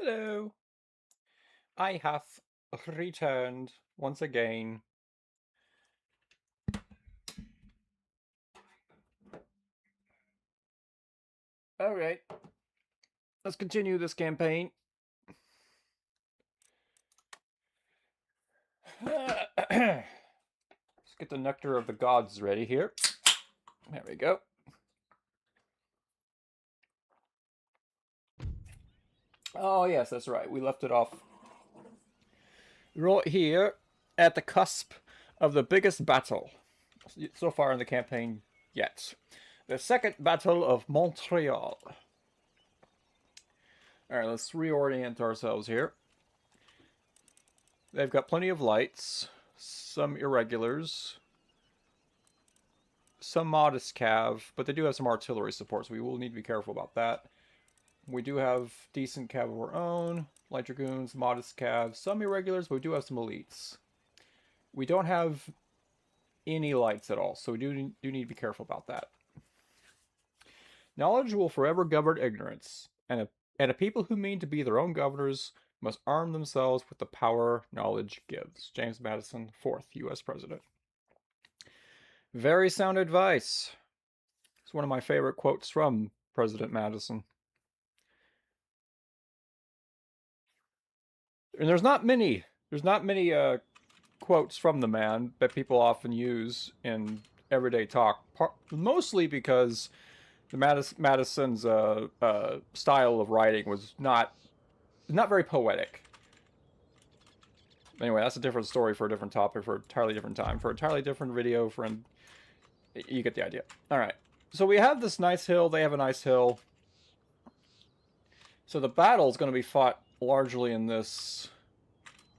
Hello. I have returned once again. Alright, let's continue this campaign. Let's get the nectar of the gods ready here. There we go. Oh yes, that's right. We left it off right here at the cusp of the biggest battle so far in the campaign yet. The Second Battle of Montreal. Alright, let's reorient ourselves here. They've got plenty of lights, some irregulars, some modest cav, but they do have some artillery support, so we will need to be careful about that. We do have decent cav of our own, light dragoons, modest cav, some irregulars, but we do have some elites. We don't have any lights at all, so we do need to be careful about that. Knowledge will forever govern ignorance, and a people who mean to be their own governors must arm themselves with the power knowledge gives. James Madison, 4th U.S. President. Very sound advice. It's one of my favorite quotes from President Madison. And there's not many quotes from the man that people often use in everyday talk, mostly because the Madison's style of writing was not very poetic. Anyway, that's a different story for a different topic, for an entirely different time, for an entirely different video, friend. You get the idea. Alright, so we have this nice hill, they have a nice hill. So the battle is going to be fought largely in this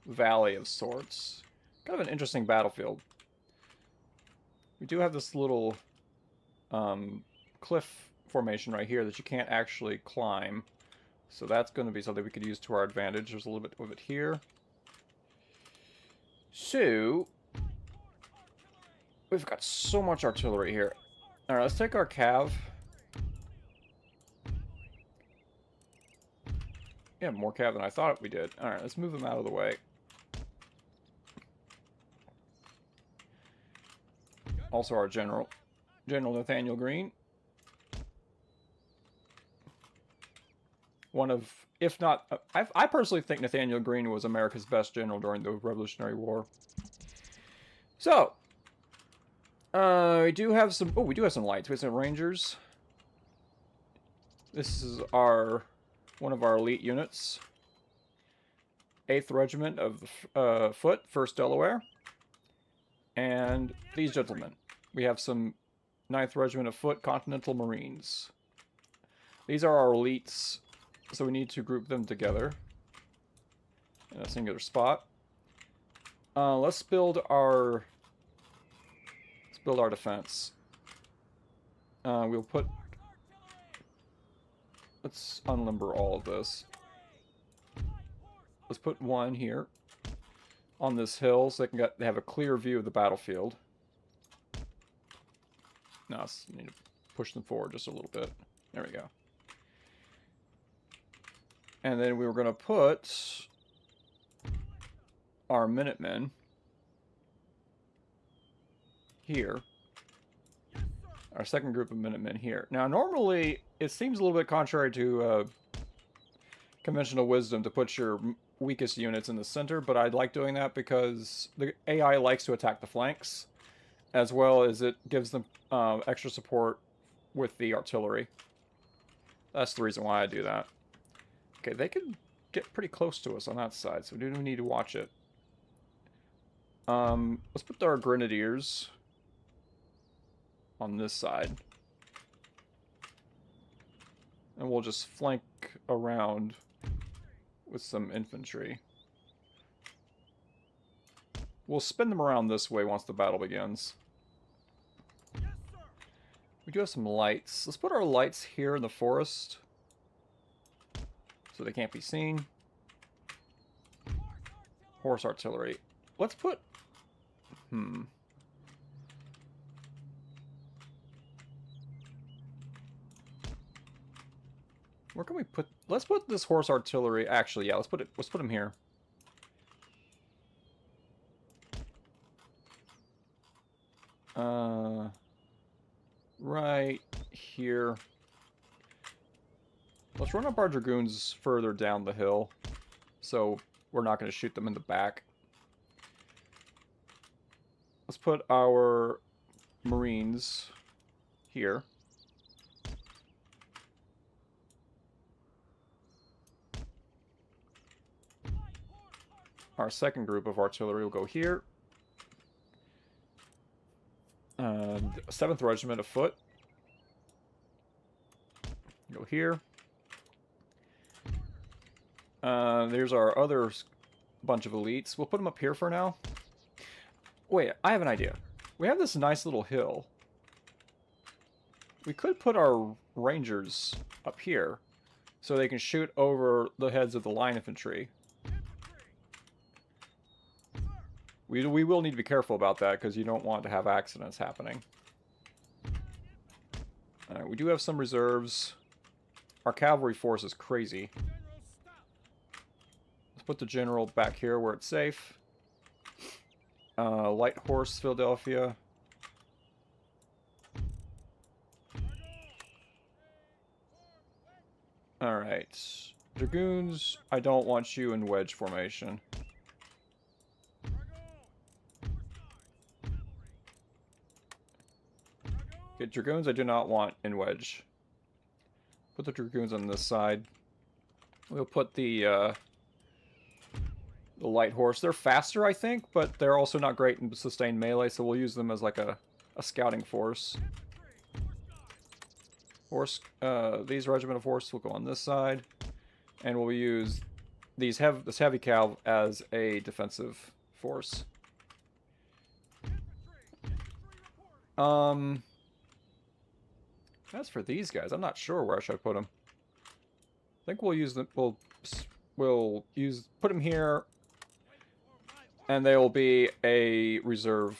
valley of sorts. Kind of an interesting battlefield. We do have this little cliff formation right here that you can't actually climb. So that's going to be something we could use to our advantage. There's a little bit of it here. So, we've got so much artillery here. Alright, let's take our cav. Yeah, more cav than I thought we did. Alright, let's move them out of the way. Also our General Nathaniel Greene. One of, if not, I personally think Nathaniel Greene was America's best general during the Revolutionary War. So, we do have some lights. We have some Rangers. This is one of our elite units. 8th Regiment of Foot, 1st Delaware. And these gentlemen. We have some 9th Regiment of Foot, Continental Marines. These are our elites, so we need to group them together in a singular spot. Let's build our defense. Let's unlimber all of this. Let's put one here on this hill so they have a clear view of the battlefield. Now I need to push them forward just a little bit. There we go. And then we were going to put our Minutemen here. Our second group of Minutemen here. Now, normally, it seems a little bit contrary to conventional wisdom to put your weakest units in the center, but I like doing that because the AI likes to attack the flanks, as well as it gives them extra support with the artillery. That's the reason why I do that. Okay, they can get pretty close to us on that side, so we do need to watch it. Let's put our Grenadiers on this side. And we'll just flank around with some infantry. We'll spin them around this way once the battle begins. We do have some lights. Let's put our lights here in the forest so they can't be seen. Horse artillery. Let's put... Where can we put... Let's put this horse artillery... Actually, yeah, let's put him here. Right here. Let's run up our dragoons further down the hill, so we're not going to shoot them in the back. Let's put our Marines here. Our second group of artillery will go here. 7th Regiment of Foot. Go here. There's our other bunch of elites. We'll put them up here for now. Wait, I have an idea. We have this nice little hill. We could put our rangers up here so they can shoot over the heads of the line infantry. We will need to be careful about that because you don't want to have accidents happening. Alright, we do have some reserves. Our cavalry force is crazy. Let's put the general back here where it's safe. Light horse, Philadelphia. Alright. Dragoons, I don't want you in wedge formation. Okay, dragoons I do not want in wedge. Put the dragoons on this side. We'll put the light horse. They're faster, I think, but they're also not great in sustained melee, so we'll use them as like a scouting force. Horse, these regiment of horse will go on this side, and we'll use this heavy cav as a defensive force. As for these guys, I'm not sure where I should put them. I think we'll use them. We'll put them here, and they will be a reserve.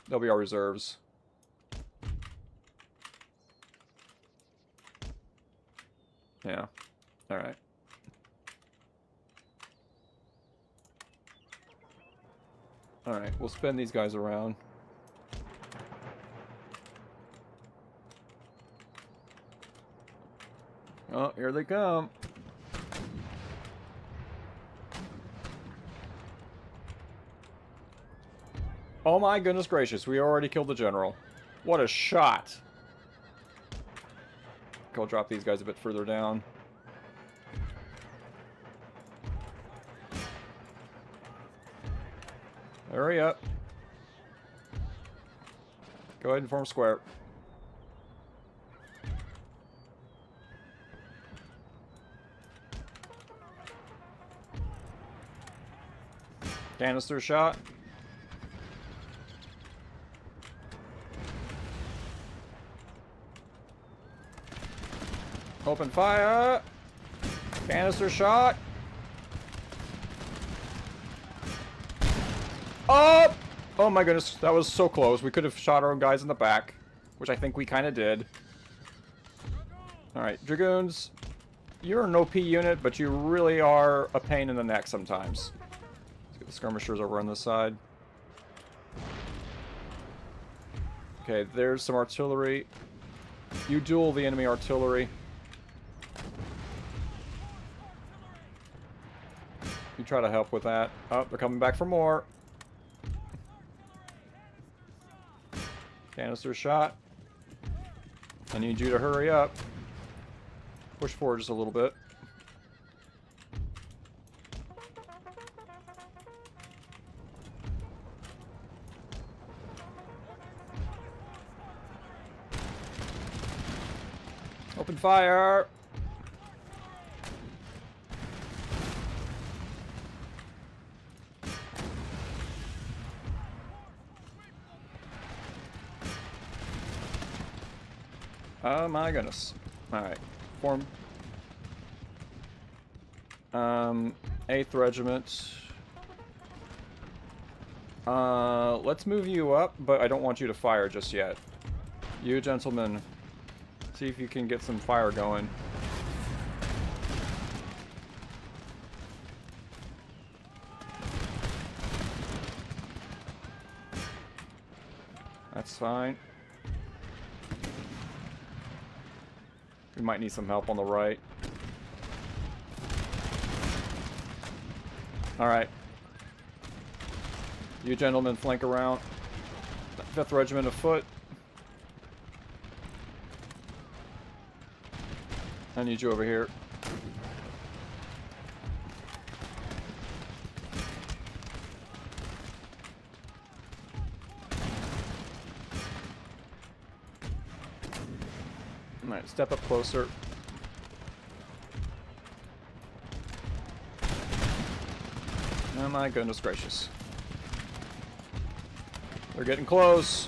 They'll be our reserves. Yeah. All right. All right. We'll spin these guys around. Oh, here they come. Oh my goodness gracious, we already killed the general. What a shot. I'll drop these guys a bit further down. Hurry up. Go ahead and form square. Canister shot. Open fire. Canister shot. Oh! Oh my goodness, that was so close. We could have shot our own guys in the back, which I think we kind of did. Alright, Dragoons. You're an OP unit, but you really are a pain in the neck sometimes. Let's get the skirmishers over on this side. Okay, there's some artillery. You duel the enemy artillery. You try to help with that. Oh, they're coming back for more. Canister shot. I need you to hurry up. Push forward just a little bit. Open fire! Oh my goodness. Alright. Form. 8th Regiment. Let's move you up, but I don't want you to fire just yet. You gentlemen, see if you can get some fire going. That's fine. We might need some help on the right. Alright. You gentlemen flank around. 5th Regiment of Foot. I need you over here. Alright, step up closer. Oh my goodness gracious. They're getting close.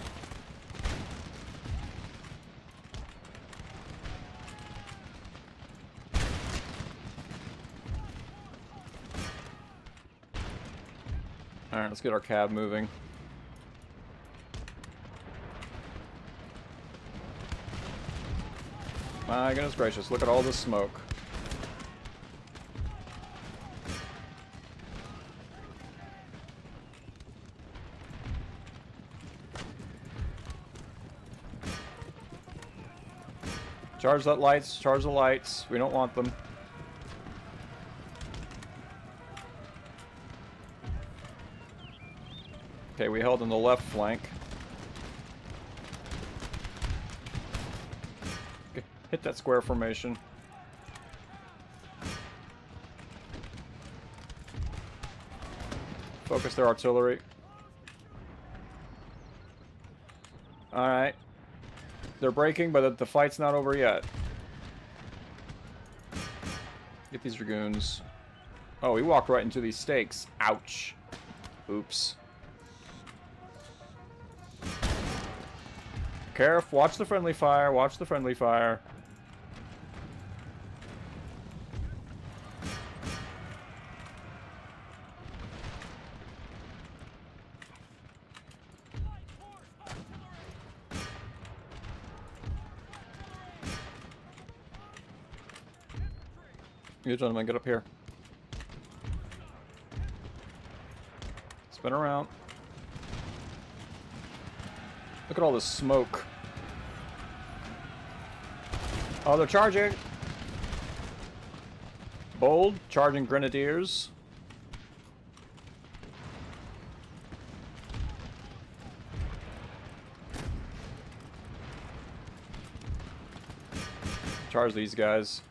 Alright, let's get our cab moving. My goodness gracious, look at all this smoke. Charge that lights, charge the lights. We don't want them. Okay, we held on the left flank. Okay, hit that square formation. Focus their artillery. Alright. They're breaking, but the fight's not over yet. Get these dragoons. Oh, he walked right into these stakes. Ouch. Oops. Careful. Watch the friendly fire. Watch the friendly fire. You gentlemen, get up here. Spin around. Look at all this smoke. Oh, they're charging. Bold, charging grenadiers. Charge these guys.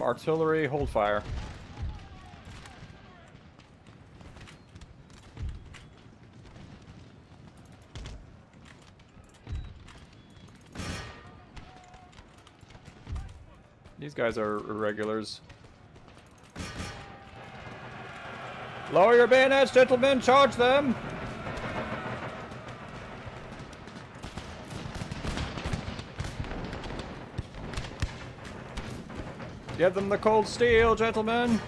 Artillery, hold fire. These guys are irregulars. Lower your bayonets, gentlemen! Charge them! Give them the cold steel, gentlemen!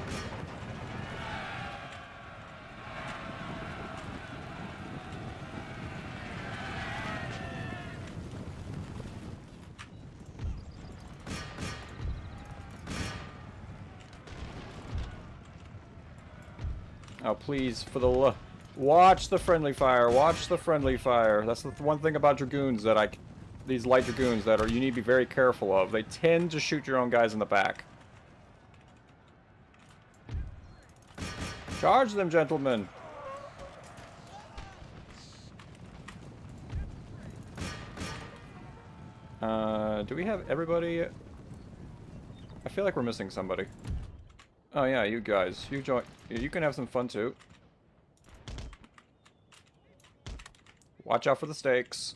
Oh, please, for the love. Watch the friendly fire. Watch the friendly fire. That's the one thing about dragoons that these light dragoons that you need to be very careful of. They tend to shoot your own guys in the back. Charge them, gentlemen. Do we have everybody? I feel like we're missing somebody. Oh yeah, you guys. You join. You can have some fun too. Watch out for the stakes.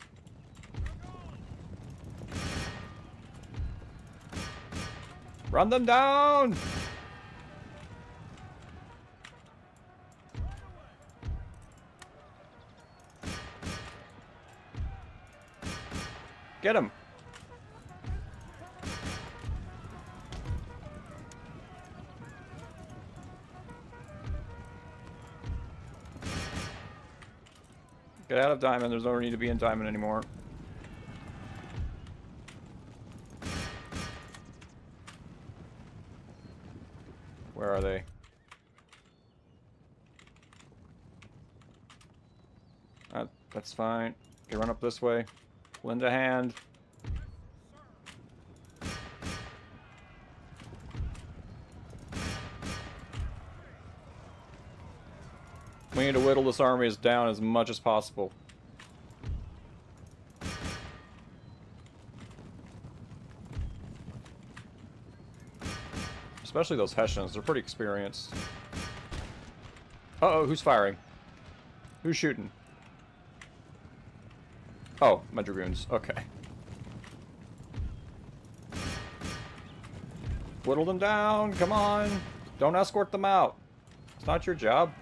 Run them down! Get him! Get out of Diamond. There's no need to be in Diamond anymore. That's fine. Okay, run up this way. Lend a hand. We need to whittle this army down as much as possible. Especially those Hessians. They're pretty experienced. Uh-oh, who's firing? Who's shooting? Oh, my dragoons. Okay. Whittle them down. Come on. Don't escort them out. It's not your job.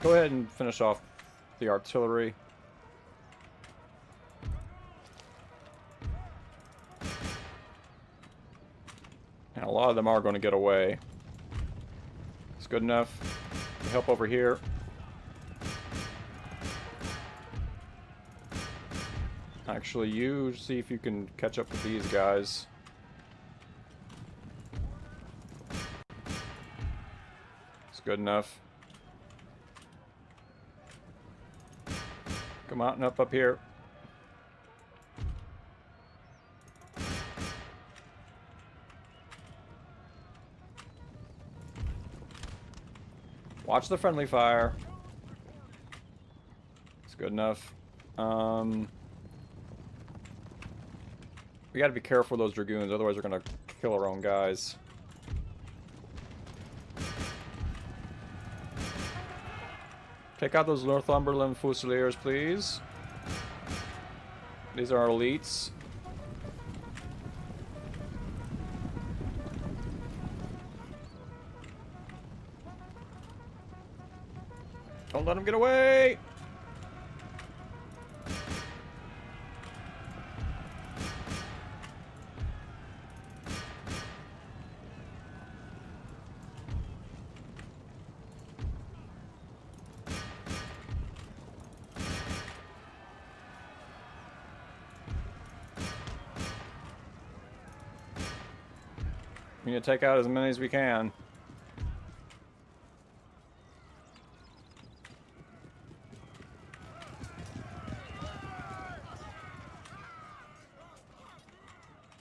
Go ahead and finish off the artillery. And a lot of them are going to get away. It's good enough. Help over here. Actually, you see if you can catch up with these guys. It's good enough. Come on, up here. Watch the friendly fire. It's good enough. We gotta be careful with those dragoons, otherwise we're gonna kill our own guys. Take out those Northumberland Fusiliers, please. These are our elites. Don't let them get away! We need to take out as many as we can.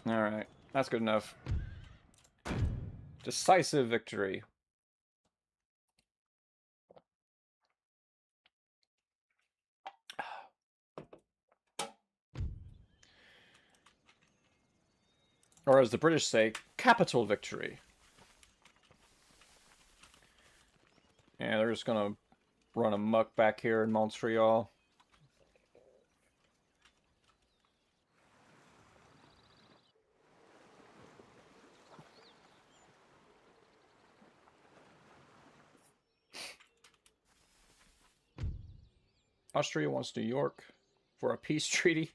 Alright, that's good enough. Decisive victory. Or as the British say, capital victory. Yeah, they're just gonna run amok back here in Montreal. Austria wants New York for a peace treaty.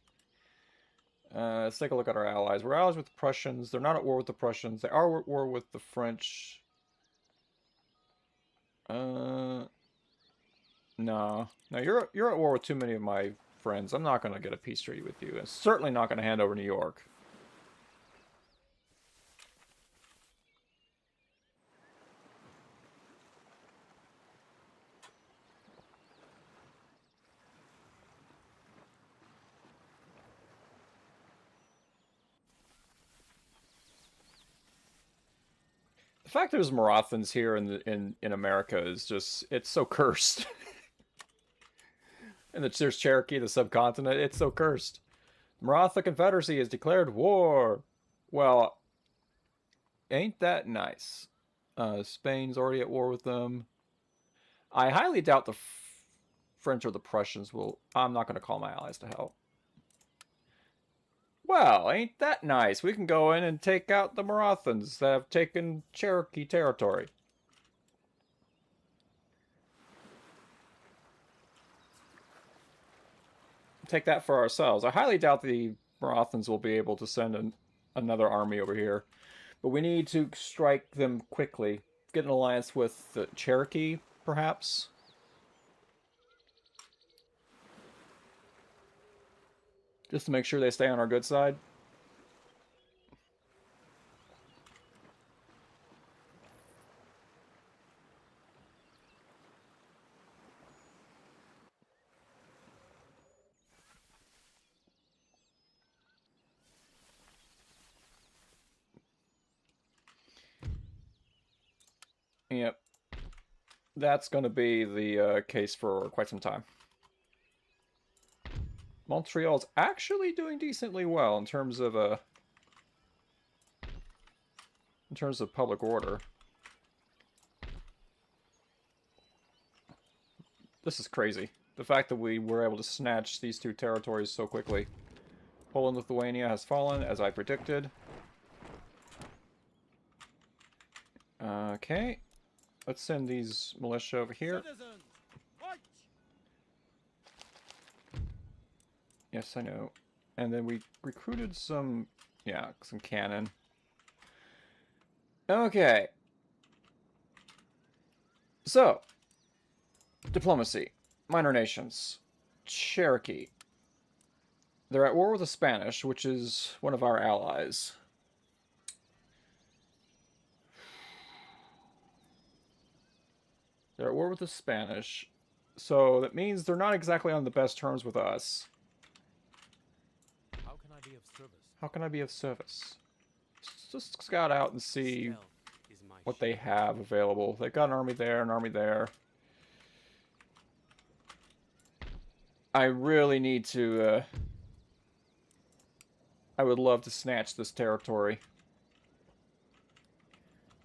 Let's take a look at our allies. We're allies with the Prussians. They're not at war with the Prussians. They are at war with the French. No. No, you're at war with too many of my friends. I'm not going to get a peace treaty with you. And certainly not going to hand over New York. The fact there's Marathons here in America is just, it's so cursed. And there's Cherokee, the subcontinent, it's so cursed. Maratha Confederacy has declared war. Well, ain't that nice? Spain's already at war with them. I highly doubt the French or the Prussians will... I'm not going to call my allies to help. Well, ain't that nice? We can go in and take out the Marathons that have taken Cherokee territory. Take that for ourselves. I highly doubt the Marathons will be able to send another army over here. But we need to strike them quickly. Get an alliance with the Cherokee, perhaps? Just to make sure they stay on our good side. Yep. That's going to be the case for quite some time. Montreal's actually doing decently well in terms of public order. This is crazy. The fact that we were able to snatch these two territories so quickly. Poland, Lithuania has fallen, as I predicted. Okay. Let's send these militia over here. Yes, I know. And then we recruited some cannon. Okay. So, diplomacy. Minor nations. Cherokee. They're at war with the Spanish, which is one of our allies. They're at war with the Spanish, so that means they're not exactly on the best terms with us. How can I be of service? How can I be of service? Just scout out and see what they have available. They've got an army there, an army there. I really need to, I would love to snatch this territory.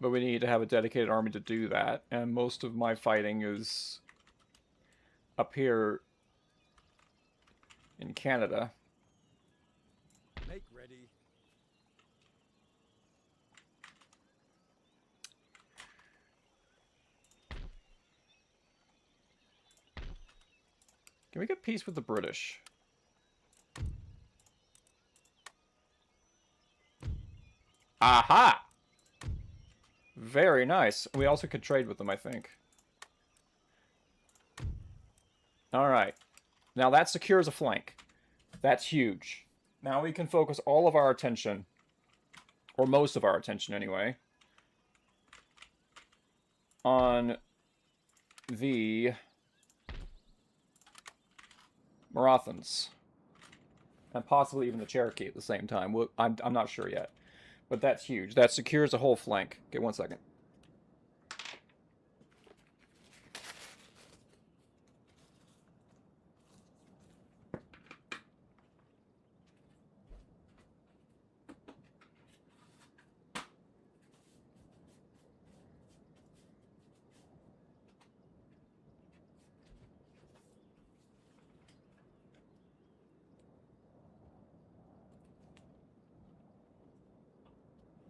But we need to have a dedicated army to do that, and most of my fighting is up here in Canada. Make ready. Can we get peace with the British? Aha! Very nice. We also could trade with them, I think. Alright. Now that secures a flank. That's huge. Now we can focus all of our attention, or most of our attention anyway, on the Marathons. And possibly even the Cherokee at the same time. I'm not sure yet. But that's huge. That secures a whole flank. Okay, 1 second.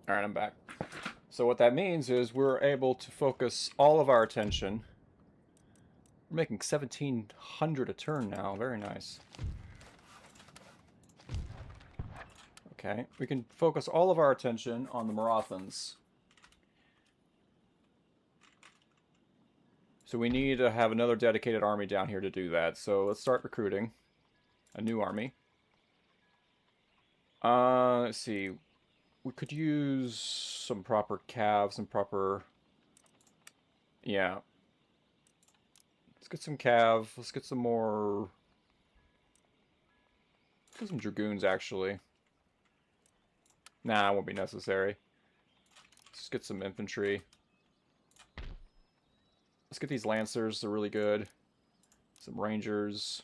Alright, I'm back. So what that means is we're able to focus all of our attention. We're making 1,700 a turn now. Very nice. Okay, we can focus all of our attention on the Marathons. So we need to have another dedicated army down here to do that. So let's start recruiting a new army. Let's see. We could use some proper cav, some proper... Yeah. Let's get some cav. Let's get some more... Let's get some dragoons, actually. Nah, it won't be necessary. Let's get some infantry. Let's get these lancers. They're really good. Some rangers.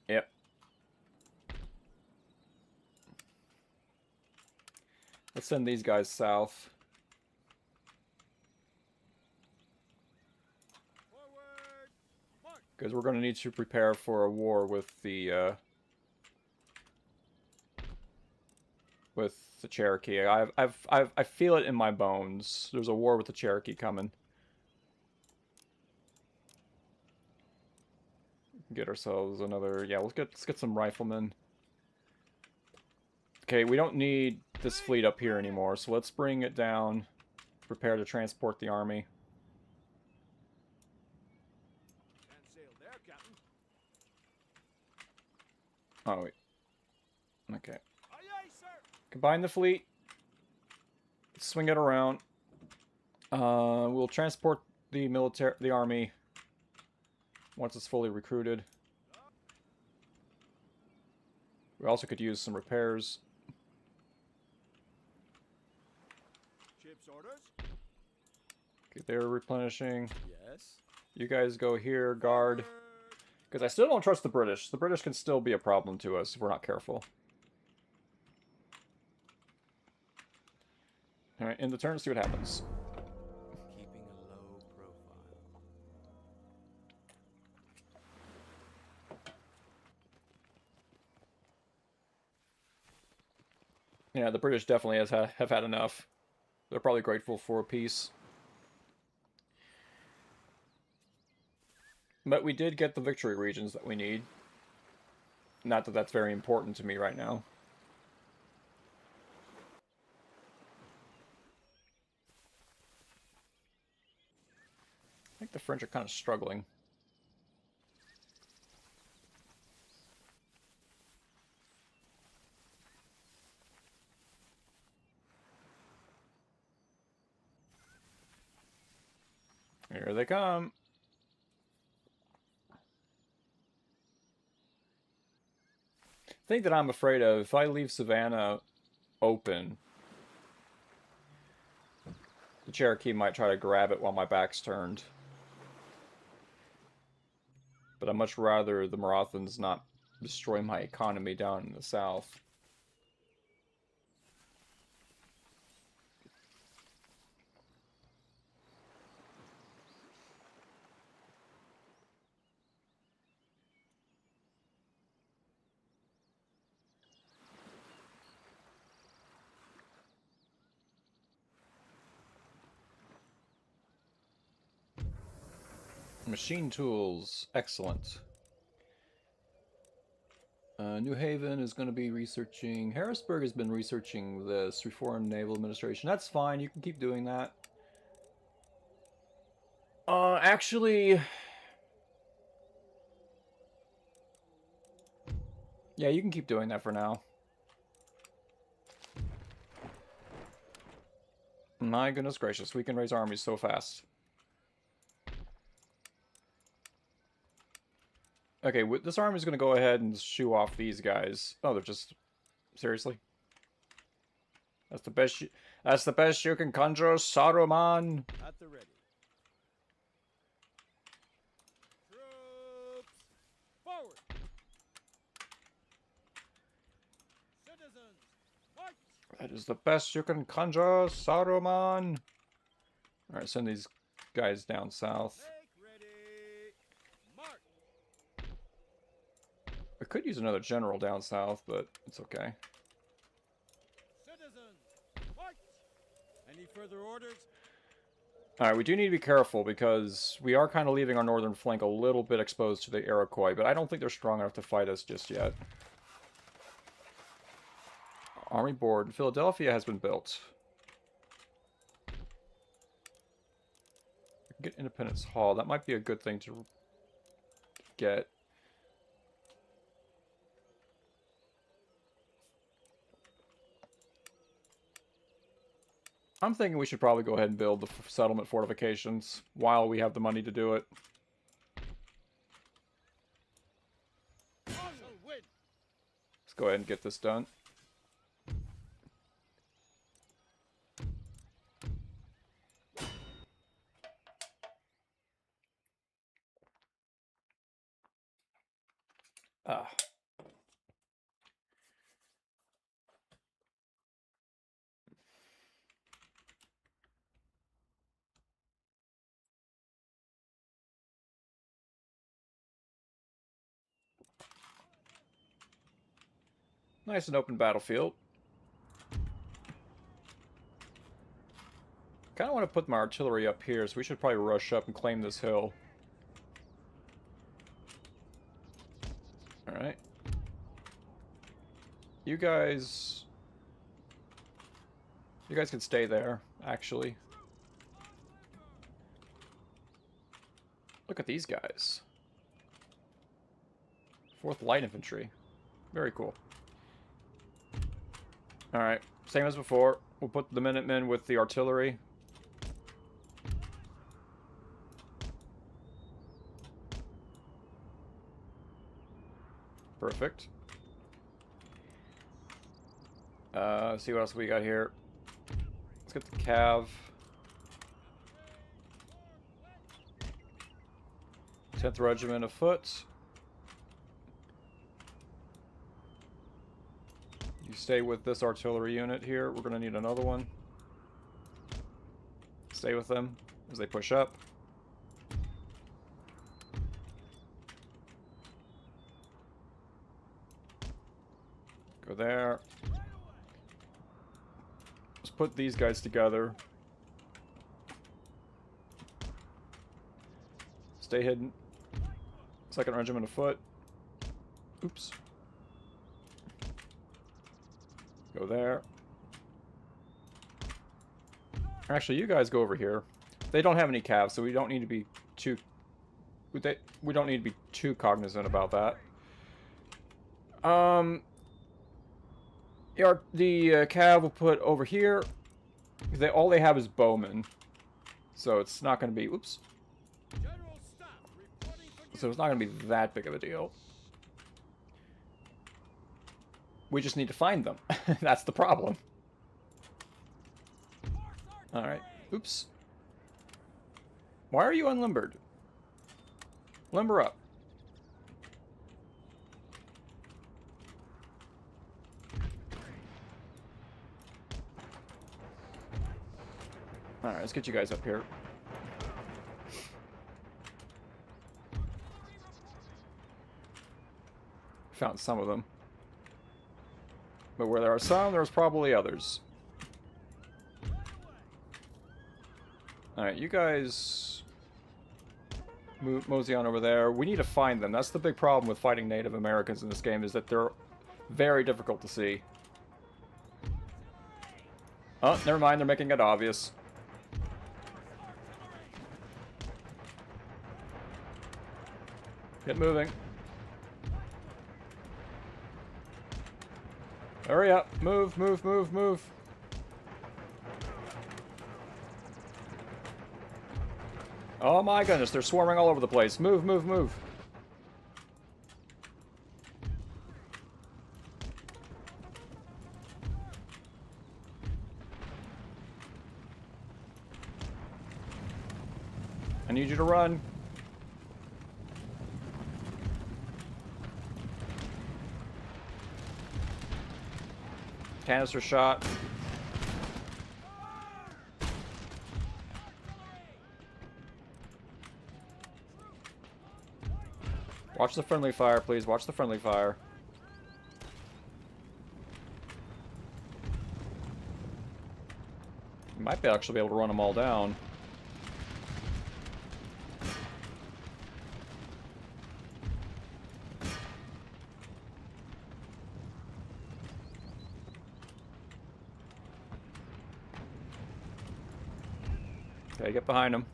Yep. Let's send these guys south. Because we're going to need to prepare for a war with the Cherokee. I feel it in my bones. There's a war with the Cherokee coming. Get ourselves another. Yeah, let's get some riflemen. Okay, we don't need this fleet up here anymore, so let's bring it down. Prepare to transport the army. Oh wait. Okay. Combine the fleet. Swing it around. We'll transport the army once it's fully recruited. We also could use some repairs. Ship's orders. Okay, they're replenishing. Yes. You guys go here, guard. Because I still don't trust the British. The British can still be a problem to us if we're not careful. Alright, end the turn, see what happens. Keeping a low profile. Yeah, the British definitely have had enough. They're probably grateful for a peace. But we did get the victory regions that we need. Not that that's very important to me right now. I think the French are kind of struggling. Here they come. Thing that I'm afraid of, if I leave Savannah open, the Cherokee might try to grab it while my back's turned. But I'd much rather the Marathons not destroy my economy down in the south. Machine tools, excellent. New Haven is going to be researching. Harrisburg has been researching this Reform Naval Administration. That's fine. You can keep doing that. Actually, yeah, you can keep doing that for now. My goodness gracious, we can raise armies so fast. Okay, this army is going to go ahead and shoo off these guys. Oh, they're just... Seriously? That's the best that's the best you can conjure, Saruman! At the ready. Troops! Forward! Citizens! March! That is the best you can conjure, Saruman! Alright, send these guys down south. Make ready! March! I could use another general down south, but it's okay. Citizens! March! Any further orders? Alright, we do need to be careful because we are kind of leaving our northern flank a little bit exposed to the Iroquois, but I don't think they're strong enough to fight us just yet. Army board. Philadelphia has been built. We can get Independence Hall. That might be a good thing to get. I'm thinking we should probably go ahead and build the settlement fortifications while we have the money to do it. Let's go ahead and get this done. Ah. Nice and open battlefield. Kind of want to put my artillery up here, so we should probably rush up and claim this hill. Alright. You guys can stay there, actually. Look at these guys. 4th Light Infantry. Very cool. Alright, same as before. We'll put the Minutemen with the artillery. Perfect. See what else we got here. Let's get the Cav. 10th Regiment of Foot. You stay with this artillery unit here. We're going to need another one. Stay with them as they push up. Go there. Let's put these guys together. Stay hidden. 2nd Regiment of Foot. Oops. Go there. Actually, you guys go over here. They don't have any calves, so we don't need to be too... We don't need to be too cognizant about that. The cav will put over here. All they have is bowmen, so it's not going to be... Oops. So it's not going to be that big of a deal. We just need to find them. That's the problem. Alright. Oops. Why are you unlimbered? Limber up. Alright, let's get you guys up here. Found some of them. But where there are some, there's probably others. Alright, you guys mosey on over there. We need to find them. That's the big problem with fighting Native Americans in this game, is that they're very difficult to see. Oh, never mind, they're making it obvious. Get moving. Hurry up. Move, move, move, move. Oh my goodness, they're swarming all over the place. Move, move, move. I need you to run. Canister shot. Watch the friendly fire, please. Watch the friendly fire. You might actually be able to run them all down. Okay, get behind him.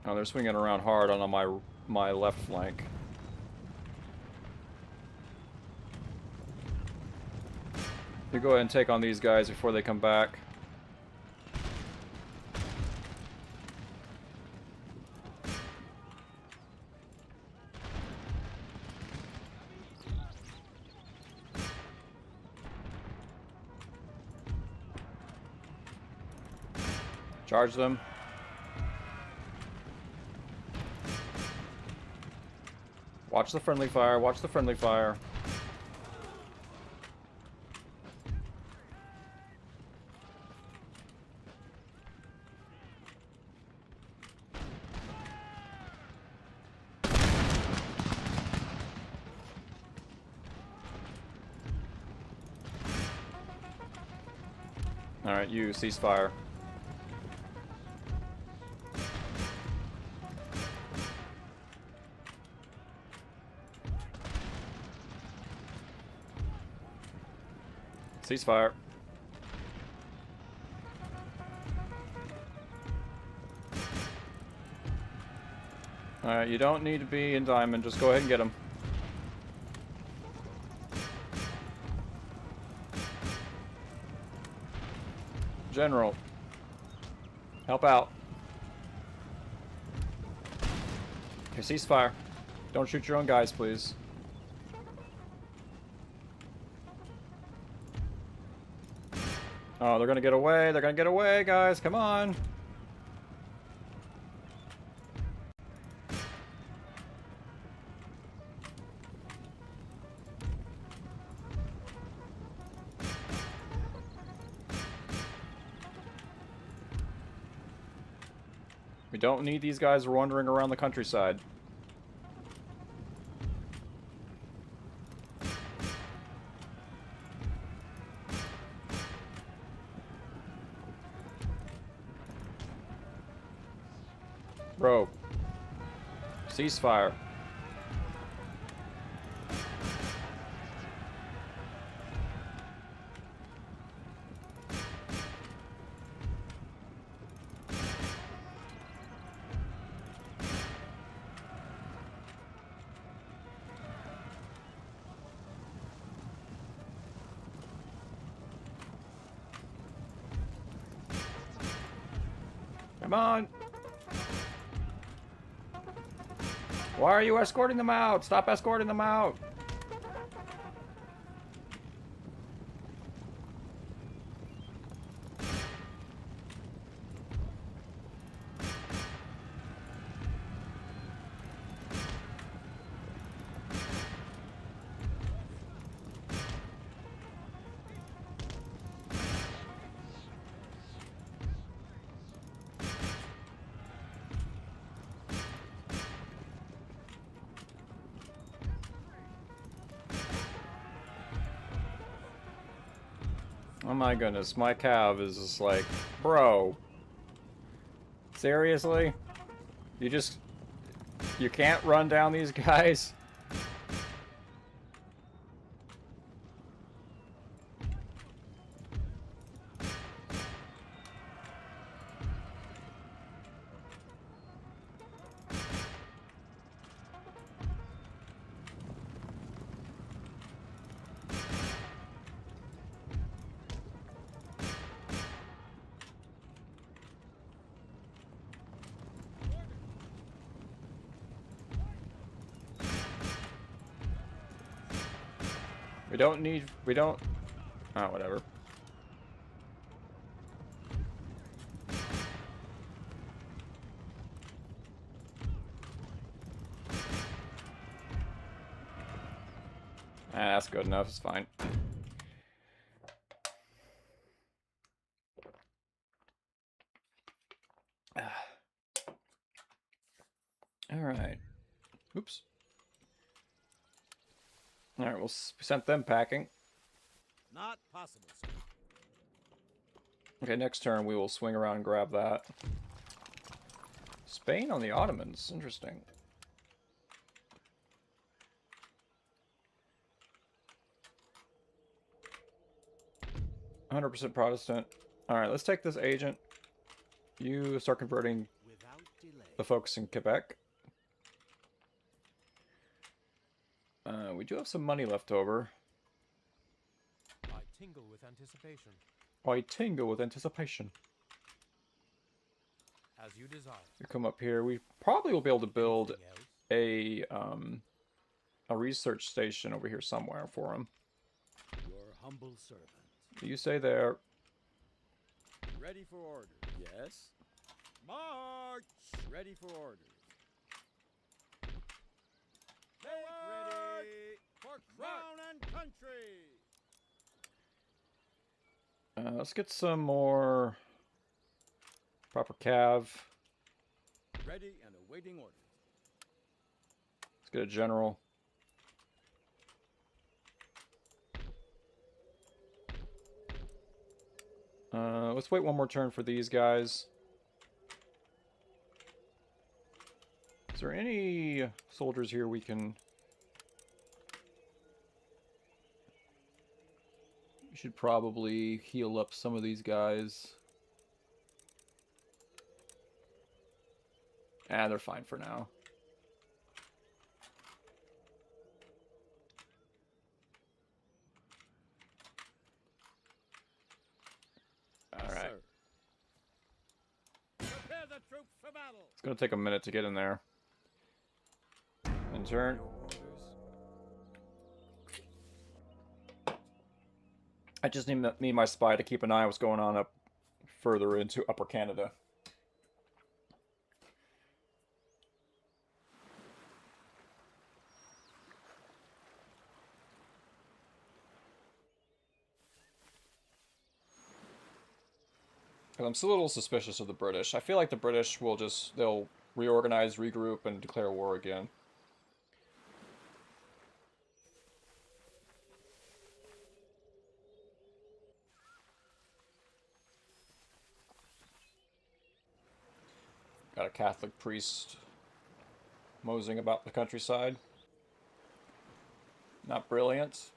Oh, they're swinging around hard on my left flank. You go ahead and take on these guys before they come back. Charge them. Watch the friendly fire, watch the friendly fire. Alright, you cease fire. Ceasefire. Alright, you don't need to be in diamond, just go ahead and get him. General. Help out. Okay, ceasefire. Don't shoot your own guys, please. Oh, they're gonna get away. They're gonna get away, guys. Come on. We don't need these guys wandering around the countryside. Bro. Ceasefire. Come on. Why are you escorting them out? Stop escorting them out. Oh my goodness, my cav is just like, bro. Seriously? You can't run down these guys? We don't... Oh, whatever. That's good enough, it's fine. Alright. Oops. Alright, we'll send them packing. Not possible, sir. Okay, next turn we will swing around and grab that. Spain on the Ottomans. Interesting. 100% Protestant. Alright, let's take this agent. You start converting the folks in Quebec. We do have some money left over. I tingle with anticipation. I tingle with anticipation. As you desire. We come up here. We probably will be able to build a research station over here somewhere for him. Your humble servant. You stay there. Ready for order. Yes. March. Ready for orders. Ready for crown and country. Let's get some more proper cav. Ready and awaiting orders. Let's get a general. Let's wait one more turn for these guys. Is there any soldiers here we can... We should probably heal up some of these guys. Ah, they're fine for now. Alright. troops for battle. It's gonna take a minute to get in there. In turn. Your orders. I just need my spy to keep an eye on what's going on up further into Upper Canada. I'm still a little suspicious of the British. I feel like the British will they'll reorganize, regroup, and declare war again. Got a Catholic priest moseying about the countryside. Not brilliant.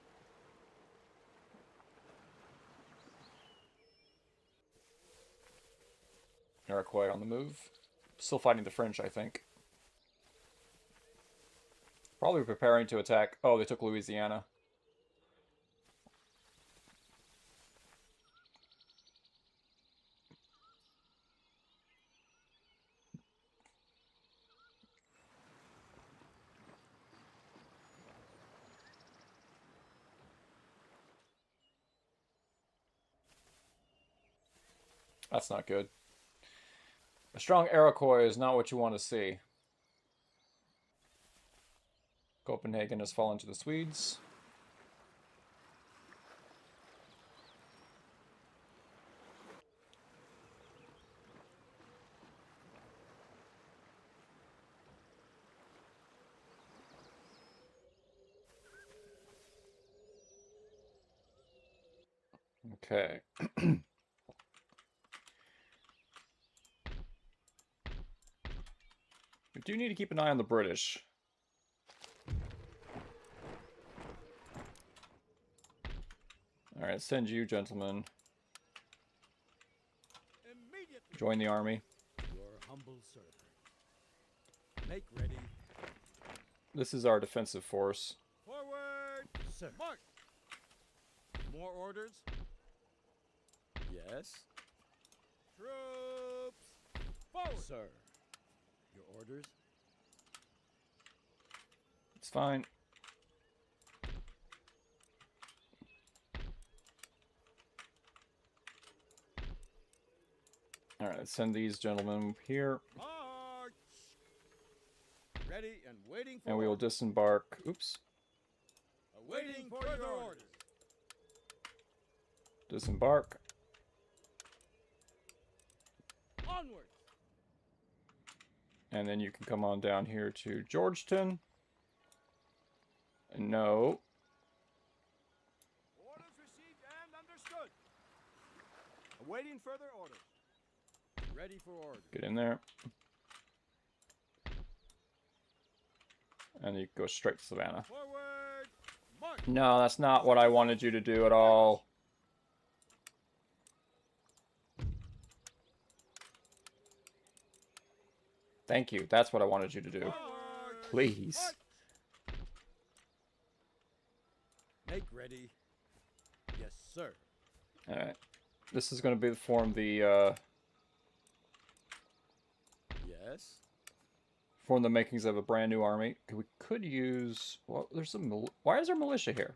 Iroquois on the move. Still fighting the French, I think. Probably preparing to attack. Oh, they took Louisiana. That's not good. A strong Iroquois is not what you want to see. Copenhagen has fallen to the Swedes. Okay. We do need to keep an eye on the British. Alright, send you, gentlemen. Immediately. Join the army. Your humble servant. Make ready. This is our defensive force. Forward. Sir. March. More orders? Yes. Troops. Forward. Sir. Your orders? It's fine. Alright, let's send these gentlemen here. March. Ready and waiting for And we will orders. disembark. Oops. Awaiting further orders. Disembark. Onward. And then you can come on down here to Georgetown. No. Orders received and understood. Awaiting further orders. Ready for orders. Get in there. And you go straight to Savannah. Forward. March. No, that's not what I wanted you to do at all. Thank you. That's what I wanted you to do. Forward. Please. March. Make ready. Yes, sir. Alright. This is going to be form the makings of a brand new army. We could use... Well, there's some... Why is there militia here?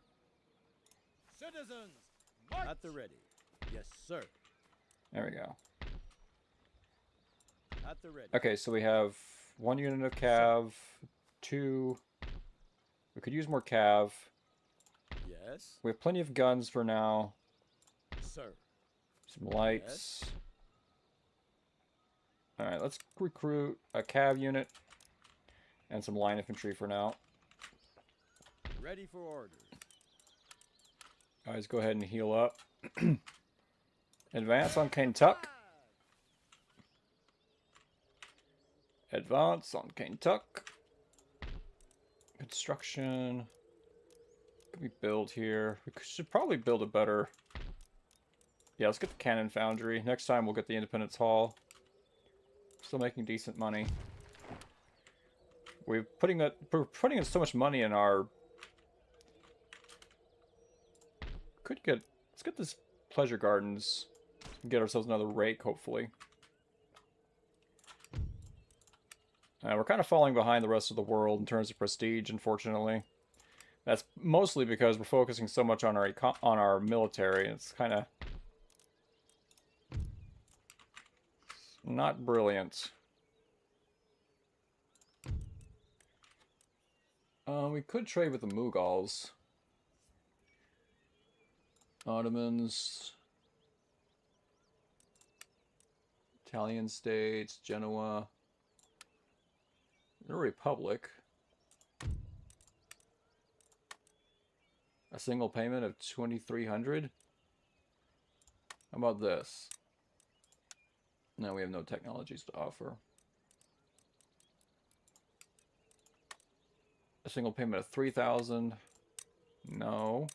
Citizens, march. At the ready. Yes, sir. There we go. At the ready. Okay, so we have 1 unit of cav, 2... We could use more cav. Yes, We have plenty of guns for now. sir. Some lights. Alright, let's recruit a cav unit. And some line infantry for now. Ready for orders. Guys, go ahead and heal up. Advance on Kentuck. Advance on Kentuck. Construction. What can we build here? We should probably build a better... Yeah, let's get the Cannon Foundry. Next time we'll get the Independence Hall. Still making decent money. We're putting in so much money in our... Let's get this Pleasure Gardens. Get ourselves another rake, hopefully. We're kind of falling behind the rest of the world in terms of prestige, unfortunately. That's mostly because we're focusing so much on our military. It's kind of not brilliant. We could trade with the Mughals. Ottomans. Italian states, Genoa. The Republic. A single payment of 2,300. How about this? No, we have no technologies to offer. A single payment of 3,000. No.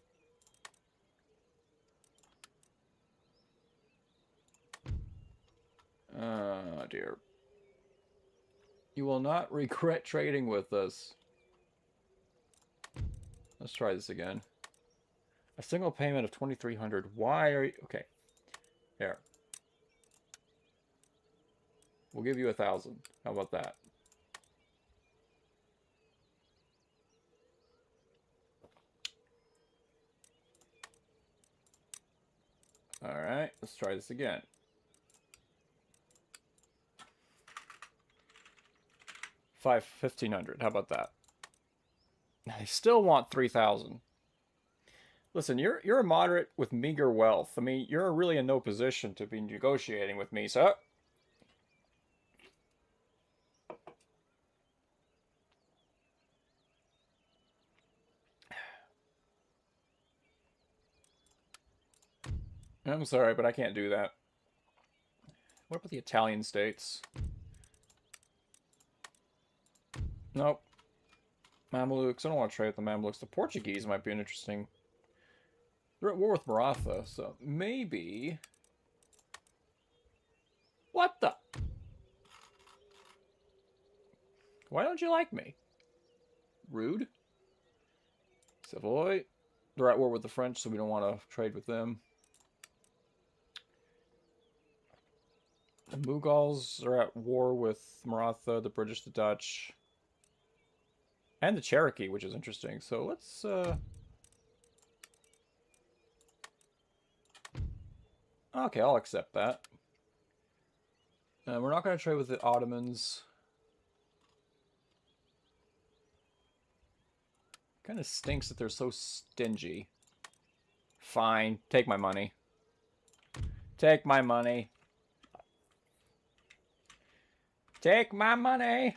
Oh dear. You will not regret trading with us. Let's try this again. A single payment of 2,300. Why are you... Okay. Here. We'll give you 1,000. How about that? Alright, let's try this again. $1,500. How about that? I still want 3,000. Listen, you're a moderate with meager wealth. I mean, you're really in no position to be negotiating with me, so... I'm sorry, but I can't do that. What about the Italian states? Nope. Mamelukes. I don't want to trade with the Mamelukes. The Portuguese might be an interesting... They're at war with Maratha, so maybe... What the... Why don't you like me? Rude. Savoy. They're at war with the French, so we don't want to trade with them. The Mughals are at war with Maratha, the British, the Dutch, and the Cherokee, which is interesting. So let's... Okay, I'll accept that. We're not going to trade with the Ottomans. Kind of stinks that they're so stingy. Fine, take my money. Take my money. Take my money!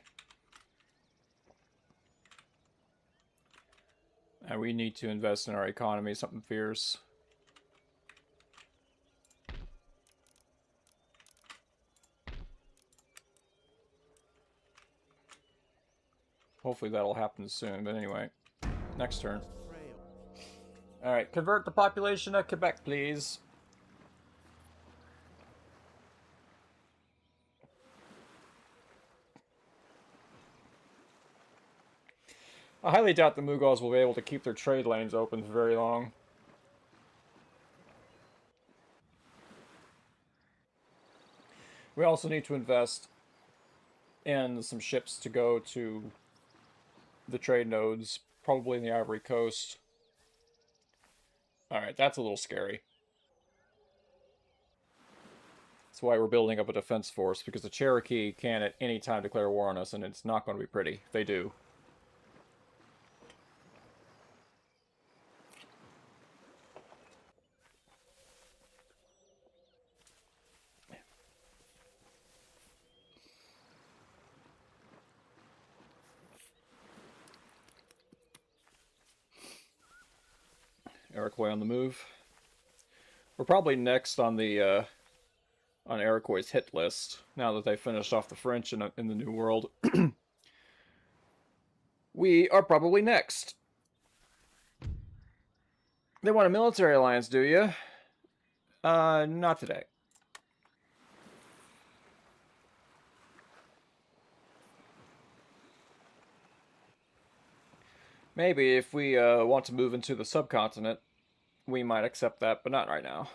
And we need to invest in our economy, something fierce. Hopefully that'll happen soon, but anyway. Next turn. Alright, convert the population of Quebec, please. I highly doubt the Mughals will be able to keep their trade lanes open for very long. We also need to invest in some ships to go to the trade nodes, probably in the Ivory Coast. Alright, that's a little scary. That's why we're building up a defense force, because the Cherokee can at any time declare war on us, and it's not going to be pretty if they do. Iroquois on the move. We're probably next on the on Iroquois' hit list now that they finished off the French in the New World. We are probably next. They want a military alliance, do you? Not today. Maybe if we want to move into the subcontinent, we might accept that, but not right now.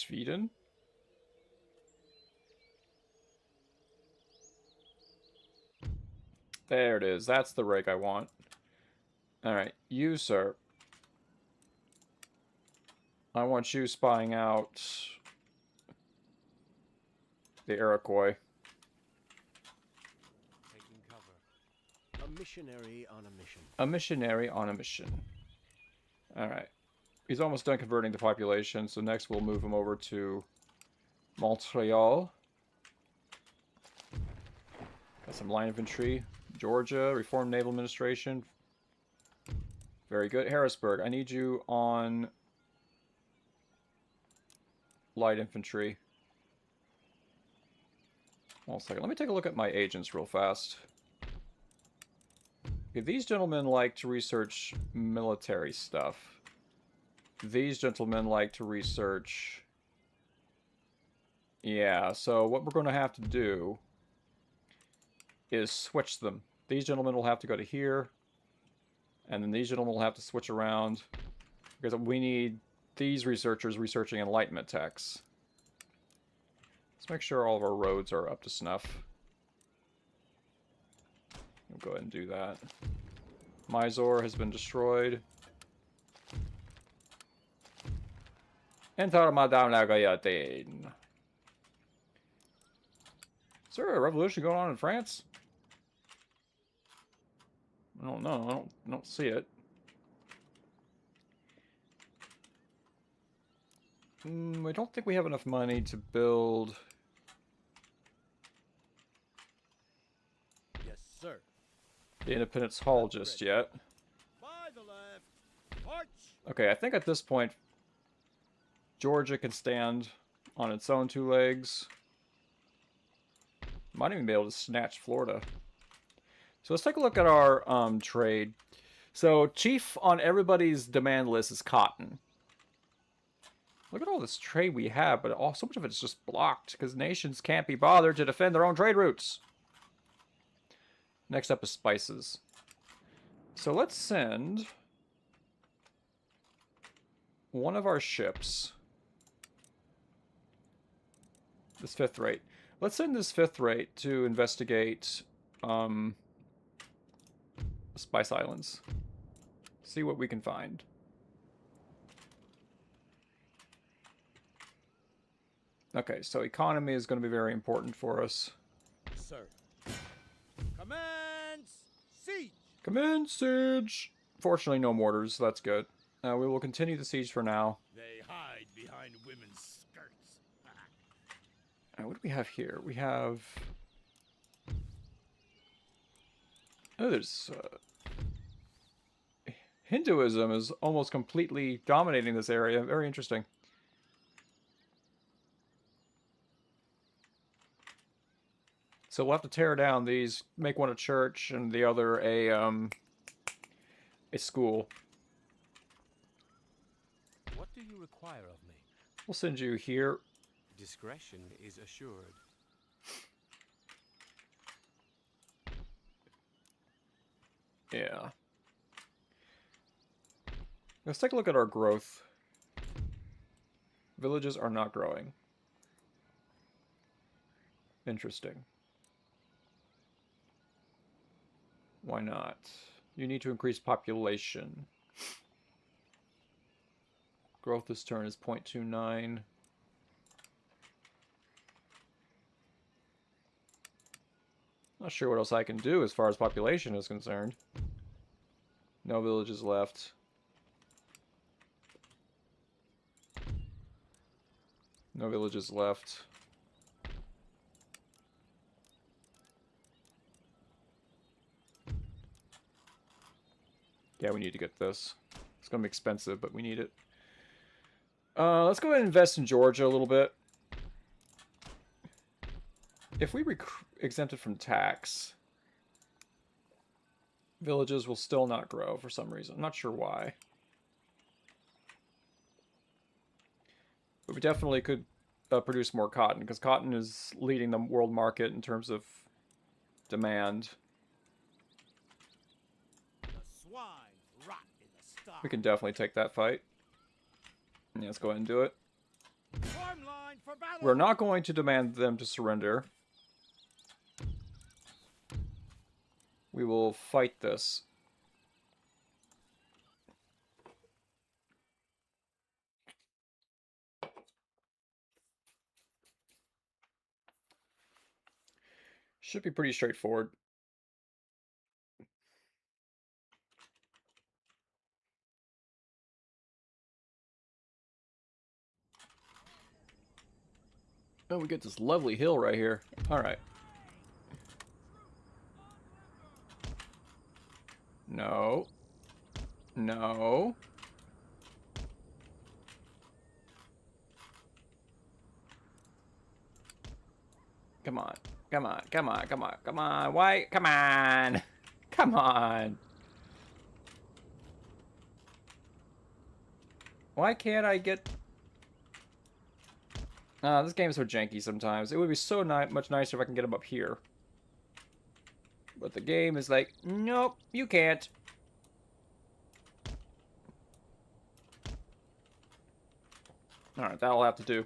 Sweden? There it is. That's the rig I want. Alright, you, sir. I want you spying out the Iroquois. Taking cover. A missionary on a mission. A missionary on a mission. Alright. He's almost done converting the population, so next we'll move him over to Montreal. Got some line infantry. Georgia, Reformed Naval Administration. Very good. Harrisburg, I need you on light infantry. One second. Let me take a look at my agents real fast. Okay, these gentlemen like to research military stuff. These gentlemen like to research... Yeah, so what we're going to have to do is switch them. These gentlemen will have to go to here, and then these gentlemen will have to switch around, because we need these researchers researching enlightenment texts. Let's make sure all of our roads are up to snuff. We'll go ahead and do that. Mysore has been destroyed. Enter Madame la Guillotine. Is there a revolution going on in France? I don't know. I don't see it. I don't think we have enough money to build... Yes, sir. the Independence Hall just yet. By the left. March. Okay, I think at this point, Georgia can stand on its own two legs. Might even be able to snatch Florida. So let's take a look at our trade. So chief on everybody's demand list is cotton. Look at all this trade we have, but so much of it's just blocked because nations can't be bothered to defend their own trade routes. Next up is spices. So let's send one of our ships. This fifth rate. Let's send this fifth rate to investigate Spice Islands. See what we can find. Okay, so economy is going to be very important for us. Sir. Commence siege. Commence siege! Fortunately, no mortars, so that's good. We will continue the siege for now. They hide behind women's skirts. What do we have here? We have... Oh, there's... Hinduism is almost completely dominating this area. Very interesting. So we'll have to tear down these, make one a church and the other a school. What do you require of me? We'll send you here. Discretion is assured. Yeah. Let's take a look at our growth. Villages are not growing. Interesting. Why not? You need to increase population. Growth this turn is 0.29. Not sure what else I can do as far as population is concerned. No villages left. No villages left. Yeah, we need to get this. It's going to be expensive, but we need it. Let's go ahead and invest in Georgia a little bit. If we exempt it from tax, villages will still not grow for some reason. I'm not sure why. But we definitely could produce more cotton, because cotton is leading the world market in terms of demand. The swine rot in the sty. We can definitely take that fight. Yeah, let's go ahead and do it. Form line for battle. We're not going to demand them to surrender. We will fight this. Should be pretty straightforward. Oh, we get this lovely hill right here. Alright. No. No. Come on. Come on. Come on. Come on. Come on. Why? Come on. Come on. Why can't I get... this game's so janky sometimes. It would be so much nicer if I can get them up here. But the game is like, nope, you can't. Alright, that'll have to do.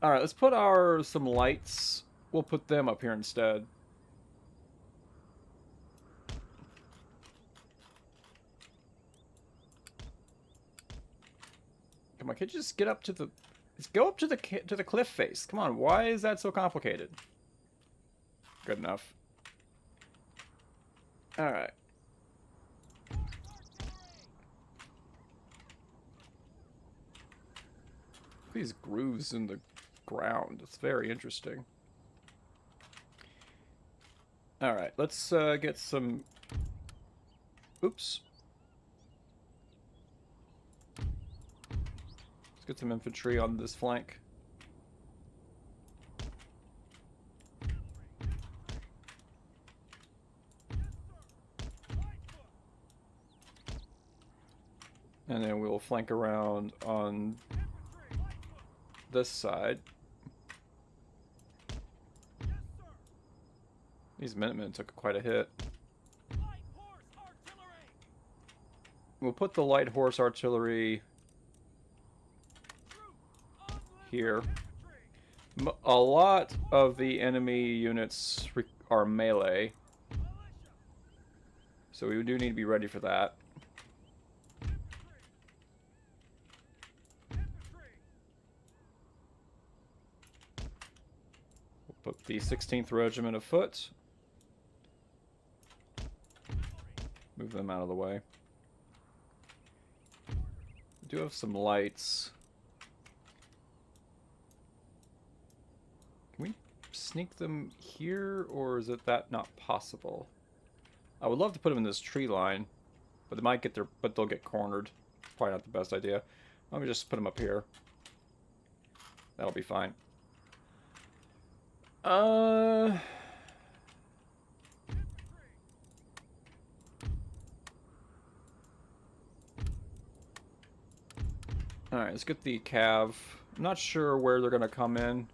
Alright, let's put some lights. We'll put them up here instead. Come on, can't you just get up to the... Just go up to the cliff face. Come on, why is that so complicated? Good enough. Alright. These grooves in the ground. It's very interesting. Alright, let's get some... Oops. Let's get some infantry on this flank. And then we'll flank around on this side. These Minutemen took quite a hit. We'll put the light horse artillery here. A lot of the enemy units are melee, so we do need to be ready for that. We'll put the 16th Regiment of Foot. Move them out of the way. We do have some lights. Can we sneak them here, or is that not possible? I would love to put them in this tree line, but they might get their, but they'll get cornered. Probably not the best idea. Let me just put them up here. That'll be fine. Alright, let's get the cav. I'm not sure where they're gonna come in.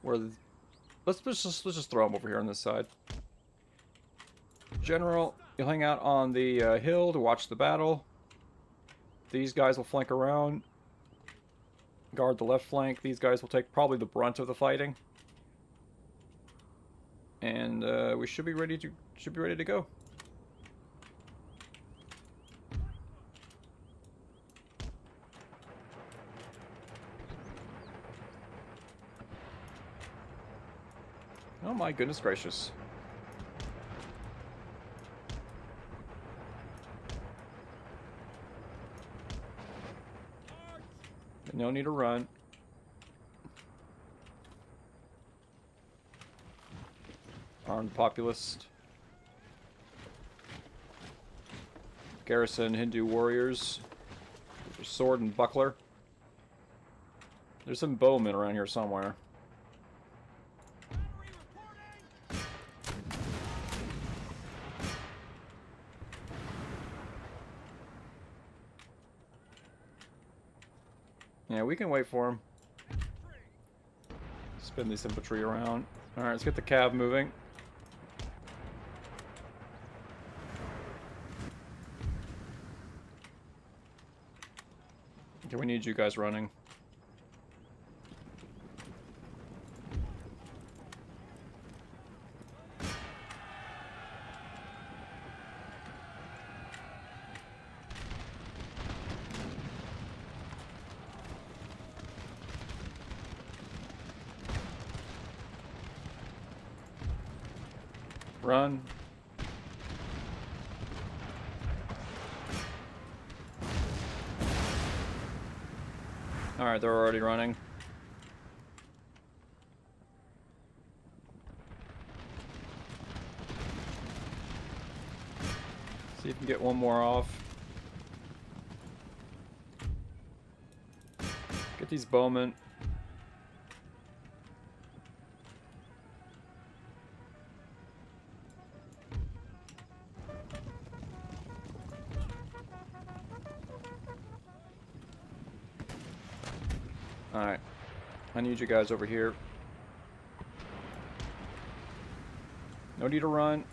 Let's just throw them over here on this side. General, you'll hang out on the hill to watch the battle. These guys will flank around. Guard the left flank. These guys will take probably the brunt of the fighting. And we should be ready to go. Oh my goodness gracious. No need to run. Armed populist. Garrison Hindu warriors. Sword and buckler. There's some bowmen around here somewhere. Yeah, we can wait for him. Spin this infantry around. Alright, let's get the cav moving. Okay, we need you guys running. Run. Alright, they're already running. See if you can get one more off. Get these bowmen. Alright. I need you guys over here. No need to run.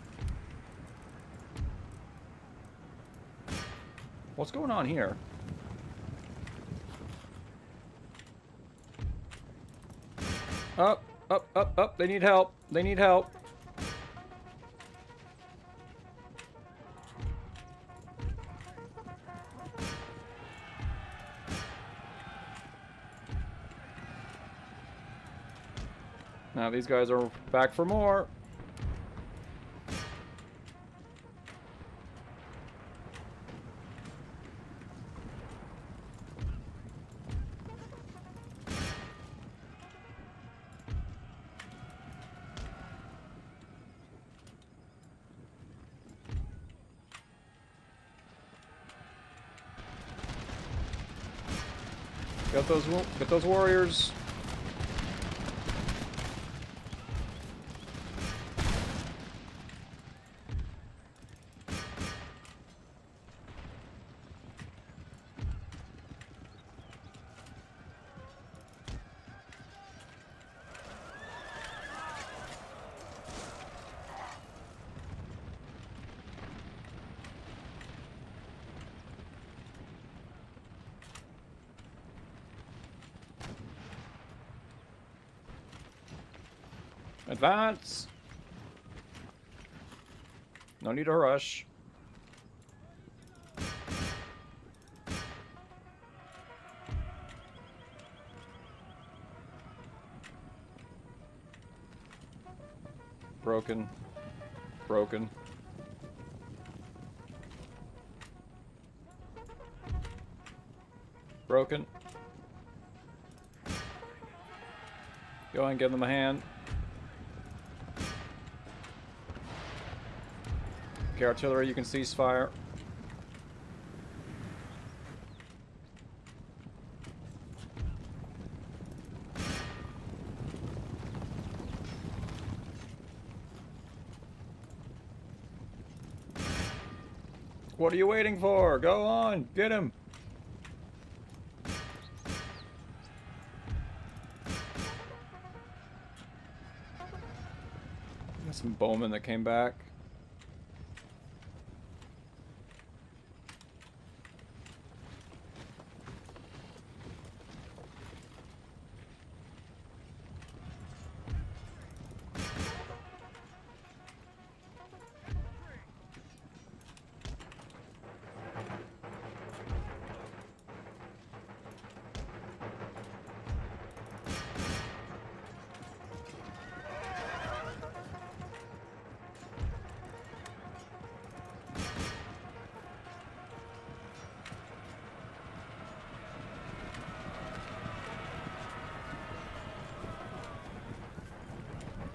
What's going on here? Up, up, up, up. They need help. They need help. Now these guys are back for more. Get those warriors. Advance. No need to rush. Broken. Broken. Broken. Go ahead and give them a hand. Okay, artillery, you can cease fire. What are you waiting for? Go on, get him. There's some bowmen that came back.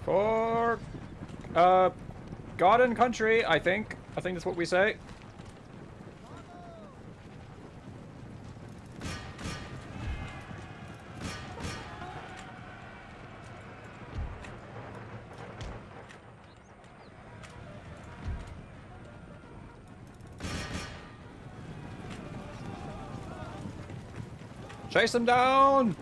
For God and country, I think. I think that's what we say. Chase them down!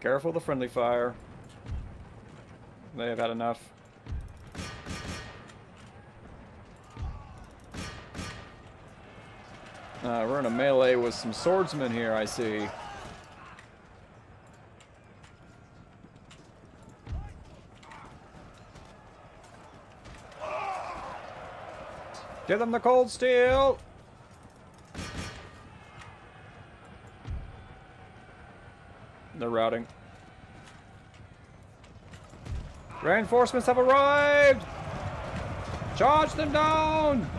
Careful the friendly fire. They have had enough. We're in a melee with some swordsmen here, I see. Give them the cold steel! They're routing. Reinforcements have arrived! Charge them down!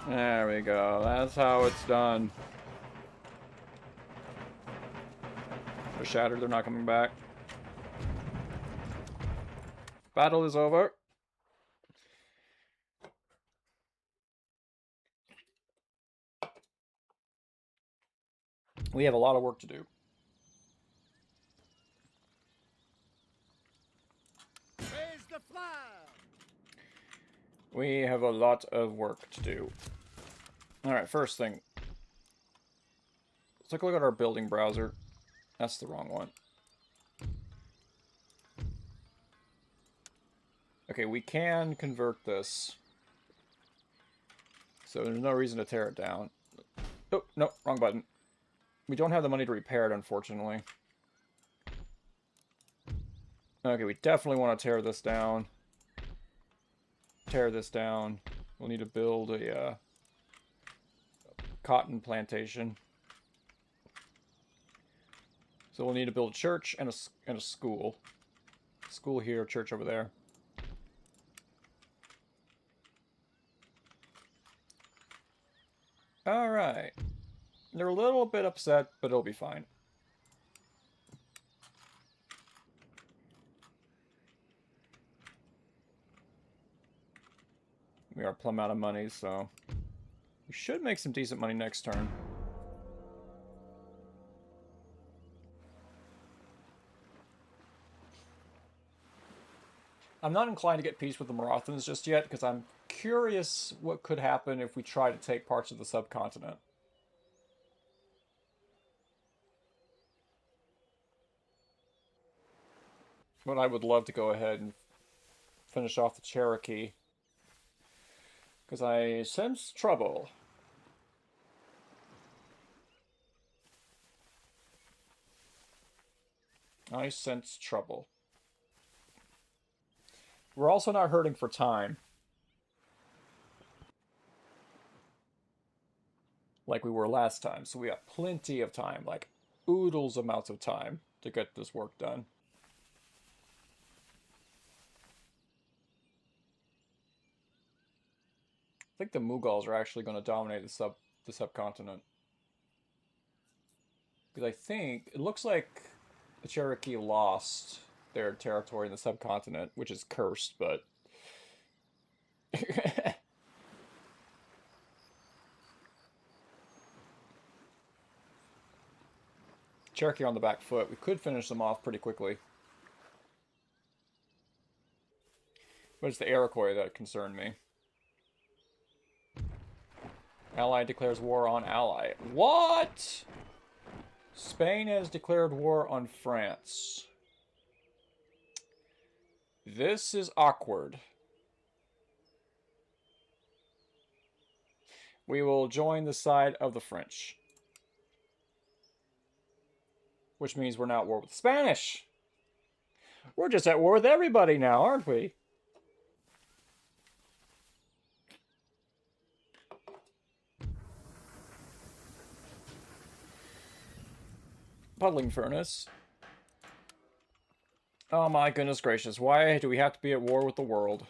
There we go. That's how it's done. They're shattered. They're not coming back. Battle is over. We have a lot of work to do. Raise the flag! We have a lot of work to do. Alright, first thing. Let's take a look at our building browser. That's the wrong one. Okay, we can convert this. So there's no reason to tear it down. Oh, no, wrong button. We don't have the money to repair it, unfortunately. Okay, we definitely want to tear this down. Tear this down. We'll need to build a cotton plantation. So we'll need to build a church and a school. School here, church over there. Alright. They're a little bit upset, but it'll be fine. We are plumb out of money, so we should make some decent money next turn. I'm not inclined to get peace with the Marathons just yet, because I'm curious what could happen if we try to take parts of the subcontinent. But I would love to go ahead and finish off the Cherokee. Because I sense trouble. I sense trouble. We're also not hurting for time. Like we were last time. So we got plenty of time. Like oodles amounts of time to get this work done. I think the Mughals are actually going to dominate the subcontinent. Because I think it looks like the Cherokee lost their territory in the subcontinent, which is cursed, but Cherokee on the back foot. We could finish them off pretty quickly. But it's the Iroquois that concerned me. Ally declares war on ally. What? Spain has declared war on France. This is awkward. We will join the side of the French. Which means we're now at war with the Spanish. We're just at war with everybody now, aren't we? Puddling furnace. Oh my goodness gracious. Why do we have to be at war with the world?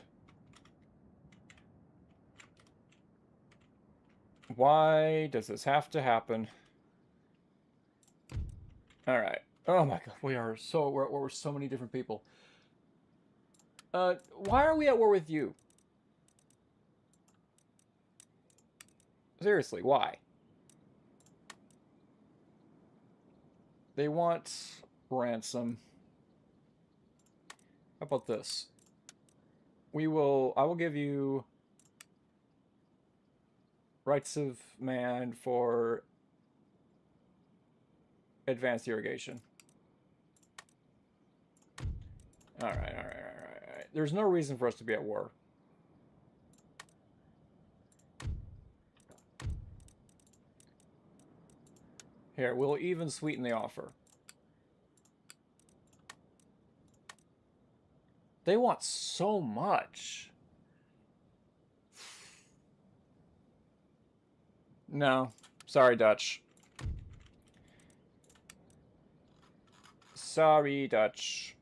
Why does this have to happen? Alright. Oh my god. We're at war with so many different people. Why are we at war with you? Seriously, why? They want ransom. How about this? I will give you rights of man for advanced irrigation. Alright. There's no reason for us to be at war. Here, we'll even sweeten the offer. They want so much. No. Sorry, Dutch. Sorry, Dutch.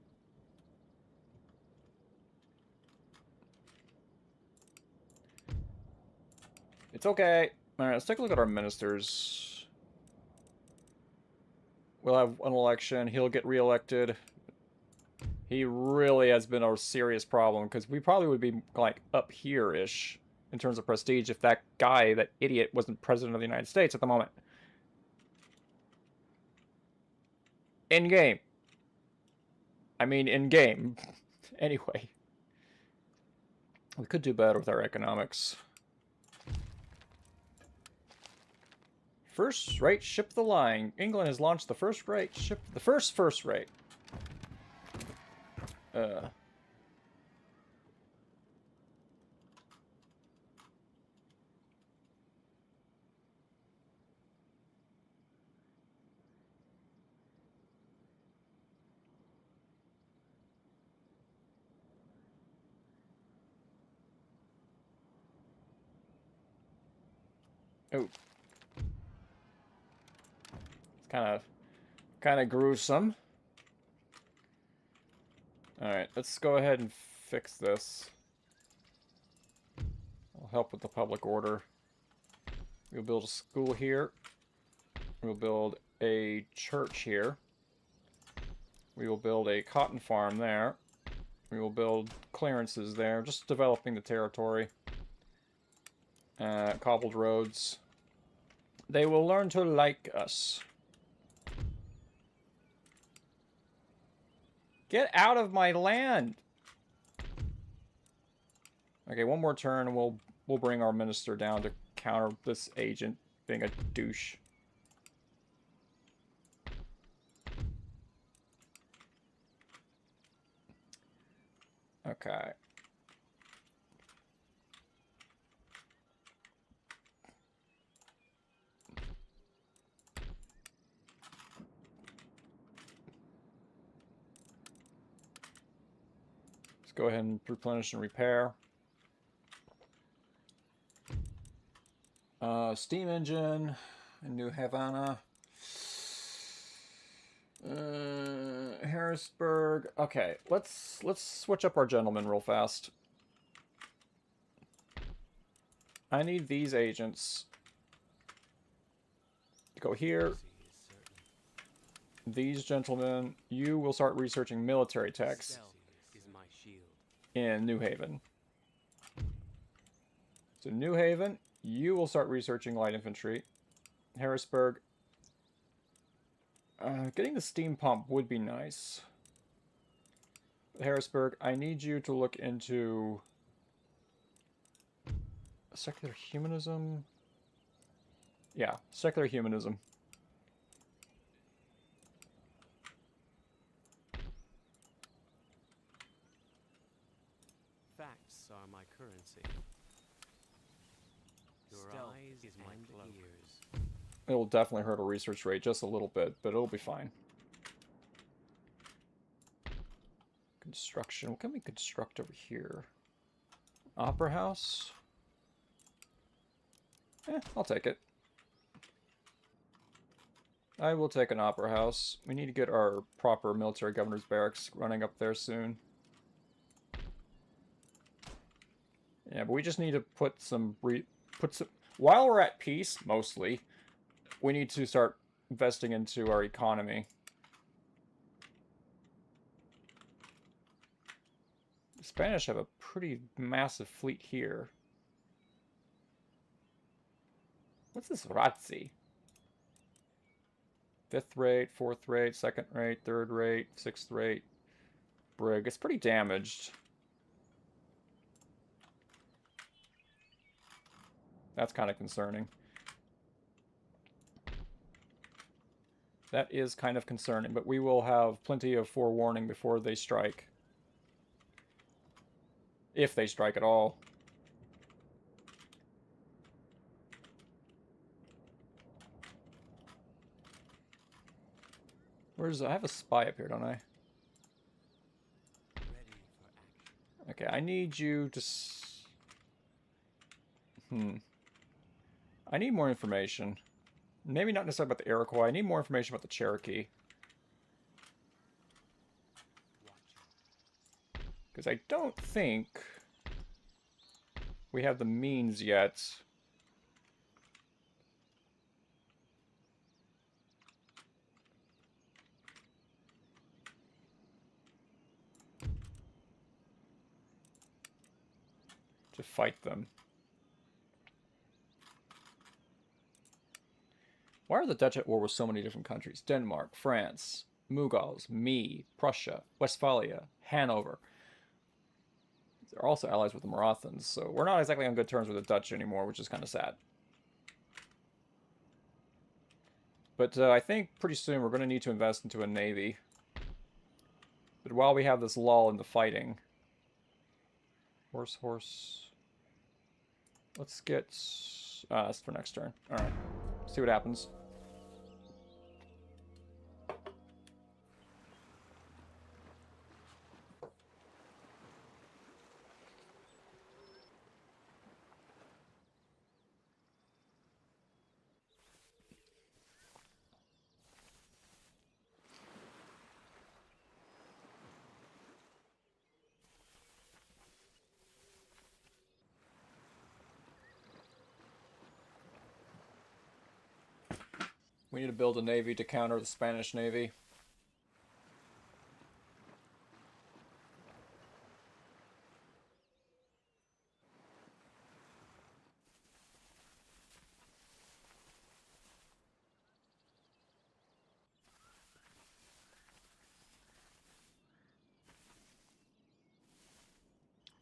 It's okay. Alright, let's take a look at our ministers. We'll have an election. He'll get reelected. He really has been a serious problem, because we probably would be, like, up here-ish in terms of prestige if that guy, that idiot, wasn't president of the United States at the moment. In-game. I mean, in-game. Anyway. We could do better with our economics. First rate ship of the line. England has launched the first rate ship. The first rate. Oh. It's kind of gruesome. Alright, let's go ahead and fix this. I'll help with the public order. We'll build a school here. We'll build a church here. We will build a cotton farm there. We will build clearances there, just developing the territory. Cobbled roads. They will learn to like us. Get out of my land! Okay, one more turn and we'll bring our minister down to counter this agent being a douche. Okay. Let's go ahead and replenish and repair. Steam engine in New Havana. Harrisburg. Okay, let's switch up our gentlemen real fast. I need these agents to go here. These gentlemen, you will start researching military techs in New Haven. So New Haven, you will start researching light infantry. Harrisburg. Getting the steam pump would be nice. Harrisburg, I need you to look into secular humanism. Yeah, secular humanism. Facts are my currency. Your eyes and ears. It'll definitely hurt our research rate just a little bit, but it'll be fine. Construction. What can we construct over here? Opera house? I'll take it. I will take an opera house. We need to get our proper military governor's barracks running up there soon. Yeah, but we just need to put some... While we're at peace, mostly, we need to start investing into our economy. The Spanish have a pretty massive fleet here. What's this Razzi? 5th rate, 4th rate, 2nd rate, 3rd rate, 6th rate. Brig. It's pretty damaged. That's kind of concerning. That is kind of concerning, but we will have plenty of forewarning before they strike. If they strike at all. I have a spy up here, don't I? Ready for Okay, I need you to... I need more information. Maybe not necessarily about the Iroquois. I need more information about the Cherokee. Because I don't think we have the means yet. To fight them. Why are the Dutch at war with so many different countries? Denmark, France, Mughals, Me, Prussia, Westphalia, Hanover. They're also allies with the Marathons, so we're not exactly on good terms with the Dutch anymore, which is kind of sad. But I think pretty soon we're going to need to invest into a navy. But while we have this lull in the fighting... Horse. Let's get... that's for next turn. Alright. See what happens. We need to build a navy to counter the Spanish navy.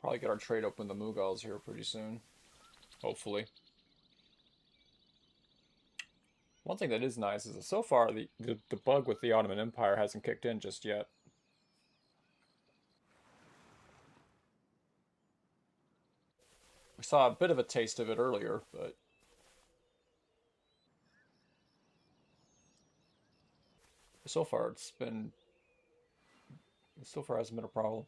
Probably get our trade open with the Mughals here pretty soon. Hopefully. One thing that is nice is that so far the bug with the Ottoman Empire hasn't kicked in just yet. We saw a bit of a taste of it earlier, but... so far it's been... so far hasn't been a problem.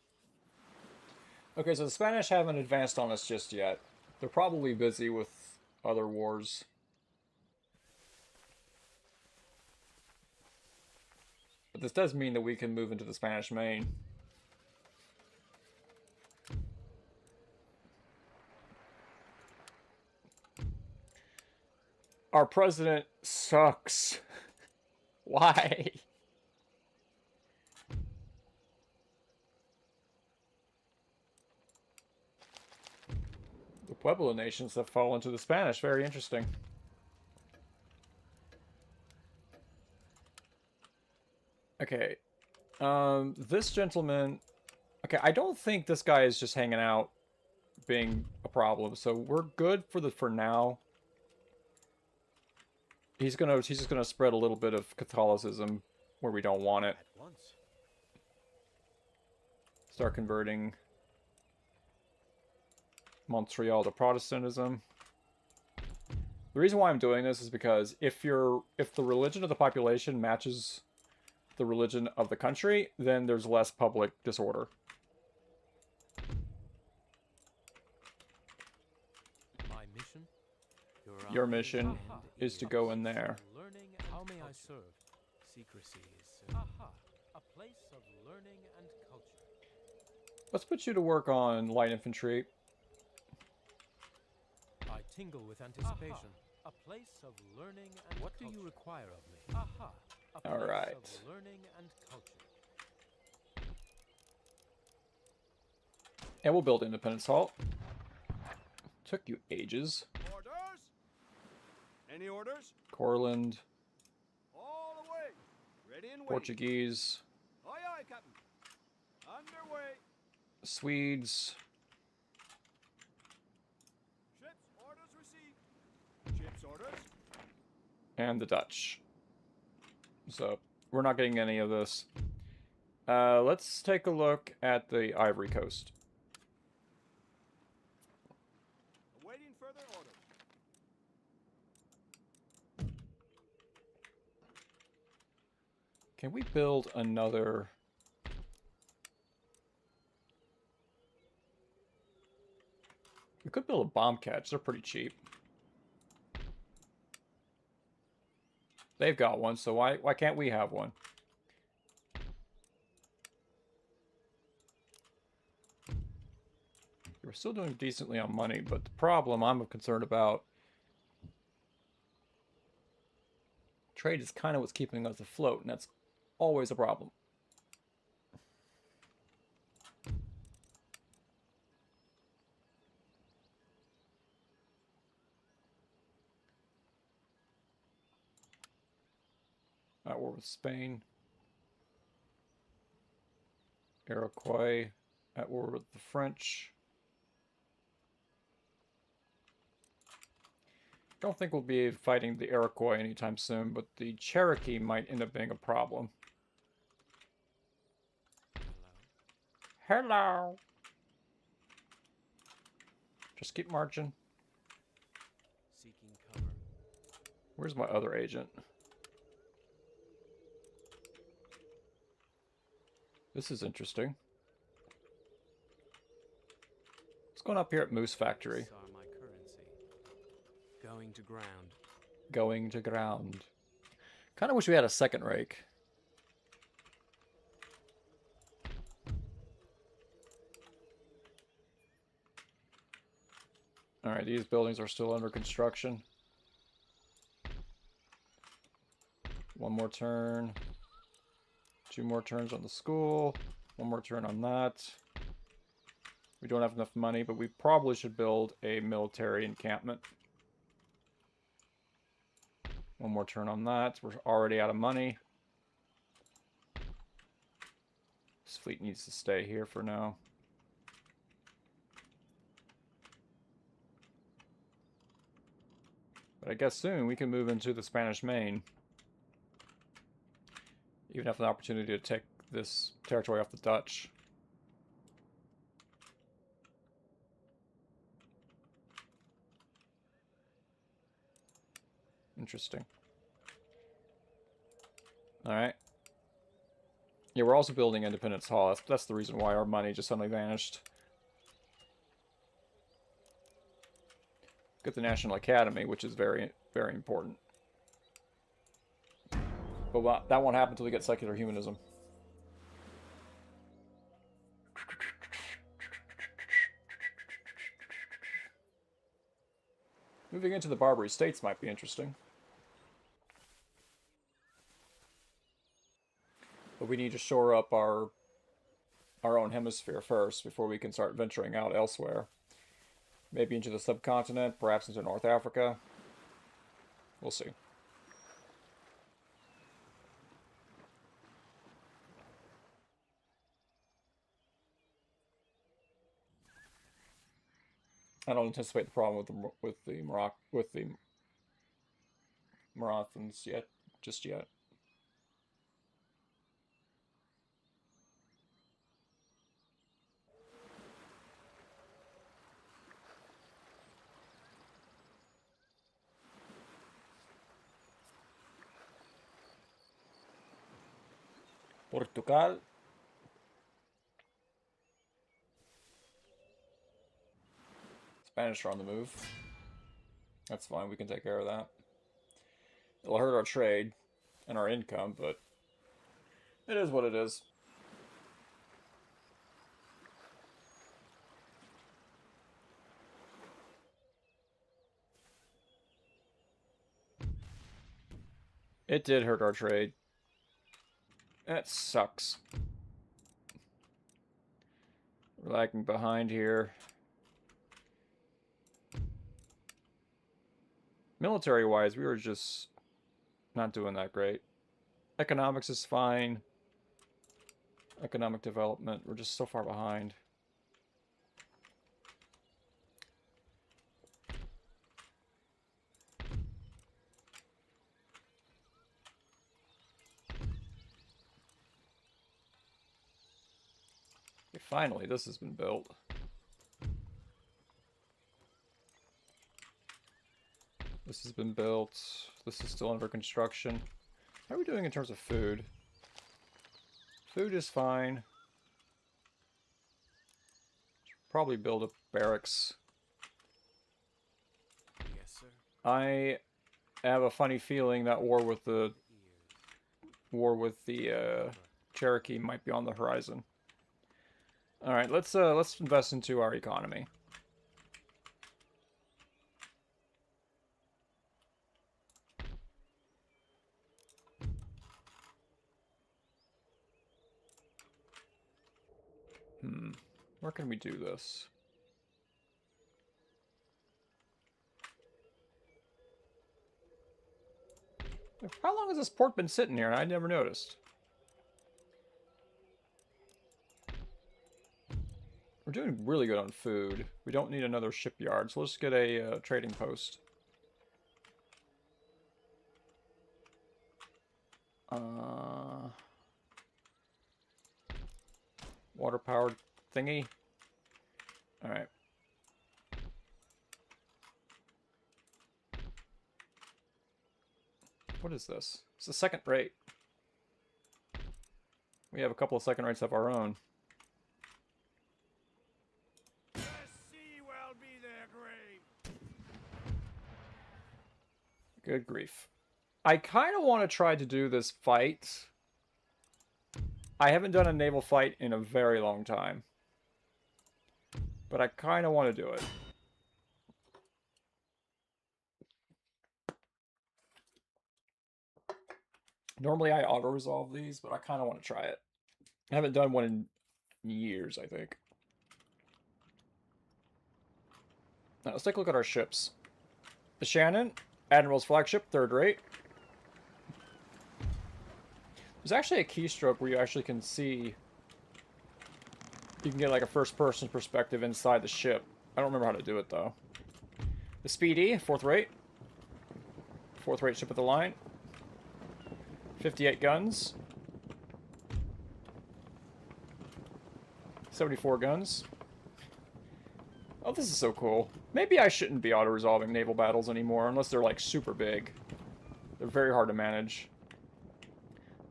Okay, so the Spanish haven't advanced on us just yet. They're probably busy with other wars. But this does mean that we can move into the Spanish Main. Our president sucks. Why? The Pueblo nations have fallen to the Spanish. Very interesting. Okay. This gentleman... okay, I don't think this guy is just hanging out being a problem, so we're good for now. He's just gonna spread a little bit of Catholicism where we don't want it. At once. Start converting Montreal to Protestantism. The reason why I'm doing this is because if the religion of the population matches the religion of the country, then there's less public disorder. My mission? Your mission is to go in there. Learning. How may I serve? Secrecy is... aha! A place of learning and culture. Let's put you to work on light infantry. I tingle with anticipation. A place of learning and what culture. Do you require of me? Aha! A place All right. of learning and culture. And we'll build Independence Hall. Took you ages. Orders? Any orders? Courland, All away. Ready and waiting. Portuguese, Aye, aye, Captain. Underway. Swedes, Ships, orders received. Ships, orders. and the Dutch. So, we're not getting any of this. Let's take a look at the Ivory Coast. Awaiting further orders. Can we build another... could build a bomb catch. They're pretty cheap. They've got one, so why can't we have one? We're still doing decently on money, but the problem I'm concerned about, trade is kind of what's keeping us afloat, and that's always a problem. At war with Spain. Iroquois at war with the French. Don't think we'll be fighting the Iroquois anytime soon, but the Cherokee might end up being a problem. Hello. Just keep marching. Seeking cover. Where's my other agent? This is interesting. What's going up here at Moose Factory? Saw my currency. Going to ground. Going to ground. Kind of wish we had a second rake. Alright, these buildings are still under construction. One more turn. 2 more turns on the school. 1 more turn on that. We don't have enough money, but we probably should build a military encampment. 1 more turn on that. We're already out of money. This fleet needs to stay here for now. But I guess soon we can move into the Spanish Main. Even have an opportunity to take this territory off the Dutch. Interesting. Alright. Yeah, we're also building Independence Hall. That's the reason why our money just suddenly vanished. Get the National Academy, which is very, very important. But that won't happen until we get secular humanism. Moving into the Barbary States might be interesting. But we need to shore up our own hemisphere first before we can start venturing out elsewhere. Maybe into the subcontinent, perhaps into North Africa. We'll see. I don't anticipate the problem with the Marathons just yet. Portugal. Spanish are on the move. That's fine, we can take care of that. It'll hurt our trade and our income, but it is what it is. It did hurt our trade. That sucks. We're lagging behind here. Military-wise, we were just not doing that great. Economics is fine. Economic development, we're just so far behind. Okay, finally, this has been built. This has been built. This is still under construction. How are we doing in terms of food? Food is fine. Probably build a barracks I have a funny feeling that war with the Cherokee might be on the horizon. All right, let's invest into our economy. Where can we do this? How long has this port been sitting here? I never noticed. We're doing really good on food. We don't need another shipyard, so let's get a trading post. Water-powered thingy. Alright. What is this? It's a second rate. We have a couple of second rates of our own. The sea will be their grave. Good grief. I kind of want to try to do this fight. I haven't done a naval fight in a very long time. But I kind of want to do it. Normally I auto-resolve these, but I kind of want to try it. I haven't done one in years, I think. Now, let's take a look at our ships. The Shannon, Admiral's flagship, third rate. There's actually a keystroke where you actually can see... You can get like a first-person perspective inside the ship. I don't remember how to do it, though. The Speedy, fourth rate. Fourth rate ship of the line. 58 guns. 74 guns. Oh, this is so cool. Maybe I shouldn't be auto-resolving naval battles anymore, unless they're, like, super big. They're very hard to manage.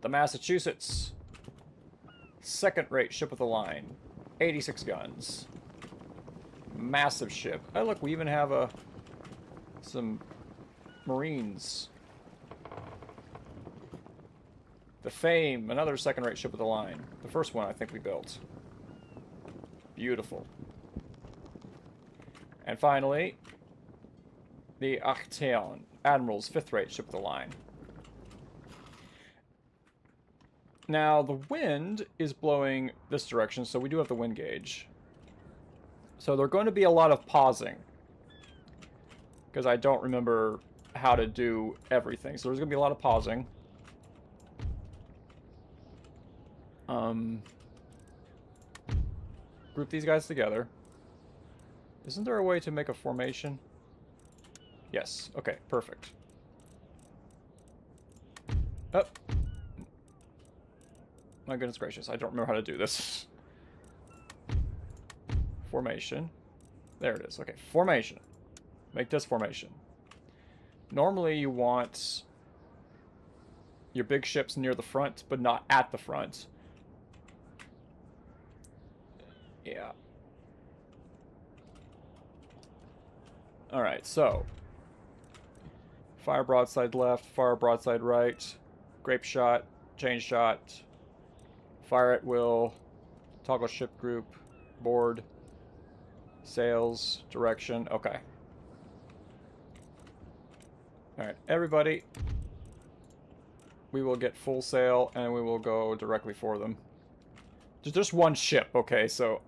The Massachusetts. Second-rate ship of the line. 86 guns. Massive ship. Oh, look, we even have some Marines. The Fame, another second-rate ship of the line. The first one I think we built. Beautiful. And finally, the Acteon, Admiral's fifth-rate ship of the line. Now, the wind is blowing this direction, so we do have the wind gauge. So there's going to be a lot of pausing. Because I don't remember how to do everything. So there's going to be a lot of pausing. Group these guys together. Isn't there a way to make a formation? Yes. Okay, perfect. Oh. My goodness gracious, I don't remember how to do this. Formation. There it is. Okay, formation. Make this formation. Normally you want your big ships near the front, but not at the front. Yeah. Alright, so. Fire broadside left, fire broadside right. Grape shot, chain shot. Fire at will. Toggle ship group. Board. Sails. Direction. Okay. Alright, everybody. We will get full sail and we will go directly for them. There's just one ship, okay, so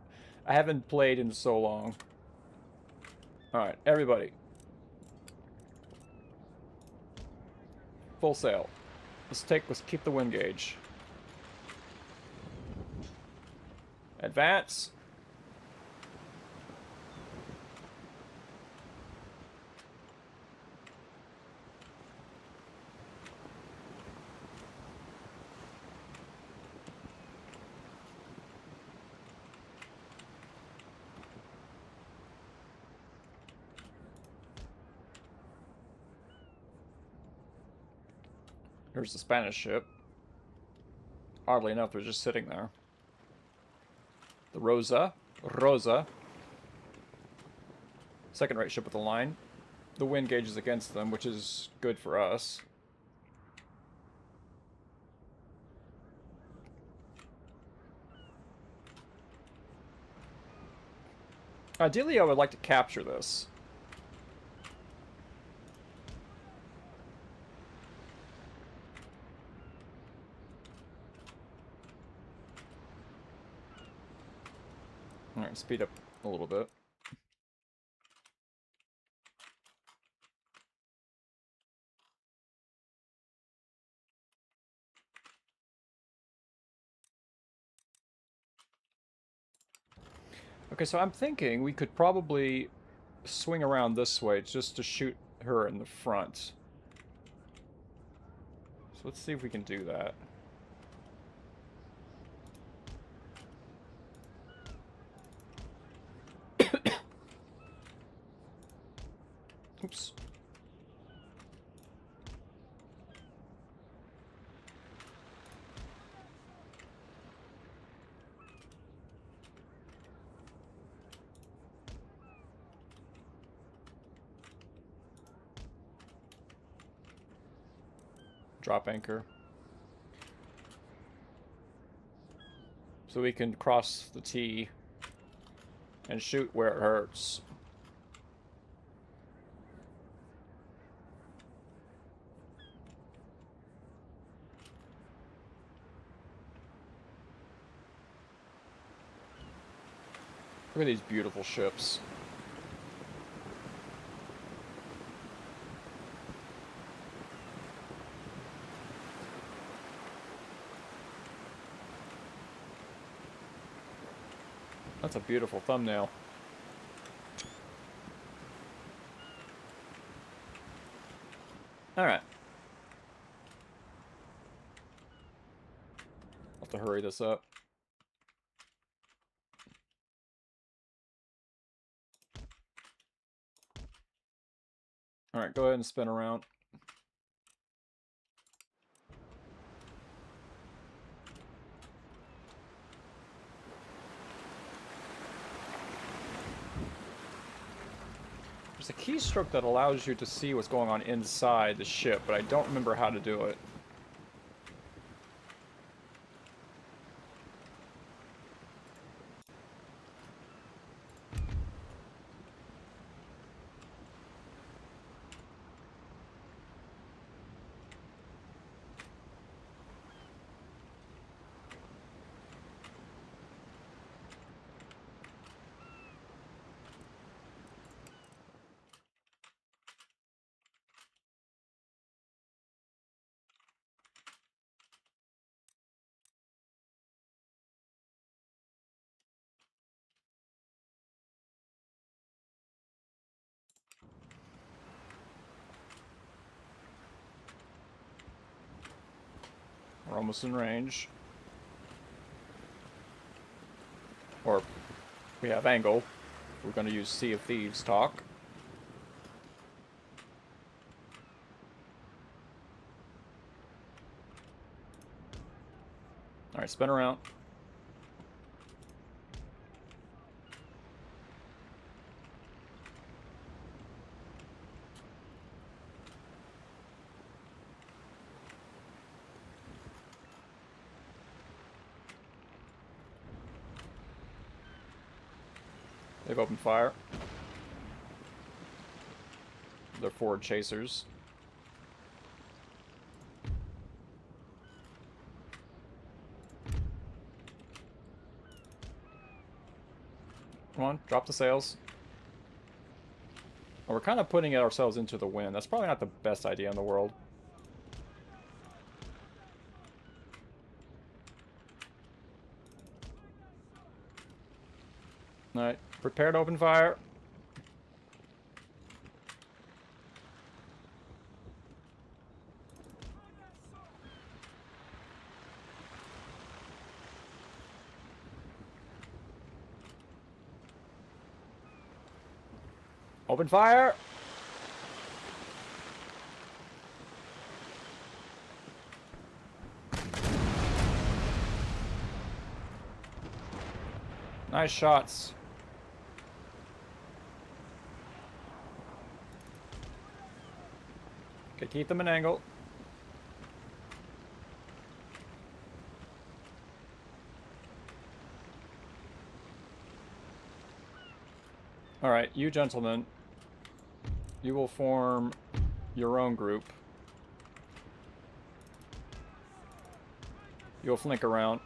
I haven't played in so long. Alright, everybody. Full sail. Let's keep the wind gauge. Advance. Here's the Spanish ship. Oddly enough, they're just sitting there. The Rosa. Second-rate ship of the line. the wind gauges against them, which is good for us. Ideally, I would like to capture this. Alright, speed up a little bit. Okay, so I'm thinking we could probably swing around this way just to shoot her in the front. So let's see if we can do that. Oops. Drop anchor. So we can cross the T and shoot where it hurts. Look at these beautiful ships. That's a beautiful thumbnail. Alright. I'll have to hurry this up. Alright, go ahead and spin around. There's a keystroke that allows you to see what's going on inside the ship, but I don't remember how to do it. We're almost in range. Or, we have angle. We're going to use Sea of Thieves talk. Alright, spin around. They've opened fire. They're forward chasers. Come on, drop the sails. Oh, we're kind of putting ourselves into the wind. That's probably not the best idea in the world. Alright, prepare to open fire. Open fire! Nice shots. Keep them in angle. Alright, you gentlemen. You will form your own group. You'll flank around.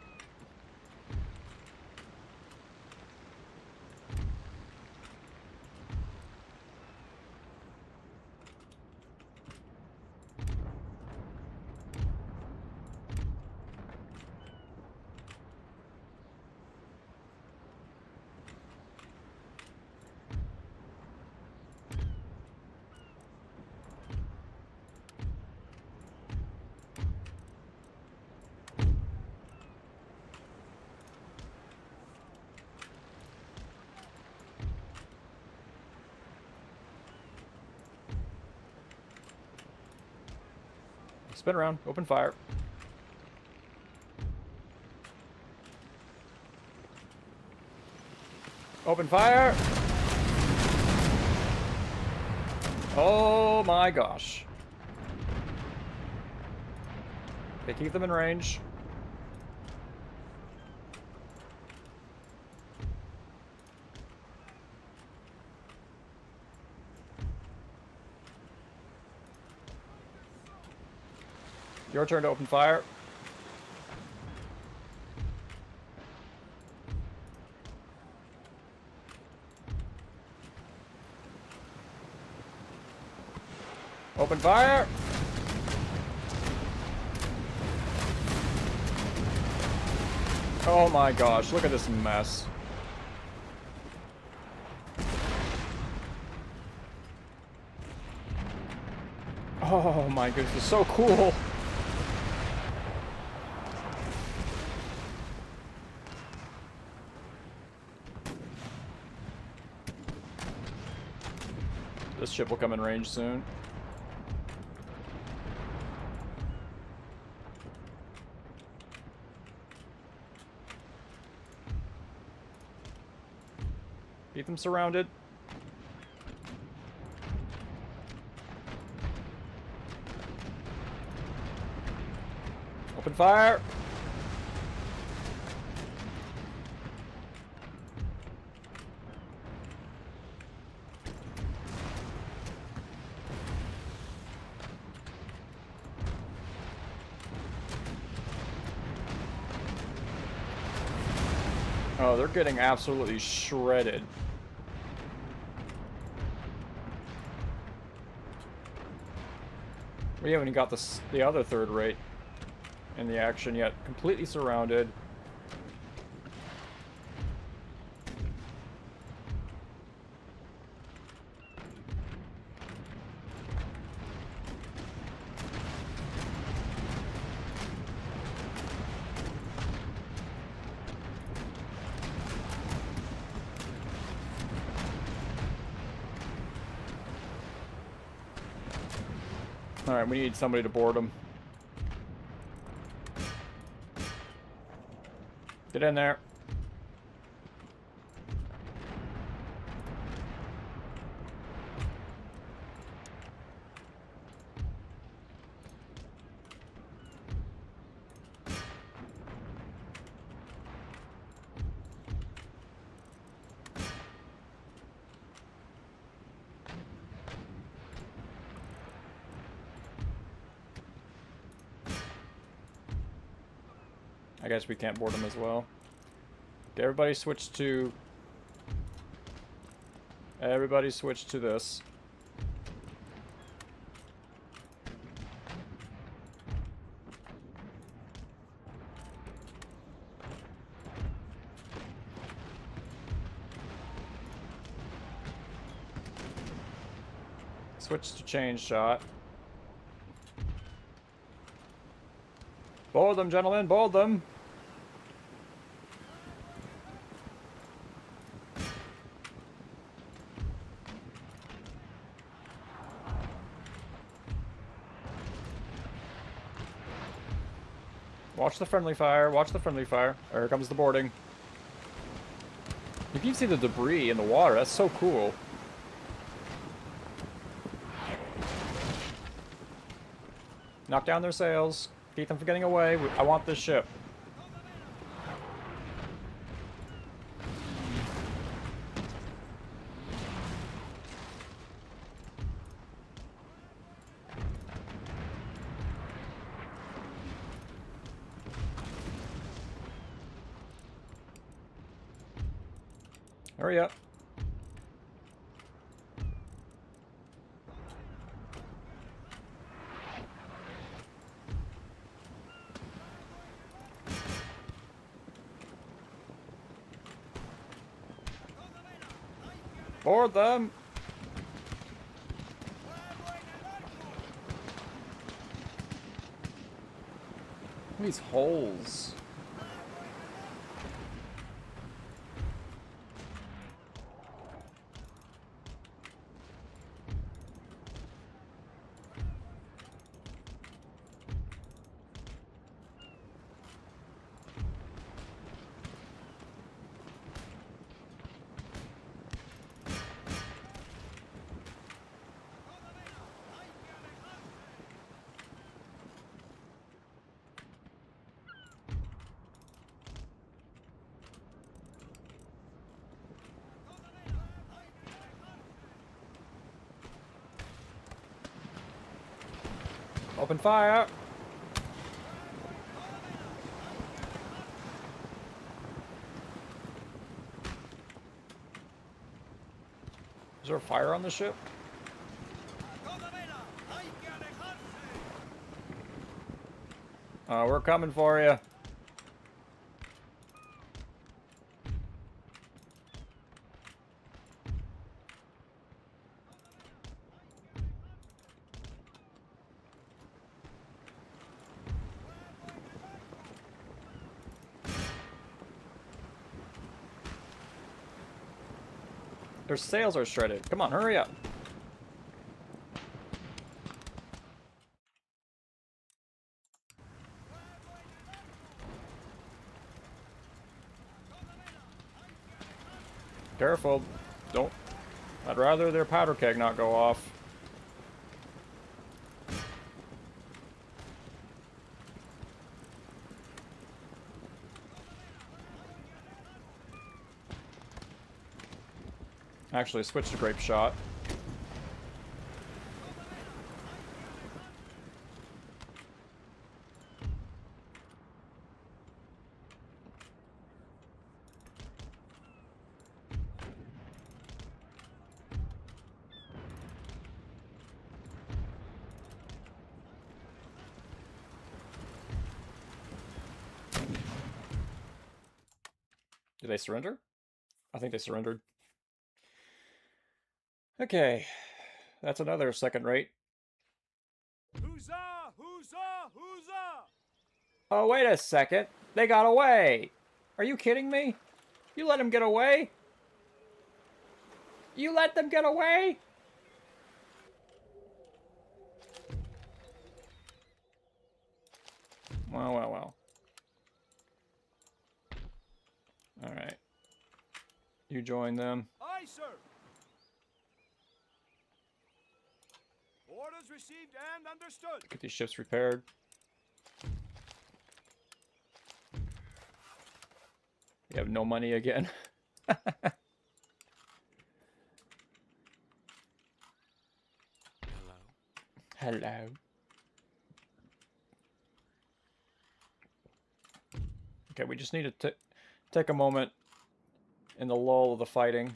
Spin around, open fire. Open fire! Oh my gosh. Okay, keep them in range. Your turn to open fire. Open fire! Oh my gosh, look at this mess. Oh my goodness, it's so cool. This ship will come in range soon. Keep them surrounded. Open fire! Oh, they're getting absolutely shredded. We haven't even got the other third rate in the action yet. Completely surrounded. Alright, we need somebody to board them. Get in there. I guess we can't board them as well. Okay, everybody switch to this. Switch to change shot. Board them, gentlemen, board them. Watch the friendly fire, watch the friendly fire. Here comes the boarding. You can see the debris in the water, that's so cool. Knock down their sails. Keep them from getting away. I want this ship. Hurry up. Board them! These holes. Open fire! Is there a fire on the ship? We're coming for you. Their sails are shredded. Come on, hurry up. Careful. Don't. I'd rather their powder keg not go off. Actually, switch to grape shot. Did they surrender? I think they surrendered. Okay, that's another second rate. Huzzah! Huzzah! Huzzah! Oh, wait a second. They got away. Are you kidding me? You let them get away? You let them get away? Well, well, well. Alright. You join them. Aye, sir. Orders received and understood. Get these ships repaired. You have no money again. Hello. Hello. Okay, we just need to take a moment in the lull of the fighting.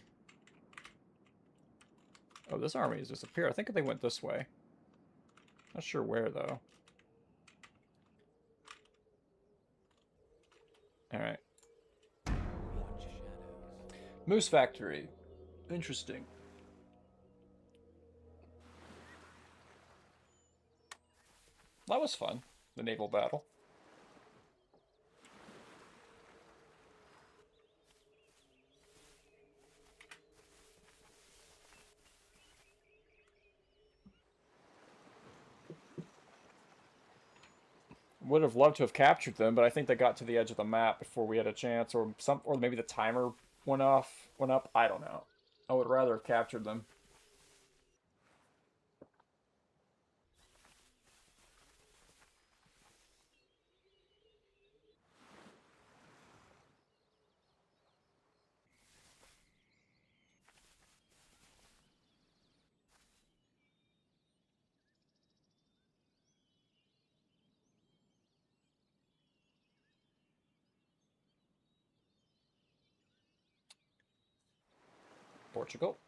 Oh, this army has disappeared. I think they went this way. Not sure where, though. Alright. Watch shadows. Moose Factory. Interesting. That was fun. The naval battle. Would have loved to have captured them, but I think they got to the edge of the map before we had a chance, or maybe the timer went up. I don't know. I would rather have captured them. Portugal.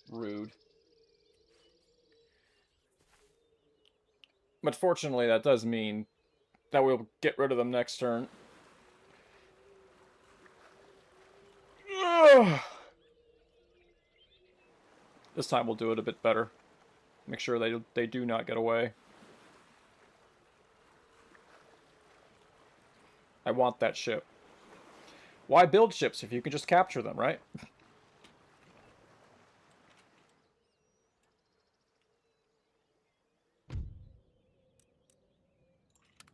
Rude. But fortunately, that does mean that we'll get rid of them next turn. Ugh. This time we'll do it a bit better. Make sure they do not get away. I want that ship. Why build ships if you can just capture them, right?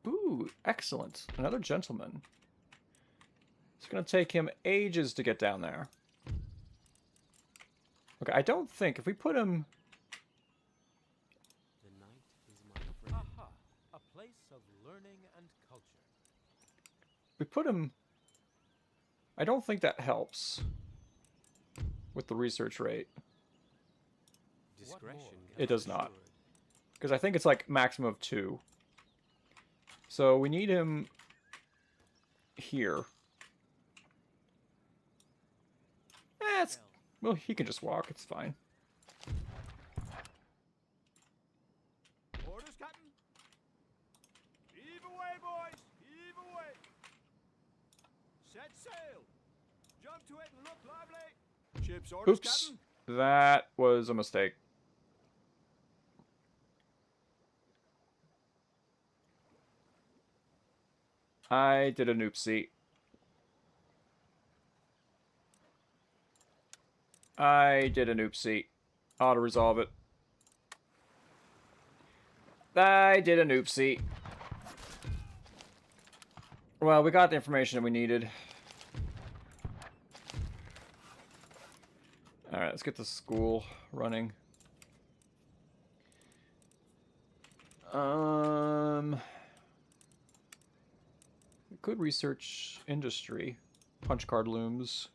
Ooh, excellent. Another gentleman. It's going to take him ages to get down there. Okay, I don't think if we put him... The night is my friend. Aha, a place of learning and culture. We put him... I don't think that helps with the research rate. Discretion. It does not. Because I think it's like maximum of 2. So we need him here. Well, he can just walk. It's fine. Orders, Captain. Heave away, boys. Heave away. Set sail. Jump to it and look lively. Ship's orders, Oops. Captain. That was a mistake. I did an oopsie. I did an oopsie. Ought to resolve it. I did an oopsie. Well, we got the information that we needed. Alright, let's get the school running. We could research industry. Punch card looms.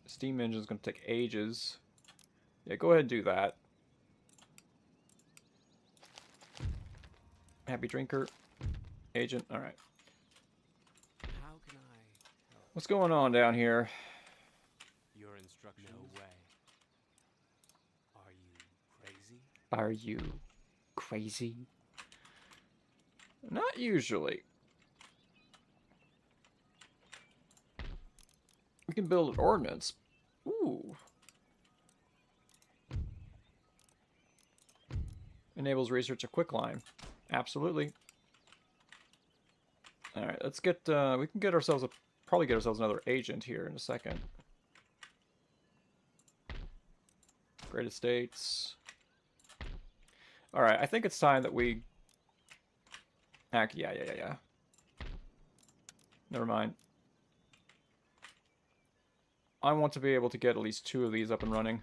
Steam engine's gonna take ages. Yeah, go ahead and do that. Happy drinker. Agent, alright. How can I help? What's going on down here? Your instructions? No way. Are you crazy? Are you crazy? Not usually. We can build an ordnance. Ooh. Enables research a quicklime. Absolutely. Alright, let's get, we can get ourselves probably get ourselves another agent here in a second. Great Estates. Alright, I think it's time that we... Yeah. Never mind. I want to be able to get at least 2 of these up and running.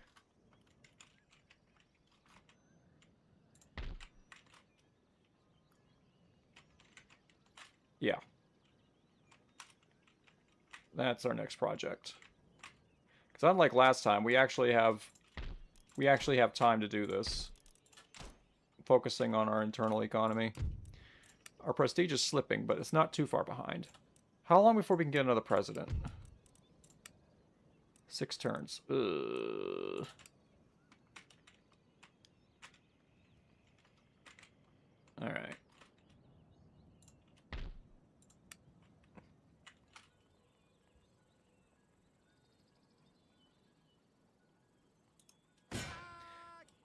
Yeah. That's our next project. Because unlike last time, we actually have time to do this. Focusing on our internal economy. Our prestige is slipping, but it's not too far behind. How long before we can get another president? 6 turns. Ugh. Alright.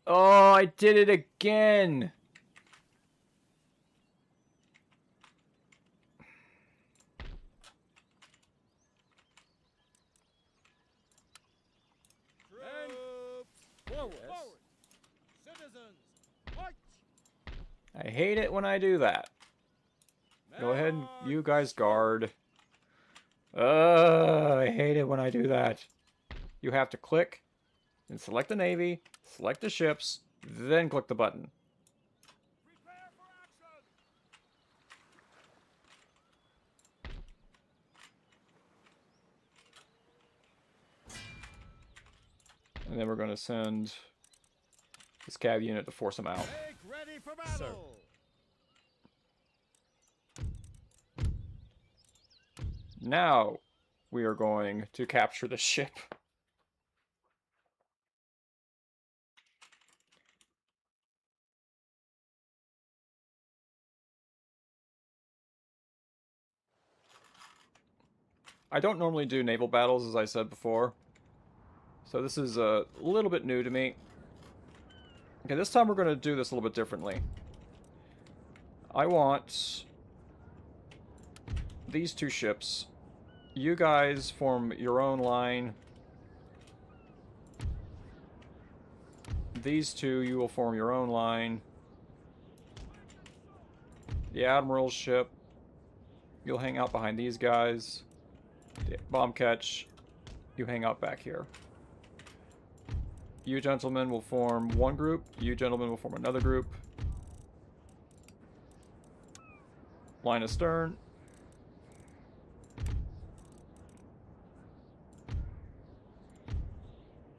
Oh, I did it again! Forward. Forward. Citizens, march. I hate it when I do that. Go ahead and you guys guard. I hate it when I do that. You have to click and select the Navy, select the ships, then click the button. Prepare for action. And then we're going to send this cav unit to force them out. Make ready for battle. Now we are going to capture the ship. I don't normally do naval battles, as I said before. So this is a little bit new to me. Okay, this time we're going to do this a little bit differently. I want these two ships. You guys form your own line. These two, you will form your own line. The Admiral's ship, you'll hang out behind these guys. The bomb catch, you hang out back here. You gentlemen will form one group. You gentlemen will form another group. Line astern.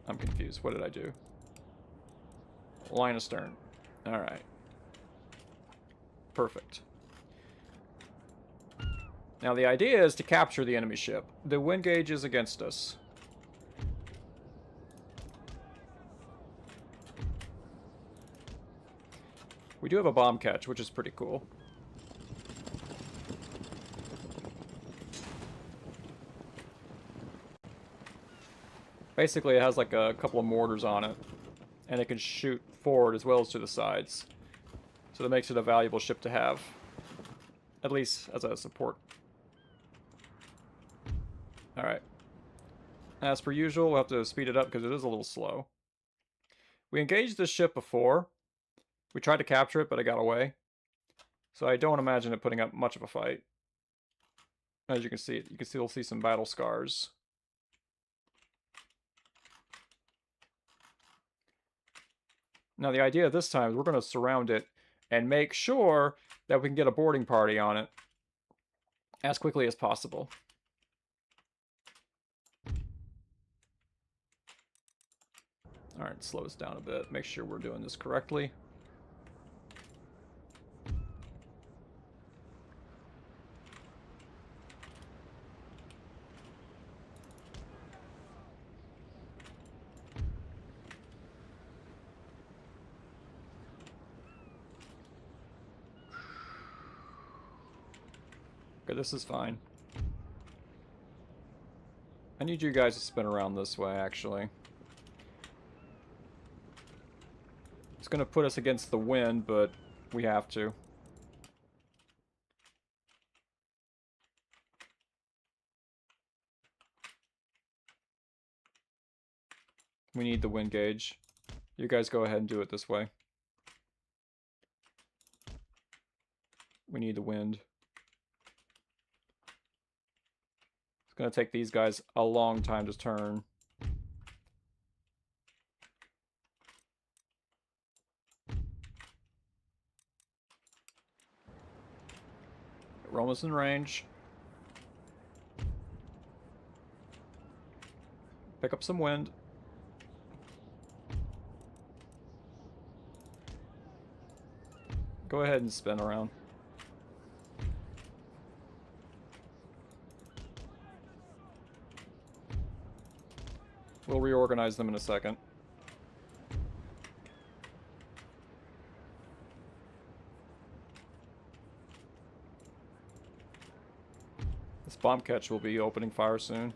I'm confused. What did I do? Line astern. Alright. Perfect. Now the idea is to capture the enemy ship. The wind gauge is against us. We do have a bomb catch, which is pretty cool. Basically, it has like a couple of mortars on it, and it can shoot forward as well as to the sides. So that makes it a valuable ship to have, at least as a support. Alright. As per usual, we'll have to speed it up because it is a little slow. We engaged this ship before. We tried to capture it, but it got away. So I don't imagine it putting up much of a fight. As you can see, you can still see some battle scars. Now the idea this time is we're going to surround it and make sure that we can get a boarding party on it as quickly as possible. Alright, slow us down a bit. Make sure we're doing this correctly. Okay, this is fine. I need you guys to spin around this way, actually. It's going to put us against the wind, but we have to. We need the wind gauge. You guys go ahead and do it this way. We need the wind. It's going to take these guys a long time to turn. We're almost in range. Pick up some wind. Go ahead and spin around. We'll reorganize them in a second. This bomb catch will be opening fire soon.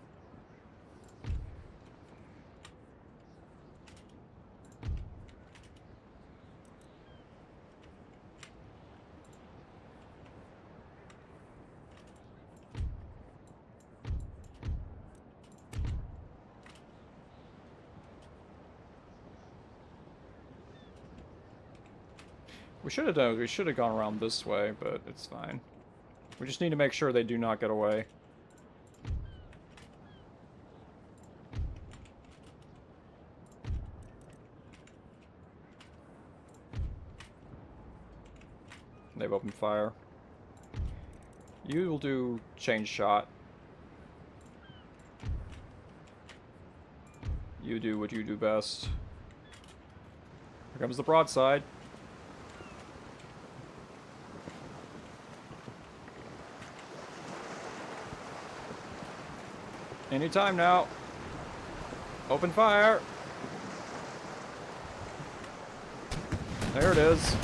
We should have gone around this way, but it's fine. We just need to make sure they do not get away. They've opened fire. You will do change shot. You do what you do best. Here comes the broadside. Anytime now. Open fire. There it is.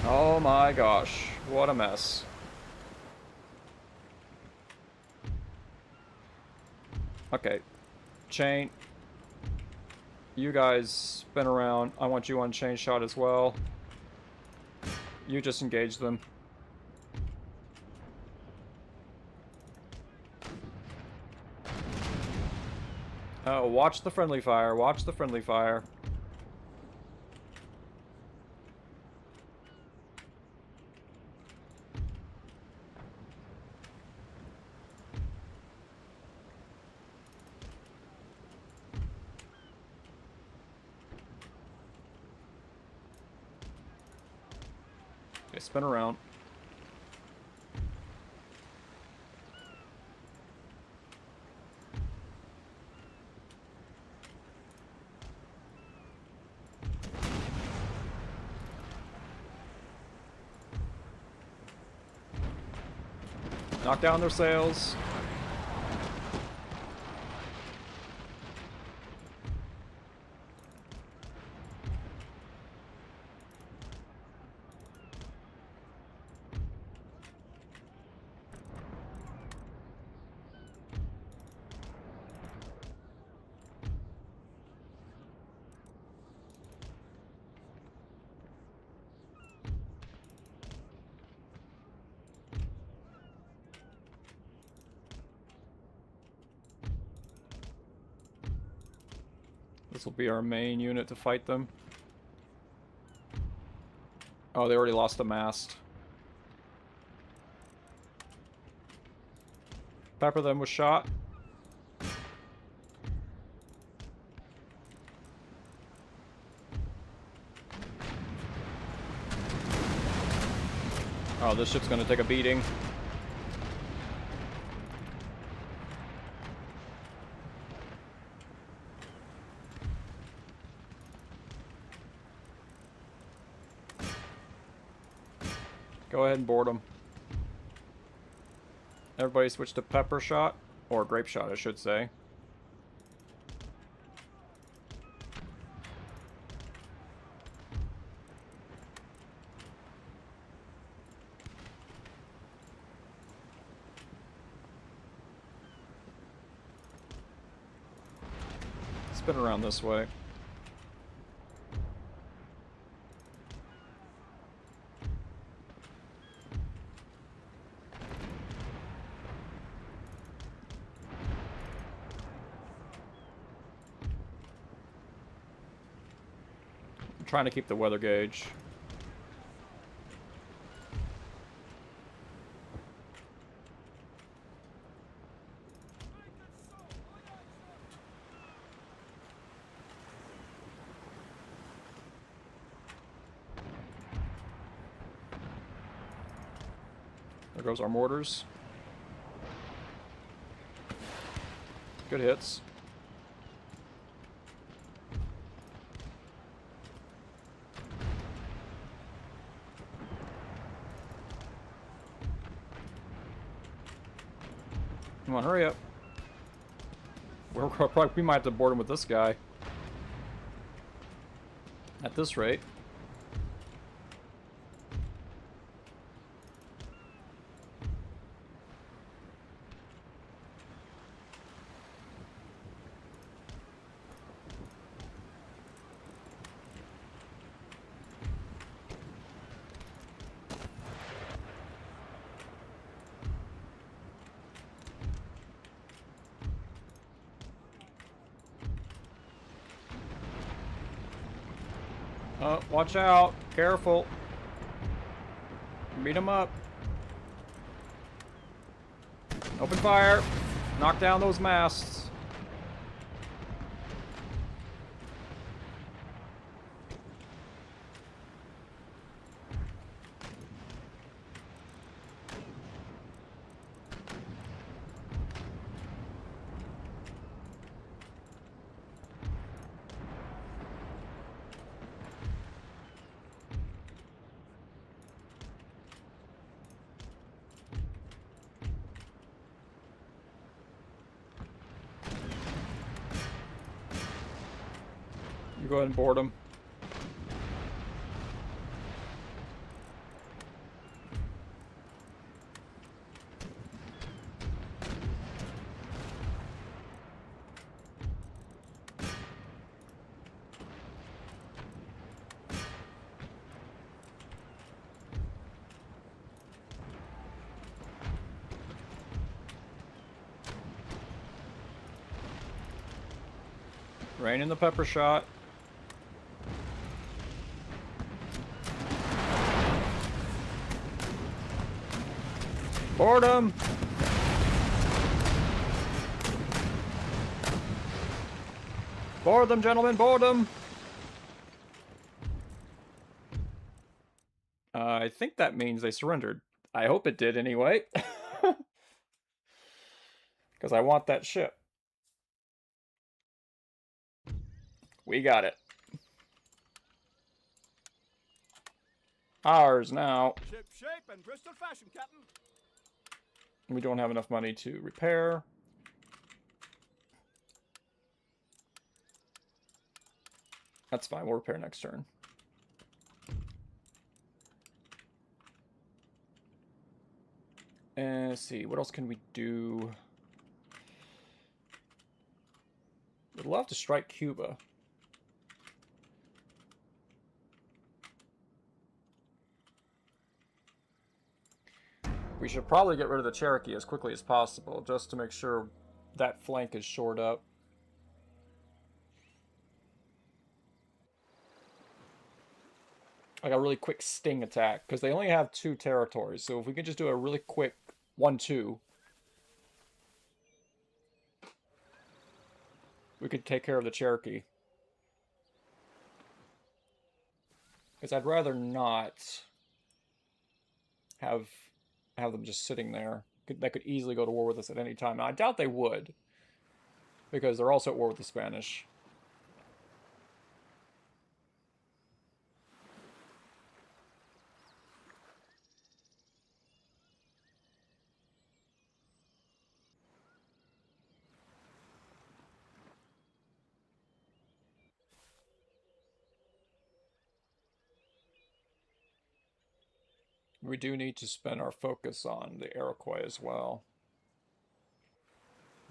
Oh my gosh. What a mess. Okay. Chain. You guys spin around. I want you on chain shot as well. You just engage them. Oh, watch the friendly fire. Watch the friendly fire. Okay, spin around. Knock down their sails. This will be our main unit to fight them. Oh, they already lost the mast. Pepper them with shot. Oh, this ship's gonna take a beating. Go ahead and board them. Everybody switch to pepper shot, or grape shot, I should say. Spin around this way. I'm trying to keep the weather gauge. There goes our mortars. Good hits. Come on, hurry up. We might have to board him with this guy. At this rate. Oh, watch out. Careful. Beat him up. Open fire. Knock down those masts. You go ahead and board them. Rain in the pepper shot. Board them! Board them, gentlemen, board them! I think that means they surrendered. I hope it did anyway. Because I want that ship. We got it. Ours now. Ship shape and Bristol fashion, Captain. We don't have enough money to repair. That's fine, we'll repair next turn. And let's see, what else can we do? Would love to strike Cuba. We should probably get rid of the Cherokee as quickly as possible, just to make sure that flank is shored up. Like a really quick sting attack, because they only have 2 territories, so if we could just do a really quick 1-2, we could take care of the Cherokee. Because I'd rather not have them just sitting there. That could easily go to war with us at any time. Now, I doubt they would, because they're also at war with the Spanish. We do need to spend our focus on the Iroquois as well.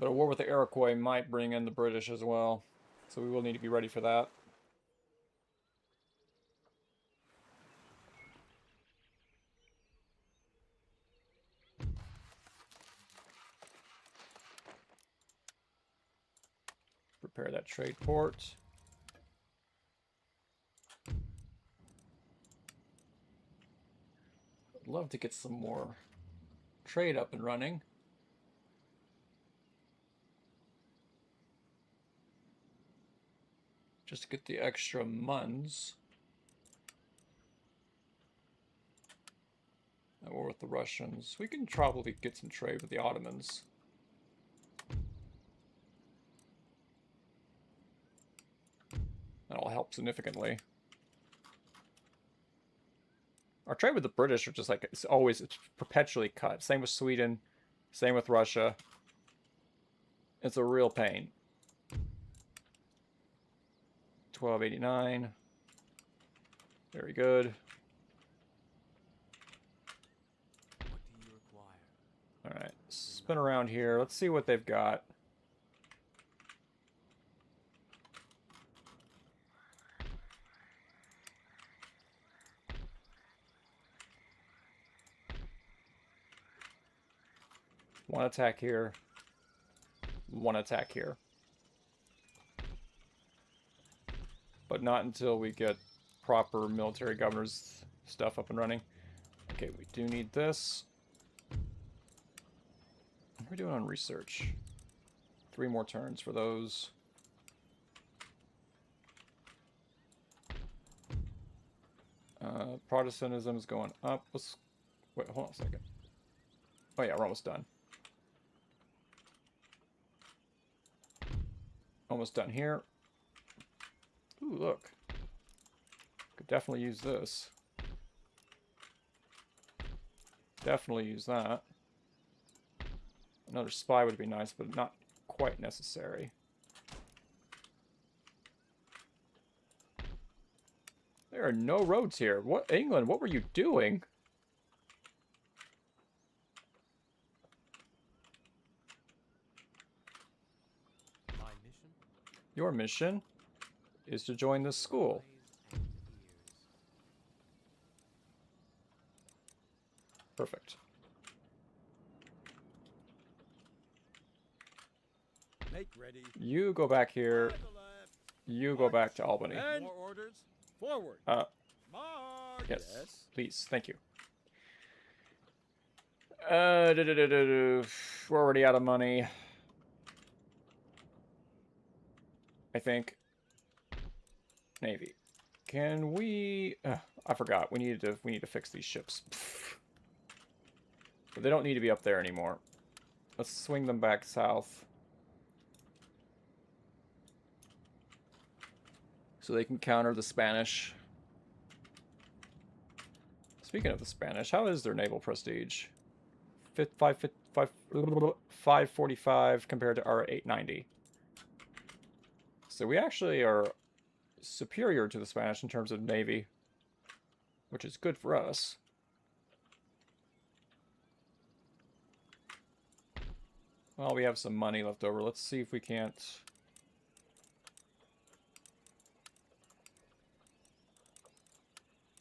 But a war with the Iroquois might bring in the British as well. So we will need to be ready for that. Prepare that trade port. I'd love to get some more trade up and running. Just to get the extra munds. Or with the Russians. We can probably get some trade with the Ottomans. That'll help significantly. Our trade with the British are just like, it's perpetually cut. Same with Sweden, same with Russia. It's a real pain. 1289. Very good. What do you require? Alright, spin around here. Let's see what they've got. One attack here. One attack here. But not until we get proper military governors stuff up and running. Okay, we do need this. What are we doing on research? 3 more turns for those. Protestantism is going up. Let's wait, hold on a second. Oh yeah, we're almost done. Almost done here. Ooh, look. Could definitely use this. Definitely use that. Another spy would be nice, but not quite necessary. There are no roads here. What, England, what were you doing? My mission? Your mission is to join this school. Eyes and ears. Perfect. Make ready. You go back here. To the left. You go back to Albany. And more orders. Forward. March. Yes. Please. Thank you. We're already out of money. I think. Navy. Can we... I forgot. We need to fix these ships. But they don't need to be up there anymore. Let's swing them back south. So they can counter the Spanish. Speaking of the Spanish, how is their naval prestige? 545 compared to our 890. So we actually are superior to the Spanish in terms of navy, which is good for us. Well, we have some money left over. Let's see if we can't...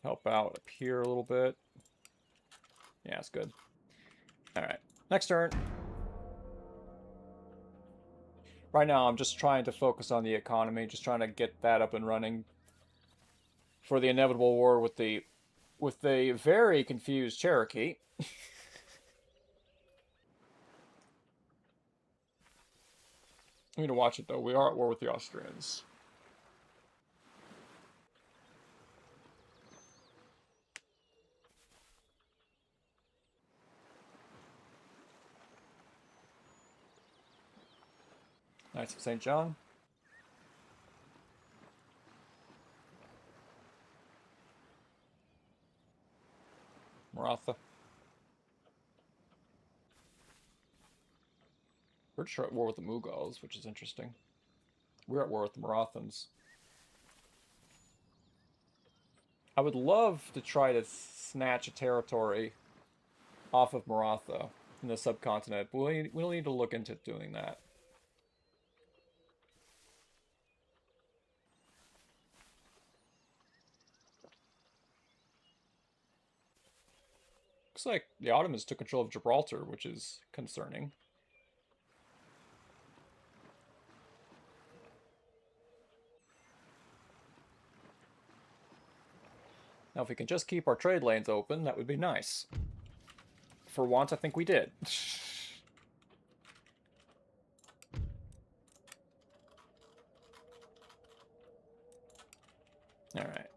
help out up here a little bit. Yeah, it's good. Alright, next turn. Right now, I'm just trying to focus on the economy, just trying to get that up and running for the inevitable war with the very confused Cherokee. I need to watch it, though. We are at war with the Austrians. Knights of St. John. Maratha. British are at war with the Mughals, which is interesting. We're at war with the Marathans. I would love to try to snatch a territory off of Maratha in the subcontinent, but we'll need to look into doing that. Looks like the Ottomans took control of Gibraltar, which is concerning. Now, if we can just keep our trade lanes open, that would be nice. For once, I think we did. Alright.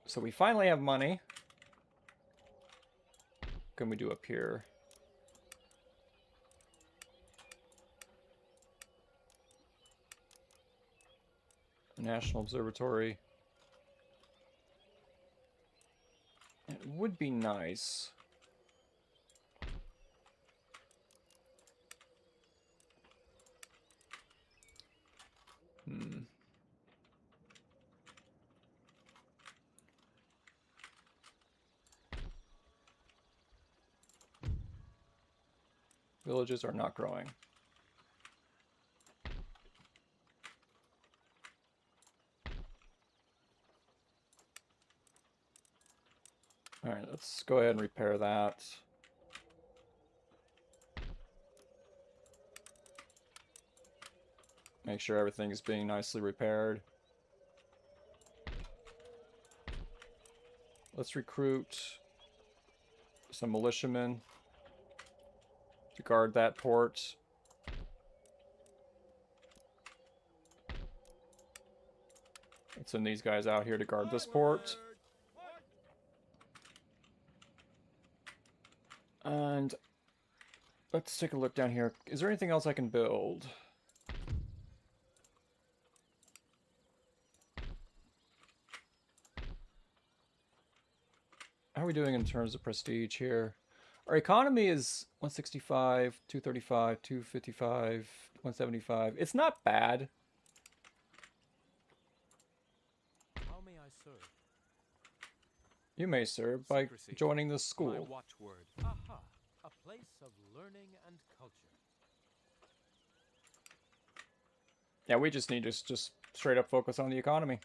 So we finally have money. What can we do up here? National Observatory. It would be nice. Villages are not growing. Alright, let's go ahead and repair that. Make sure everything is being nicely repaired. Let's recruit some militiamen to guard that port. Let's send these guys out here to guard this port. And let's take a look down here. Is there anything else I can build? How are we doing in terms of prestige here? Our economy is 165, 235, 255, 175. It's not bad. How may I serve? You may serve by Secrecy. joining this My school. watchword. Aha. A place of learning and culture. Yeah, we just need to just straight up focus on the economy.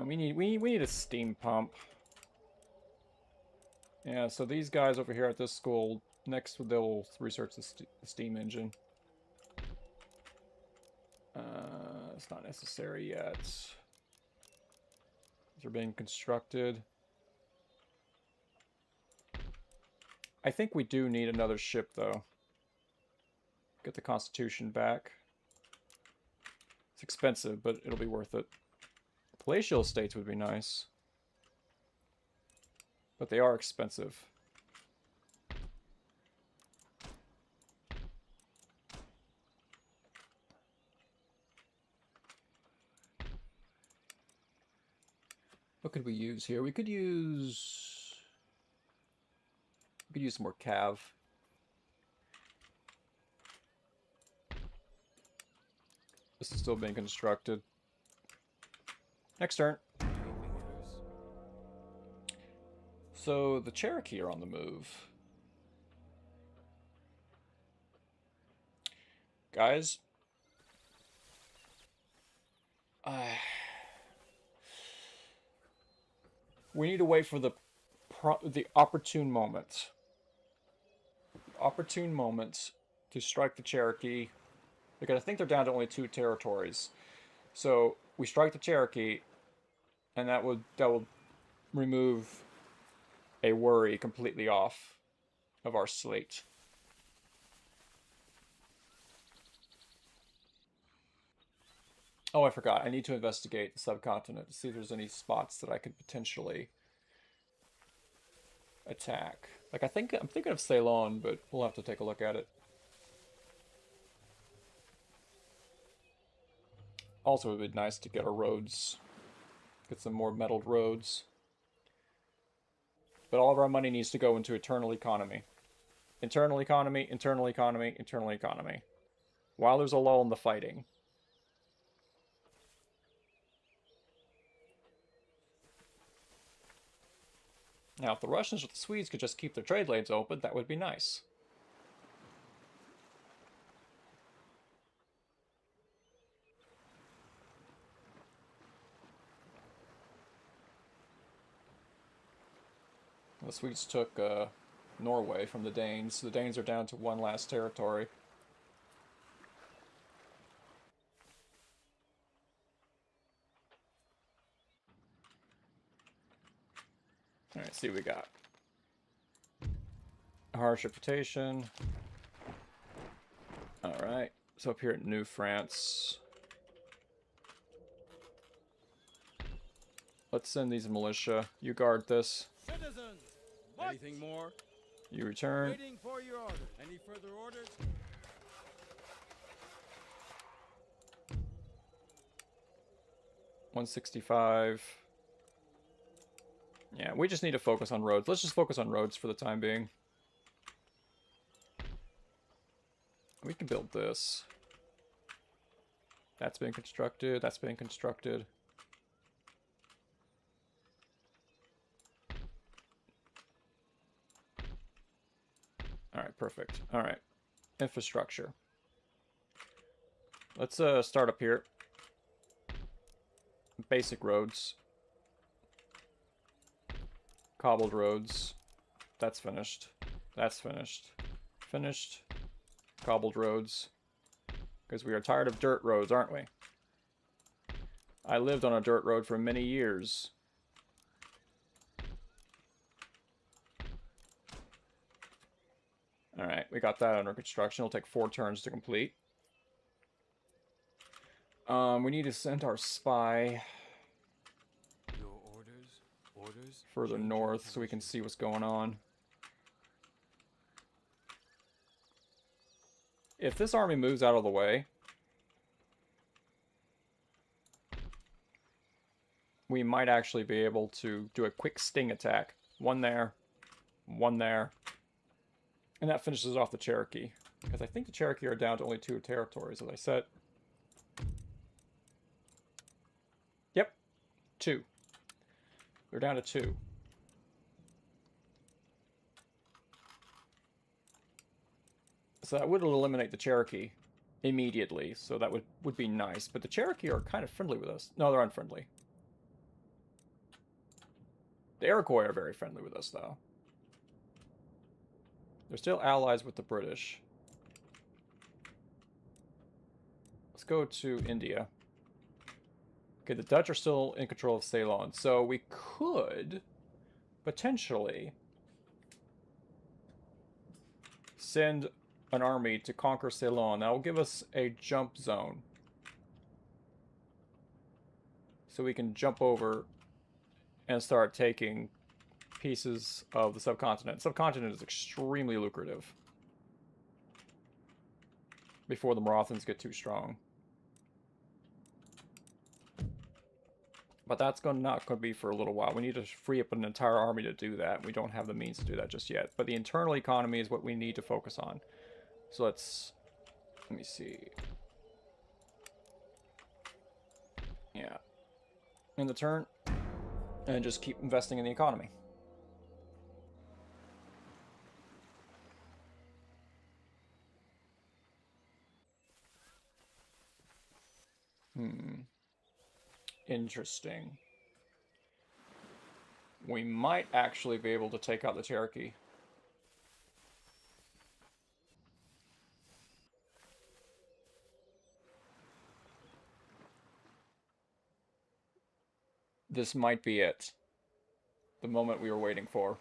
We need a steam pump. Yeah, so these guys over here at this school, next they'll research the steam engine. It's not necessary yet. These are being constructed. I think we do need another ship, though. Get the Constitution back. It's expensive, but it'll be worth it. Palatial estates would be nice. But they are expensive. What could we use here? We could use some more cav. This is still being constructed. Next turn. So the Cherokee are on the move. Guys, we need to wait for the opportune moment. Opportune moment to strike the Cherokee, because I think they're down to only 2 territories. So we strike the Cherokee, and that will remove a worry completely off of our slate. Oh, I forgot. I need to investigate the subcontinent to see if there's any spots that I could potentially attack. Like, I'm thinking of Ceylon, but we'll have to take a look at it. Also, it would be nice to get our roads, get some more metalled roads. But all of our money needs to go into internal economy. Internal economy, internal economy, internal economy. While there's a lull in the fighting. Now, if the Russians or the Swedes could just keep their trade lanes open, that would be nice. The Swedes took Norway from the Danes. The Danes are down to 1 last territory. Alright, see what we got. Harsh reputation. Alright, so up here at New France. Let's send these militia. You guard this. Citizens, anything more? You return. Waiting for your orders. Any further orders? $165. Yeah, we just need to focus on roads. Let's just focus on roads for the time being. We can build this. That's being constructed. That's being constructed. Alright, perfect. Alright. Infrastructure. Let's start up here. Basic roads. Cobbled roads. That's finished. That's finished. Finished. Cobbled roads. Because we are tired of dirt roads, aren't we? I lived on a dirt road for many years. Alright, we got that under construction. It'll take 4 turns to complete. We need to send our spy Your orders further north so we can see what's going on. If this army moves out of the way, we might actually be able to do a quick sting attack. One there, and that finishes off the Cherokee. Because I think the Cherokee are down to only 2 territories, as I said. Yep, 2. They're down to 2. So that would eliminate the Cherokee immediately, so that would be nice. But the Cherokee are kind of friendly with us. No, they're unfriendly. The Iroquois are very friendly with us, though. They're still allies with the British. Let's go to India. Okay, the Dutch are still in control of Ceylon, so we could potentially send an army to conquer Ceylon. That will give us a jump zone. So we can jump over and start taking pieces of the subcontinent. Subcontinent is extremely lucrative before the Marathons get too strong. But that's not going to be for a little while. We need to free up an entire army to do that. We don't have the means to do that just yet. But the internal economy is what we need to focus on. So let me see. Yeah. In the turn. And just keep investing in the economy. Interesting. We might actually be able to take out the Cherokee. This might be it. The moment we were waiting for.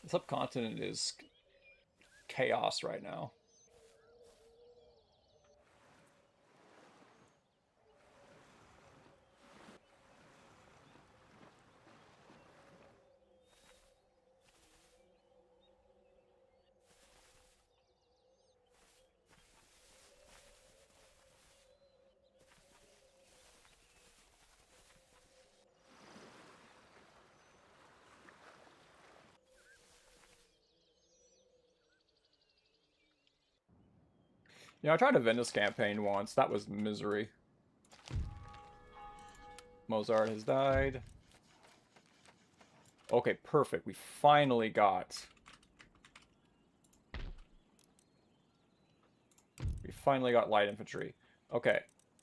The subcontinent is chaos right now. You know, I tried to win this campaign once. That was misery. Mozart has died. Okay, perfect. We finally got... light infantry. Okay.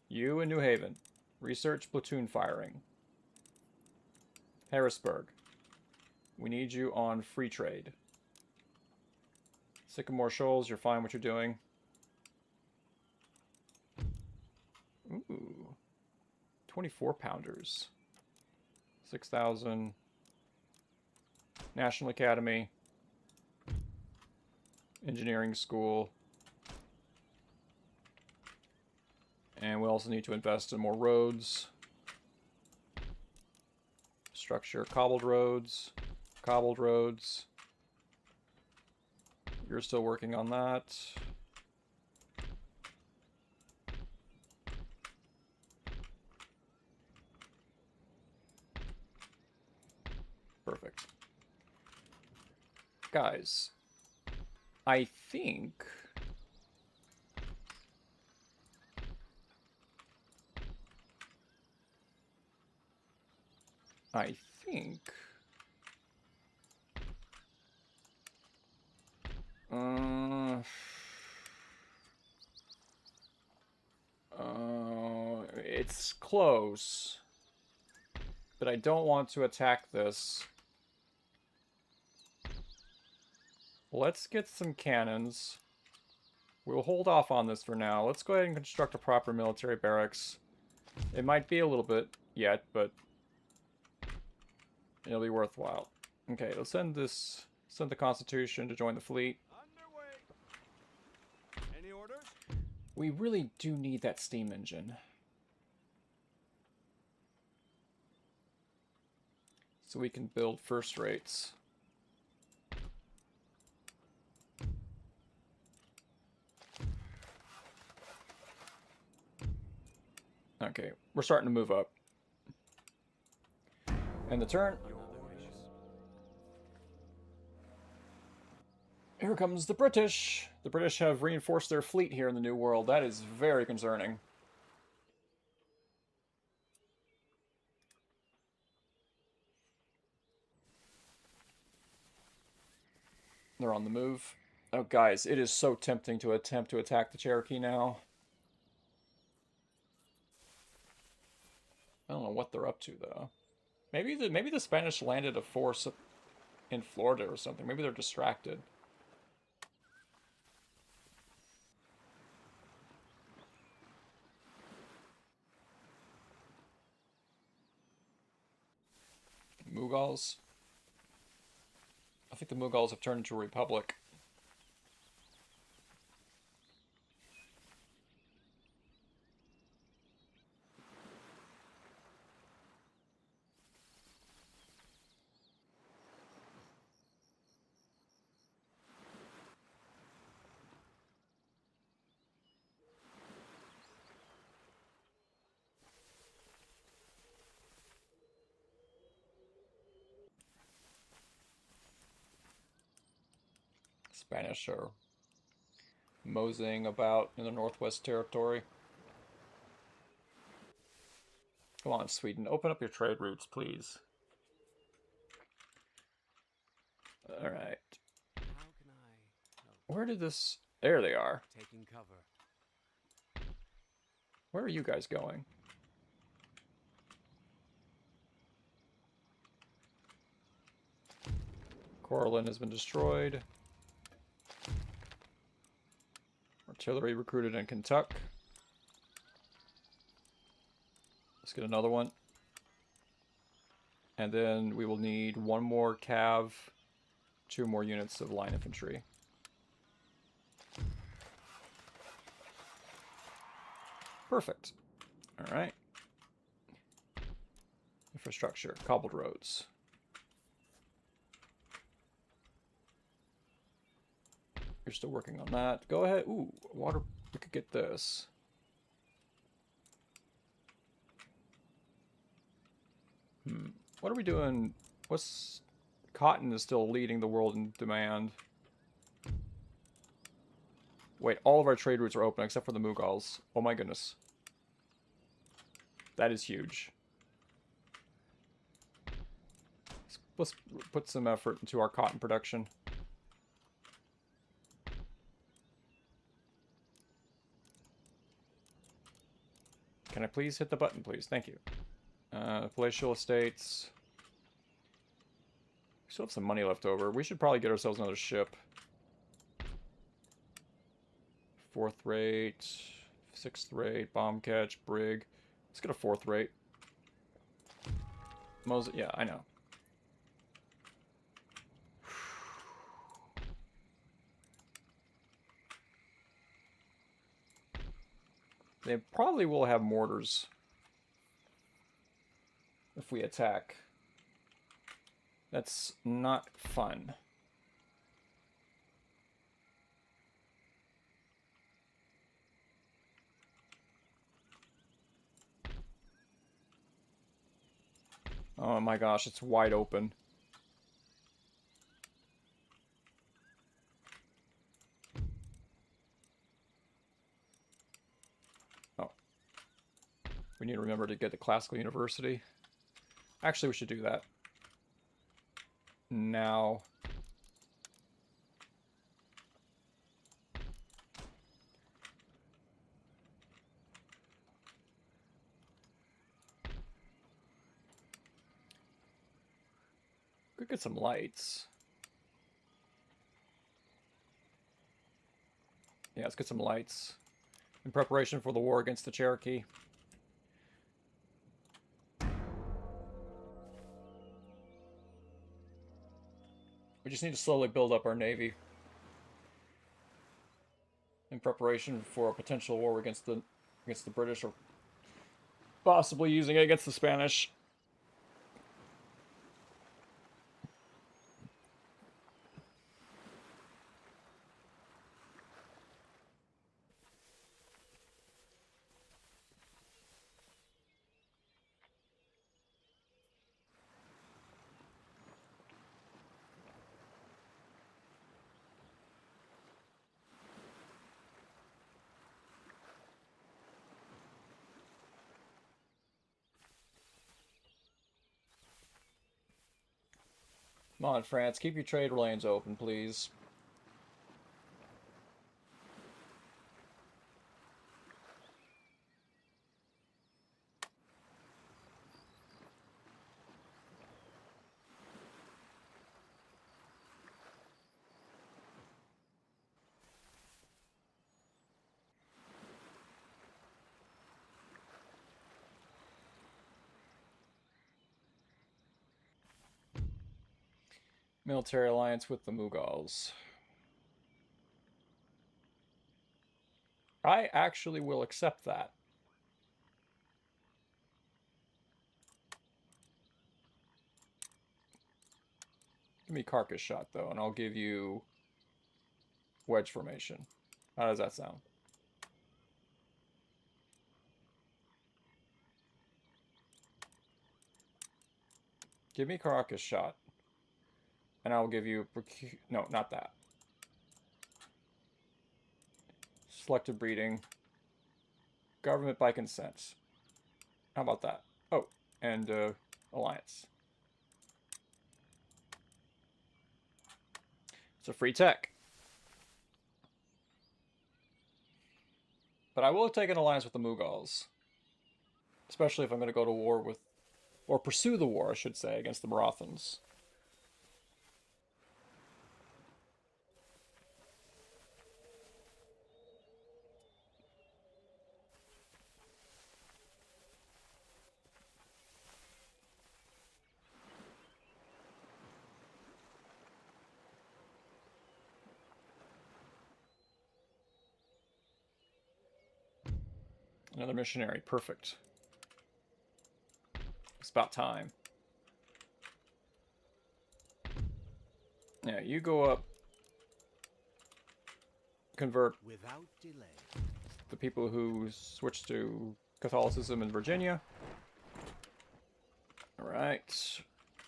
You in New Haven. Research platoon firing. Harrisburg. We need you on free trade. Sycamore Shoals, you're fine what you're doing. Ooh. 24 pounders. 6,000. National Academy. Engineering School. And we also need to invest in more roads. Structure cobbled roads. Cobbled roads. You're still working on that. Perfect. Guys, I think... it's close, but I don't want to attack this. Let's get some cannons. We'll hold off on this for now. Let's go ahead and construct a proper military barracks. It might be a little bit yet, but it'll be worthwhile. Okay, let's send the Constitution to join the fleet. Underway. Any orders? We really do need that steam engine. So we can build first rates. Okay, we're starting to move up. And the turn. Here comes the British. The British have reinforced their fleet here in the New World. That is very concerning. They're on the move. Oh, guys, it is so tempting to attempt to attack the Cherokee now. I don't know what they're up to, though. Maybe the Spanish landed a force in Florida or something. Maybe they're distracted. Mughals. I think the Mughals have turned into a republic. Spanish are moseying about in the Northwest Territory. Come on, Sweden, open up your trade routes, please. All right. How can I help? Where did this... There they are. Taking cover. Where are you guys going? Corlin has been destroyed. Artillery recruited in Kentucky. Let's get another one. And then we will need one more cav, 2 more units of line infantry. Perfect. All right. Infrastructure, cobbled roads. You're still working on that. Go ahead. Ooh, water. We could get this. What are we doing? What's... Cotton is still leading the world in demand. Wait, all of our trade routes are open except for the Mughals. Oh my goodness. That is huge. Let's put some effort into our cotton production. Can I please hit the button, please? Thank you. Palatial estates. We still have some money left over. We should probably get ourselves another ship. 4th rate, 6th rate, bomb catch, brig. Let's get a 4th rate. Yeah, I know. They probably will have mortars if we attack. That's not fun. Oh my gosh, it's wide open. Oh. We need to remember to get to Classical University. Actually, we should do that. Now. Could get some lights. Yeah, let's get some lights in preparation for the war against the Cherokee. We just need to slowly build up our navy in preparation for a potential war against the British, or possibly using it against the Spanish. Come on, France, keep your trade lanes open, please. Military alliance with the Mughals. I actually will accept that. Give me carcass shot, though, and I'll give you wedge formation. How does that sound? Give me carcass shot. And I'll give you... No, not that. Selective breeding. Government by consent. How about that? Oh, and alliance. It's a free tech. But I will take an alliance with the Mughals. Especially if I'm going to go to war with... Or pursue the war, I should say, against the Marathons. Another missionary. Perfect. It's about time. Yeah, you go up. Convert Without delay. the people who switched to Catholicism in Virginia. Alright.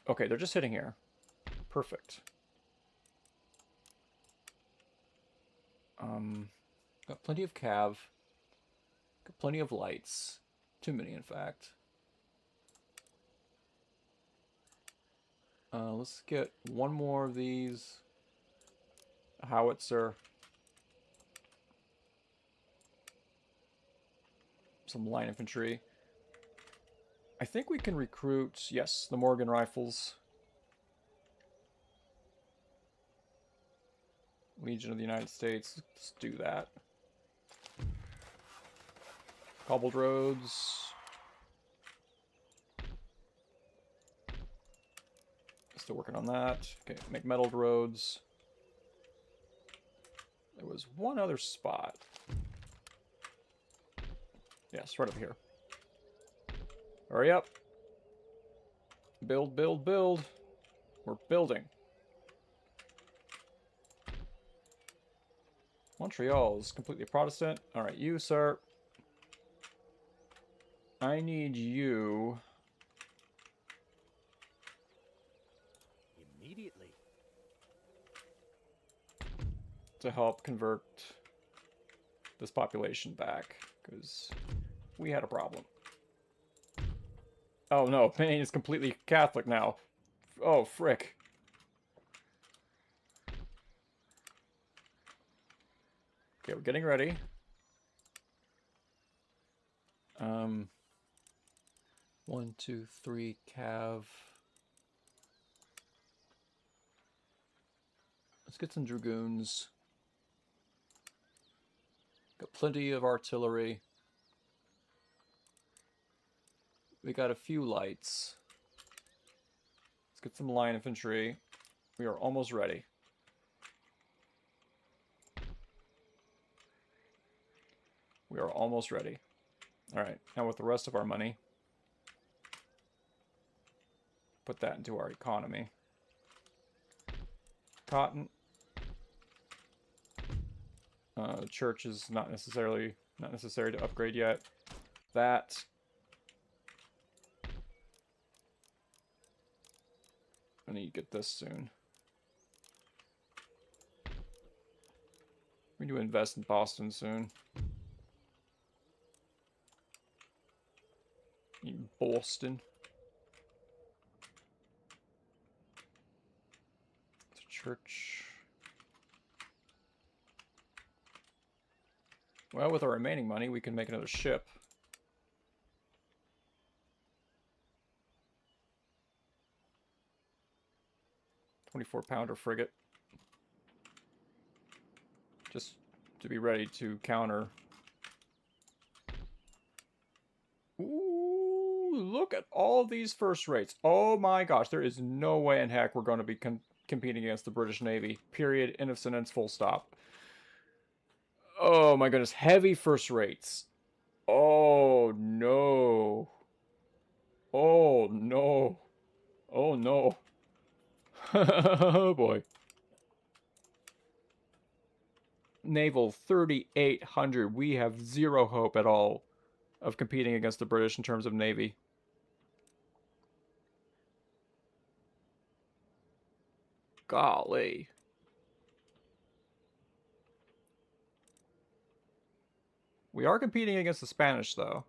Okay, they're just hitting here. Perfect. Got plenty of cav. Got plenty of lights. Too many, in fact. Let's get one more of these. A howitzer. Some line infantry. I think we can recruit, yes, the Morgan rifles. Legion of the United States. Let's do that. Cobbled roads. Still working on that. Okay, make metalled roads. There was one other spot. Yes, right up here. Hurry up. Build, build, build. We're building. Montreal is completely Protestant. Alright, you, sir. I need you Immediately. to help convert this population back, because we had a problem. Oh no, Maine is completely Catholic now. Oh, frick. Okay, we're getting ready. 1, 2, 3, cav. Let's get some dragoons. Got plenty of artillery. We got a few lights. Let's get some line infantry. We are almost ready. We are almost ready. Alright, now with the rest of our money, put that into our economy. Cotton. The church is not necessary to upgrade yet. That. I need to get this soon. We need to invest in Boston soon. In Boston. church. Well, with our remaining money, we can make another ship. $24-pounder frigate. Just to be ready to counter. Ooh, look at all these first rates. Oh my gosh, there is no way in heck we're going to be competing against the British Navy. Period. End of sentence. Full stop. Oh my goodness. Heavy first rates. Oh no. Oh no. Oh no. Oh boy. Naval 3,800. We have zero hope at all of competing against the British in terms of Navy. Golly. We are competing against the Spanish, though.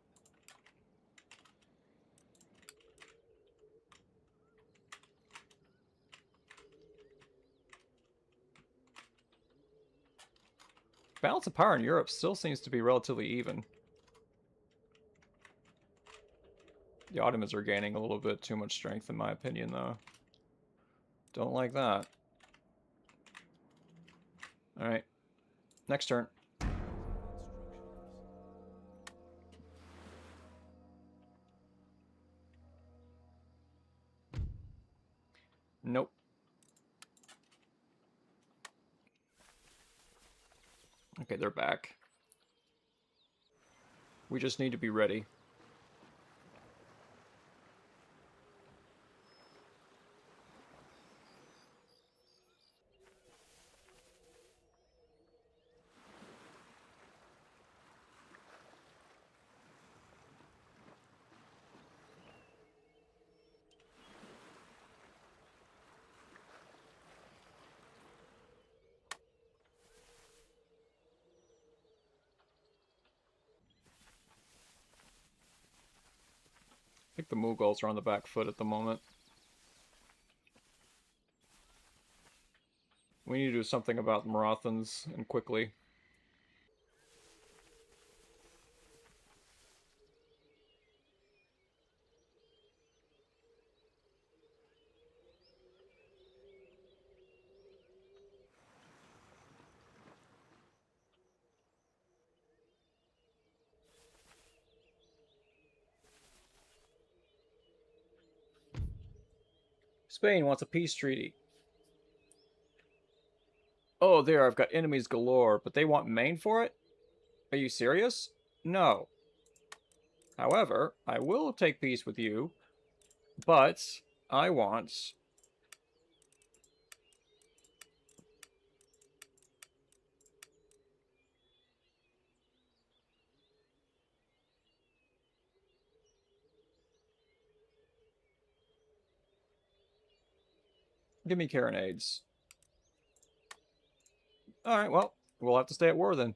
Balance of power in Europe still seems to be relatively even. The Ottomans are gaining a little bit too much strength, in my opinion, though. Don't like that. Alright. Next turn. Nope. Okay, they're back. We just need to be ready. I think the Mughals are on the back foot at the moment. We need to do something about the Marathans, and quickly. Spain wants a peace treaty. Oh, there, I've got enemies galore, but they want Maine for it? Are you serious? No. However, I will take peace with you, but I want... Give me carronades. Alright, well, we'll have to stay at war then.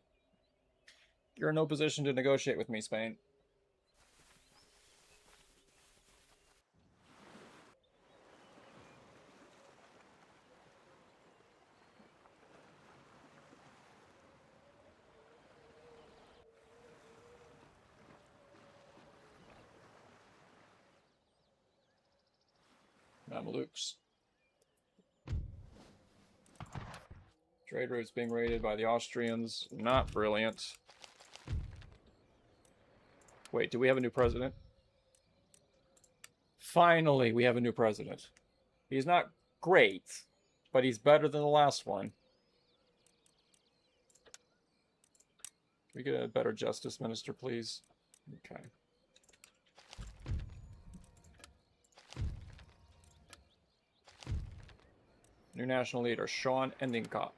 You're in no position to negotiate with me, Spain. Mamelukes. Trade routes being raided by the Austrians. Not brilliant. Wait, do we have a new president? Finally, we have a new president. He's not great, but he's better than the last one. Can we get a better justice minister, please? Okay. New national leader, Sean Endicott.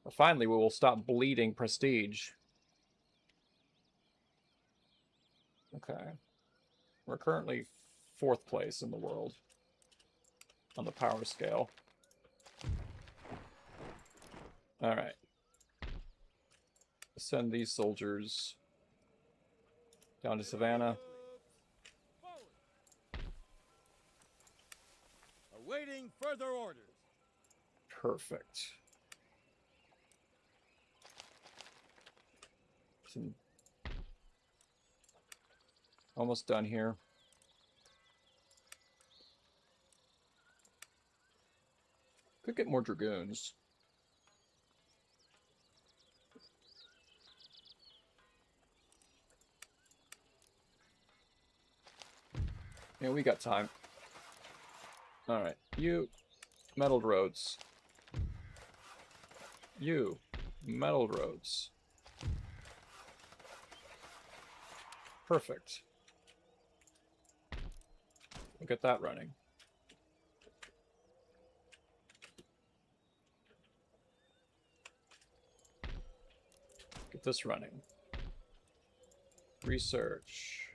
Well, finally, we will stop bleeding prestige. Okay. We're currently 4th place in the world on the power scale. Alright. Send these soldiers down to Savannah. Awaiting further orders. Perfect. Almost done here. Could get more dragoons. Yeah, we got time. Alright, you metalled roads. You metalled roads. Perfect. We'll get that running. Get this running. Research.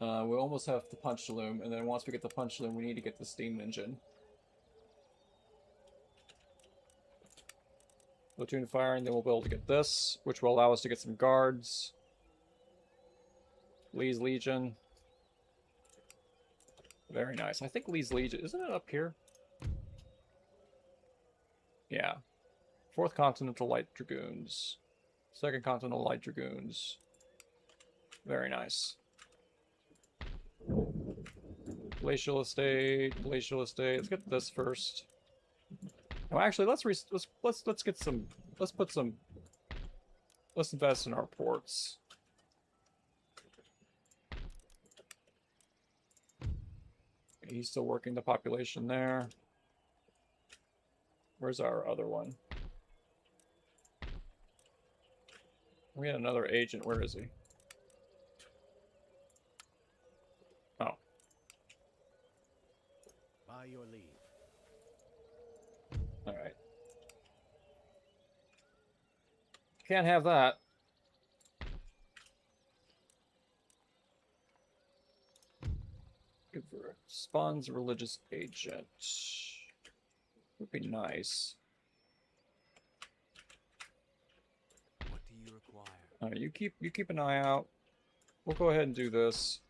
We almost have the punch loom, and then once we get the punch loom, we need to get the steam engine. Platoon firing, then we'll be able to get this, which will allow us to get some guards. Lee's Legion. Very nice. I think Lee's Legion, isn't it up here? Yeah. 4th Continental Light Dragoons. 2nd Continental Light Dragoons. Very nice. Glacial Estate, Glacial Estate. Let's get this first. Oh, actually, let's invest in our ports. He's still working the population there. Where's our other one? We had another agent. Where is he? Oh. By your leave. Alright. Can't have that. Good for spawns religious agent. Would be nice. What do you require? Alright, you keep an eye out. We'll go ahead and do this.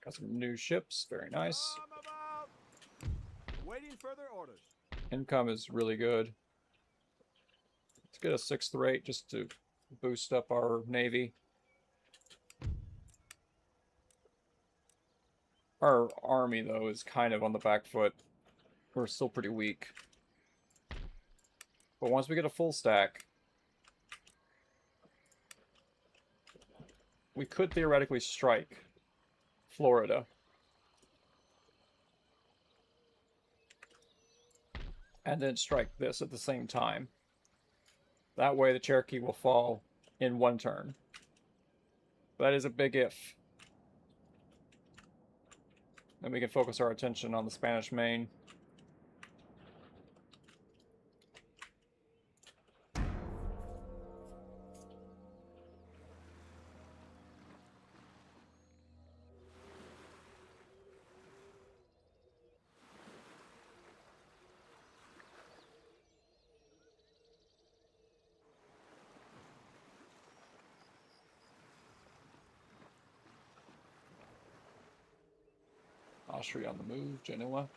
Got some new ships, very nice. I'm about. Awaiting further orders. Income is really good. Let's get a 6th rate just to boost up our navy. Our army, though, is kind of on the back foot. We're still pretty weak. But once we get a full stack, we could theoretically strike Florida. And then strike this at the same time. That way the Cherokee will fall in one turn. That is a big if. Then we can focus our attention on the Spanish Main. Austria on the move, Genoa.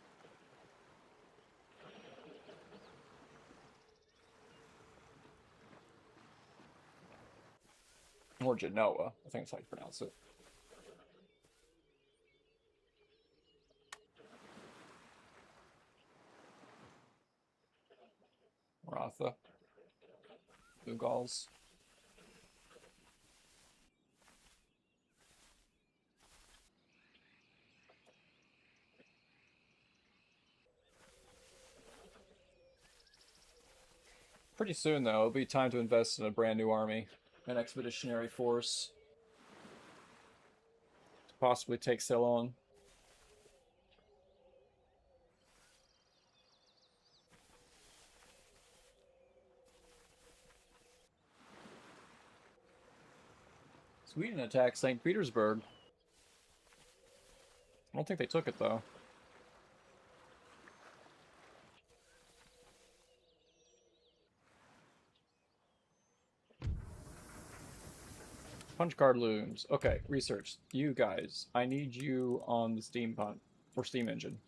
Or Genoa, I think that's how you pronounce it. Ratha. Blue Gauls. Pretty soon, though, it'll be time to invest in a brand new army. An expeditionary force. To possibly take Ceylon. Sweden attacked St. Petersburg. I don't think they took it, though. Punch card looms. Okay, research. You guys, I need you on the steam pump or steam engine.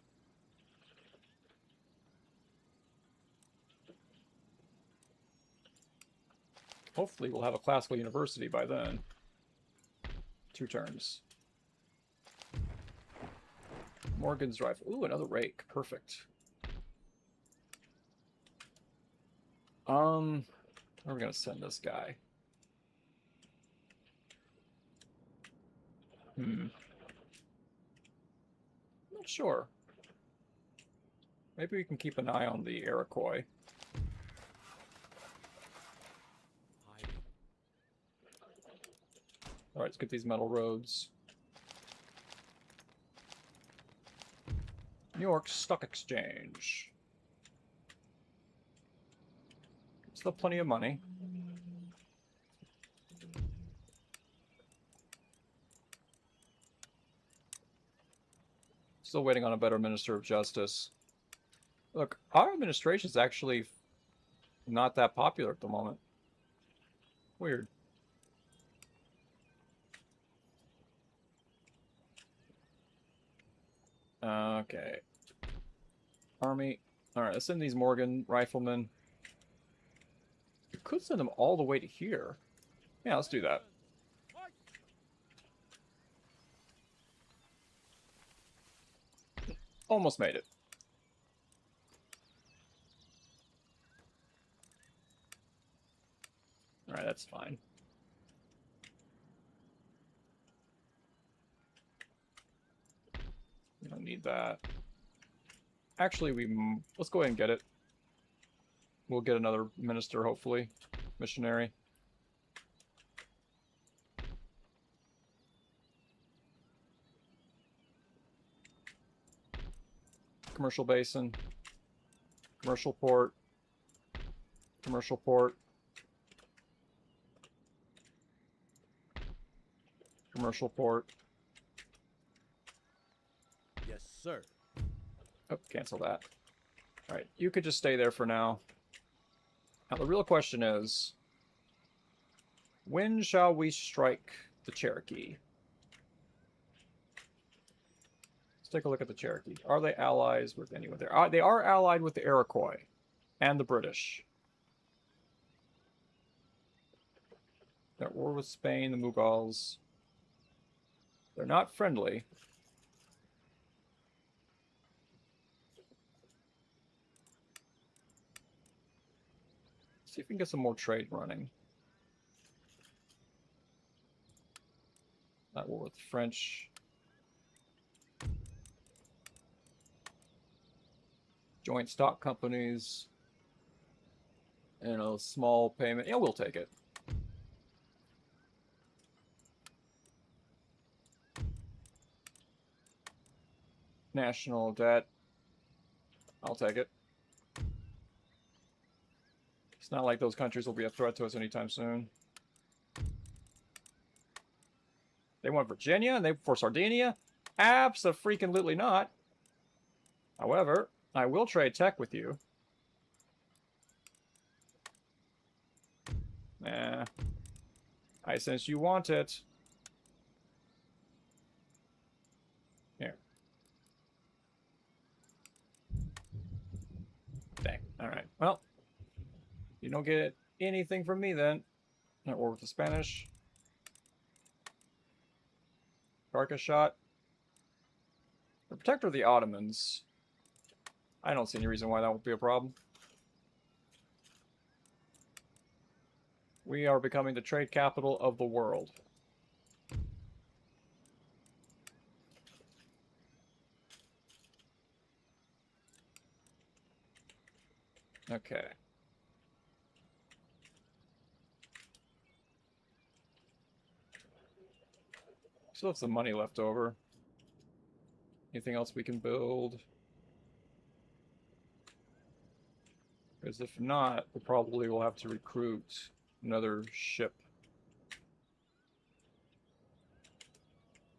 Hopefully we'll have a classical university by then. 2 turns. Morgan's rifle. Ooh, another rake. Perfect. Where are we gonna send this guy? Not sure. Maybe we can keep an eye on the Iroquois. Alright, let's get these metal roads. New York Stock Exchange. Still plenty of money. Still waiting on a better Minister of Justice. Look, our administration is actually not that popular at the moment. Weird. Okay. Army. Alright, let's send these Morgan riflemen. You could send them all the way to here. Yeah, let's do that. Almost made it. Alright, that's fine. We don't need that. Actually, let's go ahead and get it. We'll get another minister, hopefully. Missionary. Commercial basin. Commercial port. Commercial port. Commercial port. Yes, sir. Oh, cancel that. Alright, you could just stay there for now. Now, the real question is, when shall we strike the Cherokee? Let's take a look at the Cherokee. Are they allies with anyone there? They are allied with the Iroquois and the British. They're at war with Spain, the Mughals. They're not friendly. See if we can get some more trade running. That war with the French. Joint stock companies. And a small payment. Yeah, we'll take it. National debt. I'll take it. It's not like those countries will be a threat to us anytime soon. They want Virginia and they for Sardinia? Abso-freaking-lutely not. However, I will trade tech with you. Nah. I sense you want it. Here. Dang. Alright. Well. You don't get anything from me then. At war with the Spanish. Carcass shot. The protector of the Ottomans. I don't see any reason why that won't be a problem. We are becoming the trade capital of the world. Okay. Still have some money left over. Anything else we can build? Because if not, we probably will have to recruit another ship.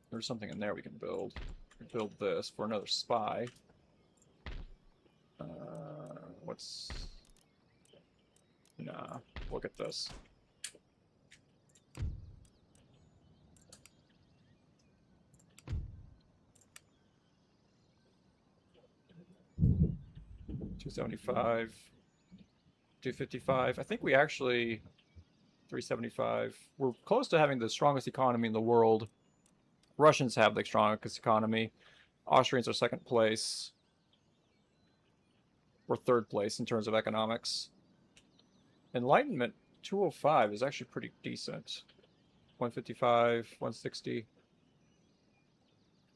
There's something in there we can build. Build this for another spy. What's... Nah, look at this. 275. 255. I think we actually... 375. We're close to having the strongest economy in the world. Russians have the strongest economy. Austrians are second place. We're third place in terms of economics. Enlightenment 205 is actually pretty decent. 155, 160.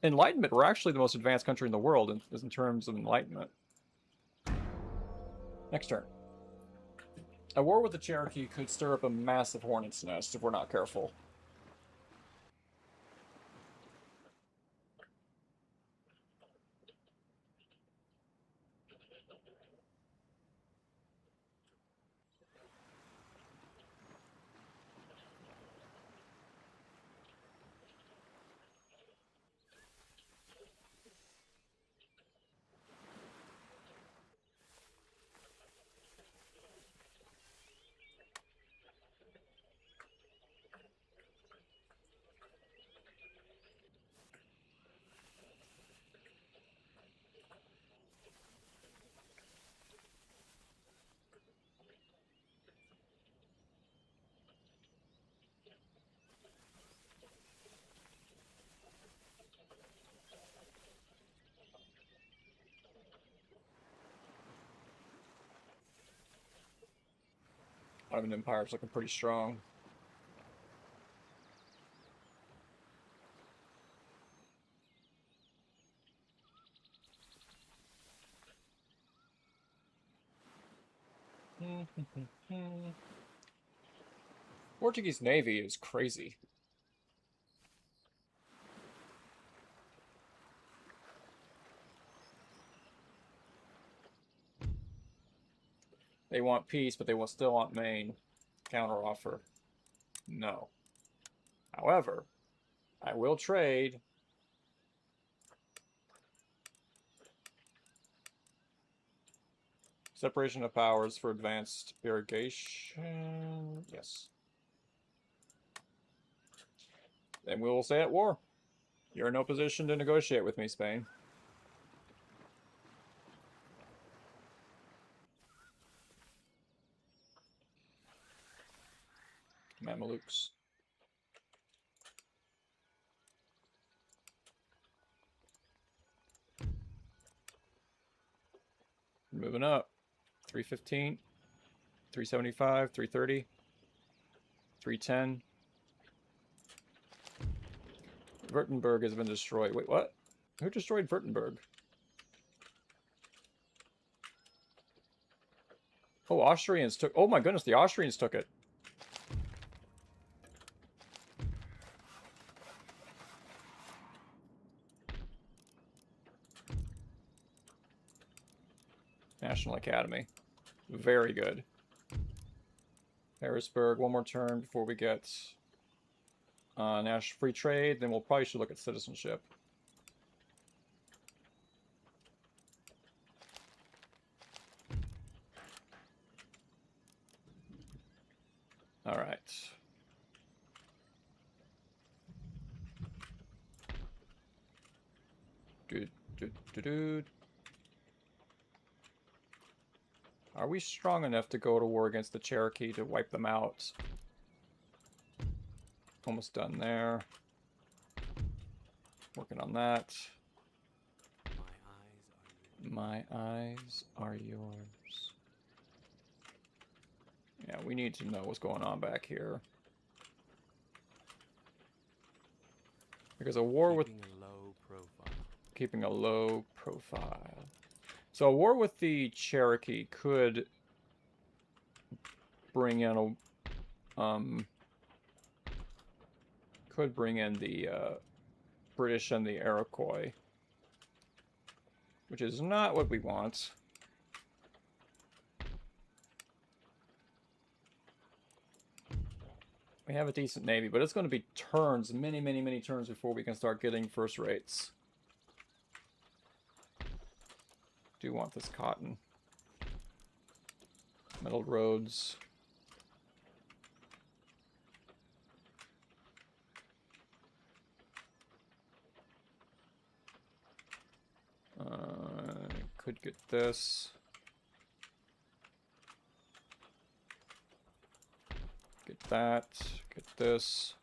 Enlightenment, we're actually the most advanced country in the world in terms of enlightenment. Next turn. A war with the Cherokee could stir up a massive hornet's nest if we're not careful. Ottoman Empire's looking pretty strong. Portuguese Navy is crazy. They want peace, but they will still want Maine. Counteroffer. No. However, I will trade. Separation of powers for advanced irrigation. Yes. Then we will stay at war. You're in no position to negotiate with me, Spain. Mamelukes. Moving up. 315, 375, 330, 310. Württemberg has been destroyed. Wait, what? Who destroyed Württemberg? Oh, Austrians took... Oh my goodness, the Austrians took it. National Academy. Very good. Harrisburg, one more turn before we get national free trade. Then we'll probably should look at citizenship. All right. Dude. Are we strong enough to go to war against the Cherokee to wipe them out? Almost done there. Working on that. My eyes are yours. Yeah, we need to know what's going on back here. Because a war with... Keeping a low profile. So a war with the Cherokee could bring in a... could bring in the British and the Iroquois. Which is not what we want. We have a decent navy, but it's going to be turns, many turns before we can start getting first rates. Do want this cotton. Metal roads. Could get this. Get that. Get this.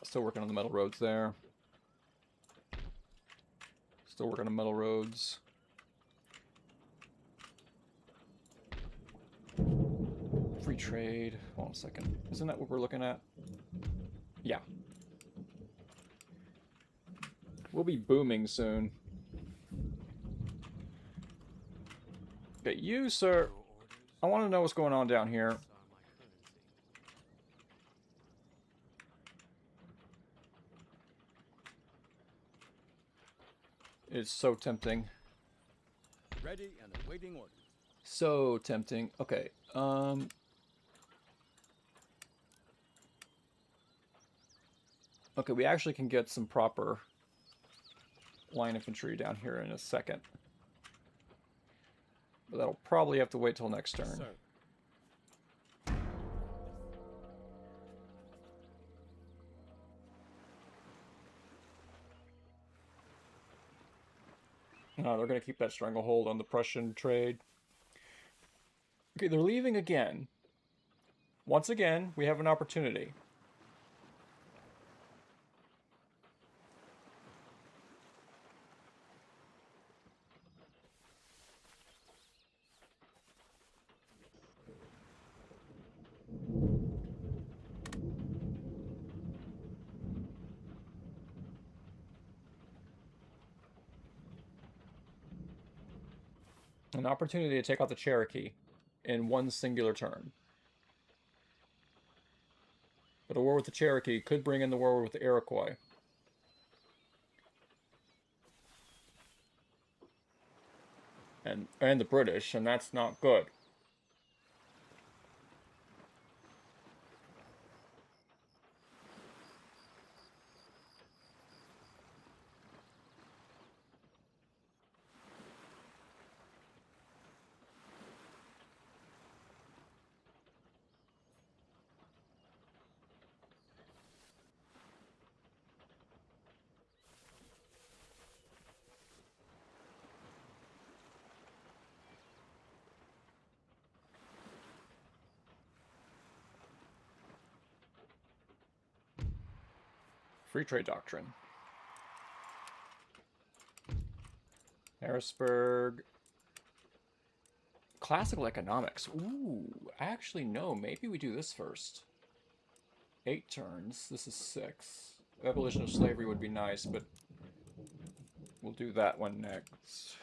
Still working on the metal roads there. Still working on metal roads. Free trade. Hold on a second. Isn't that what we're looking at? Yeah. We'll be booming soon. Okay, you, sir. I want to know what's going on down here. It's so tempting. Ready and awaiting orders. So tempting. Okay. Okay, we actually can get some proper line infantry down here in a second. But that'll probably have to wait till next turn. Sir. No, they're going to keep that stranglehold on the Prussian trade. Okay, they're leaving again. Once again, we have an opportunity. An opportunity to take out the Cherokee in one singular turn. But a war with the Cherokee could bring in the war with the Iroquois. And the British, and that's not good. Free trade doctrine. Harrisburg. Classical economics. Ooh, actually, no. Maybe we do this first. 8 turns. This is 6. Abolition of slavery would be nice, but we'll do that one next.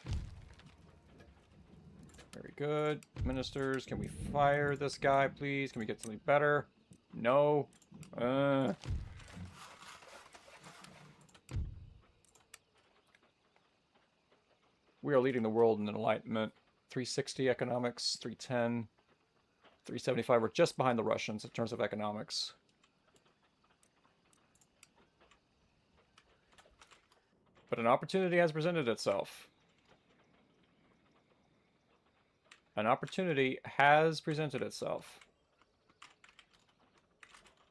Very good. Ministers, can we fire this guy, please? Can we get something better? No. We are leading the world in enlightenment. 360 economics, 310, 375. We're just behind the Russians in terms of economics. But an opportunity has presented itself. An opportunity has presented itself.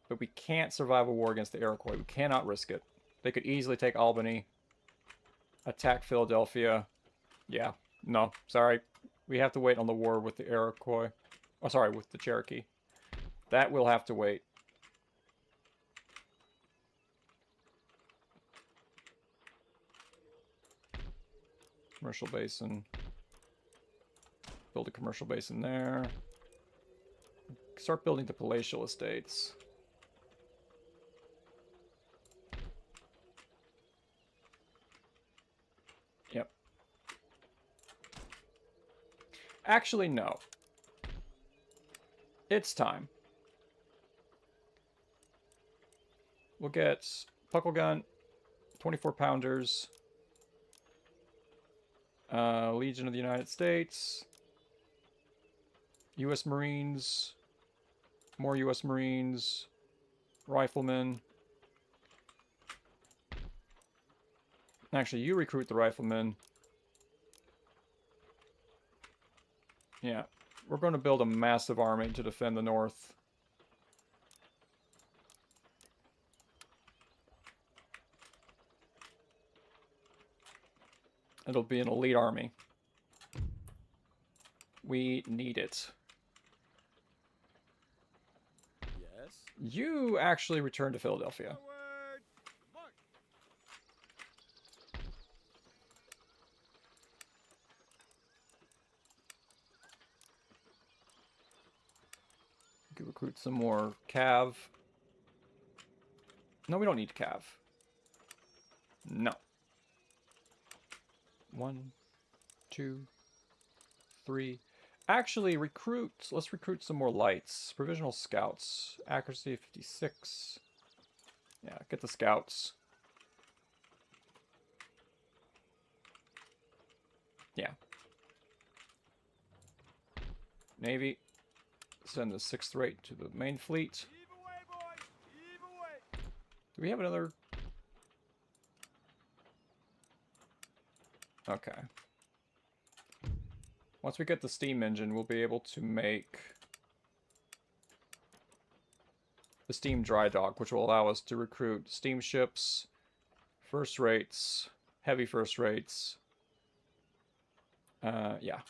But we can't survive a war against the Iroquois. We cannot risk it. They could easily take Albany, attack Philadelphia. Yeah, no, sorry. We have to wait on the war with the Iroquois. Oh, sorry, with the Cherokee. That will have to wait. Commercial basin. Build a commercial basin there. Start building the palatial estates. Yep. Actually, no. It's time. We'll get Puckle Gun, 24 pounders, Legion of the United States, U.S. Marines, more U.S. Marines, Riflemen. Actually, you recruit the Riflemen. Yeah, we're going to build a massive army to defend the North. It'll be an elite army. We need it. Yes. You actually returned to Philadelphia. Forward. March. We could recruit some more Cav. No, we don't need Cav. No. 1, 2, 3. Actually, recruit. Let's recruit some more lights. Provisional scouts. Accuracy 56. Yeah, get the scouts. Yeah. Navy. Send the 6th rate to the main fleet. Heave away, boys. Heave away. Do we have another? Okay. Once we get the steam engine, we'll be able to make the steam dry dock, which will allow us to recruit steamships, first rates, heavy first rates. Yeah.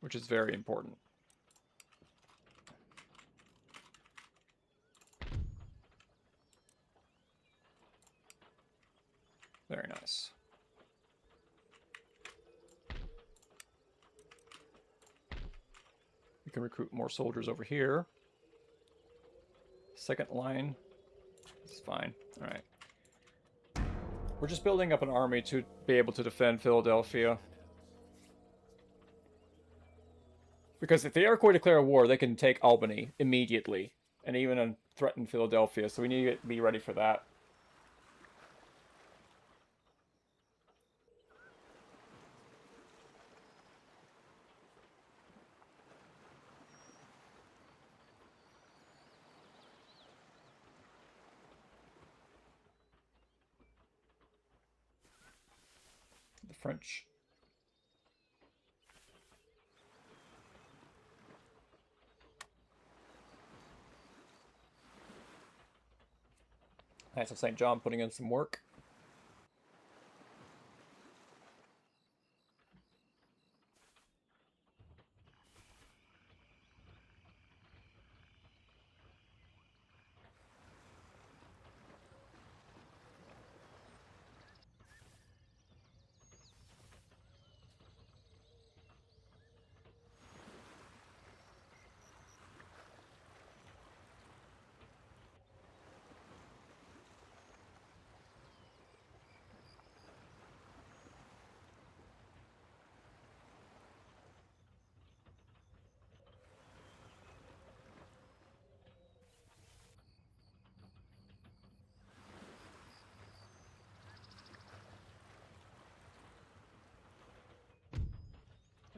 Which is very important. Very nice. We can recruit more soldiers over here. Second line. It's fine. Alright. We're just building up an army to be able to defend Philadelphia. Because if the Iroquois declare war, they can take Albany immediately. And even threaten Philadelphia, so we need to be ready for that. The French. Knights of St. John putting in some work.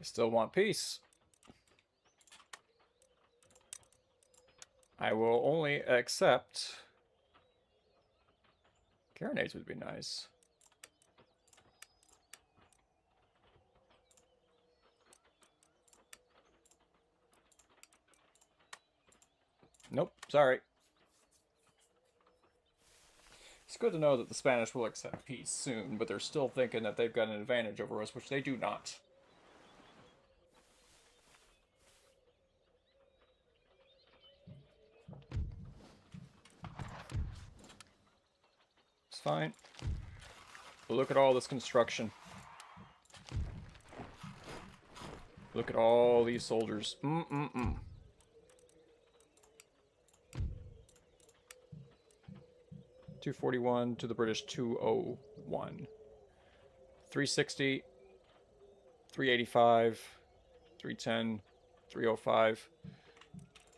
I still want peace. I will only accept... Carronades would be nice. Nope, sorry. It's good to know that the Spanish will accept peace soon, but they're still thinking that they've got an advantage over us, which they do not. It's fine. But look at all this construction. Look at all these soldiers. 241 to the British 201. 360, 385, 310, 305.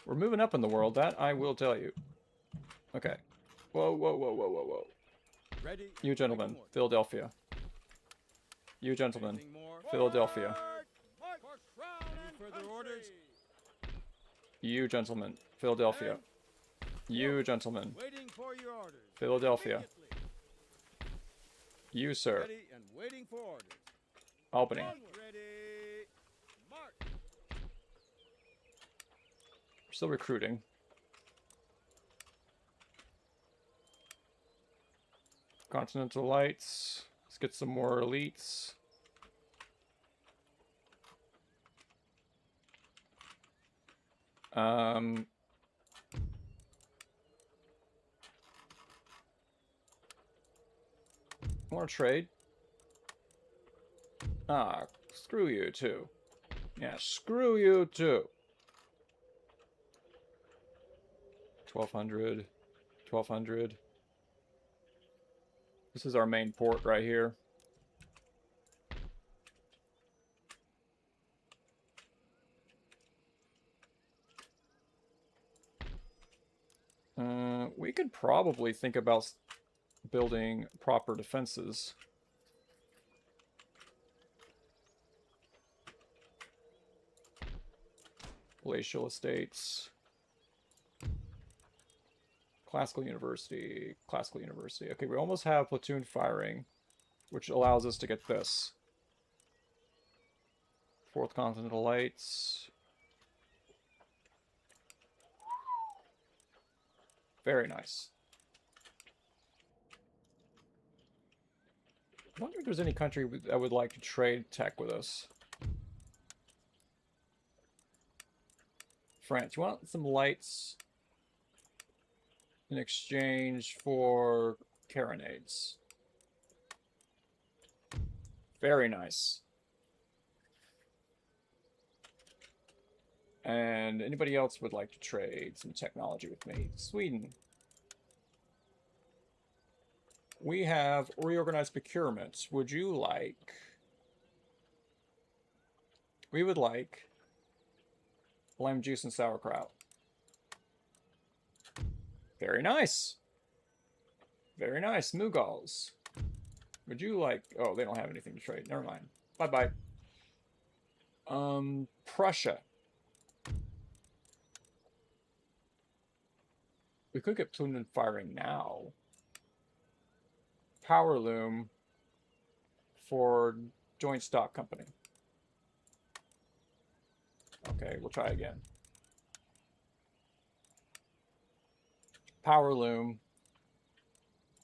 We're moving up in the world, that I will tell you. Okay. Whoa, whoa, whoa, whoa, whoa, whoa. Ready. You gentlemen, Philadelphia. You gentlemen, Anything more? Philadelphia. March. For crown and further orders. You gentlemen, Philadelphia. You gentlemen, Waiting for your orders. Philadelphia. Immediately. You sir, Ready and waiting for orders. Albany. Onward. Ready. March. We're still recruiting. Continental Lights. Let's get some more elites. Um, want to trade? Ah, screw you too. Yeah, screw you too. 1200, 1200. This is our main port right here. We could probably think about building proper defenses. Palatial estates. Classical University. Classical University. Okay, we almost have platoon firing, which allows us to get this. Fourth Continental Lights. Very nice. I wonder if there's any country that would like to trade tech with us. France, you want some lights in exchange for carronades? Very nice. And anybody else would like to trade some technology with me? Sweden. We have reorganized procurement. Would you like... We would like lime juice and sauerkraut. Very nice. Very nice. Mugals. Would you like... Oh, they don't have anything to trade. Never mind. Bye-bye. Prussia. We could get platoon firing now. Power loom for joint stock company. Okay, we'll try again. Power loom.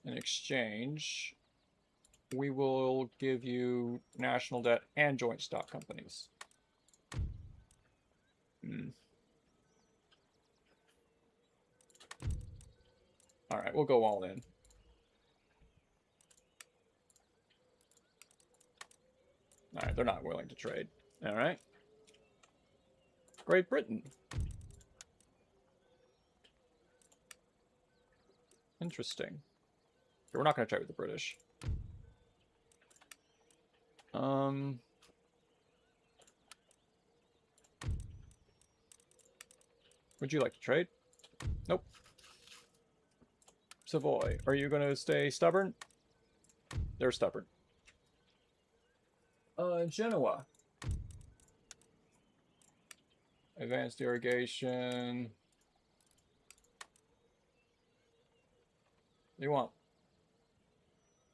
In exchange, we will give you national debt and joint stock companies. All right, we'll go all in. All right, they're not willing to trade. All right. Great Britain. Interesting. Okay, we're not going to trade with the British. Would you like to trade? Nope. Savoy, are you going to stay stubborn? They're stubborn. Genoa. Advanced irrigation. What do you want?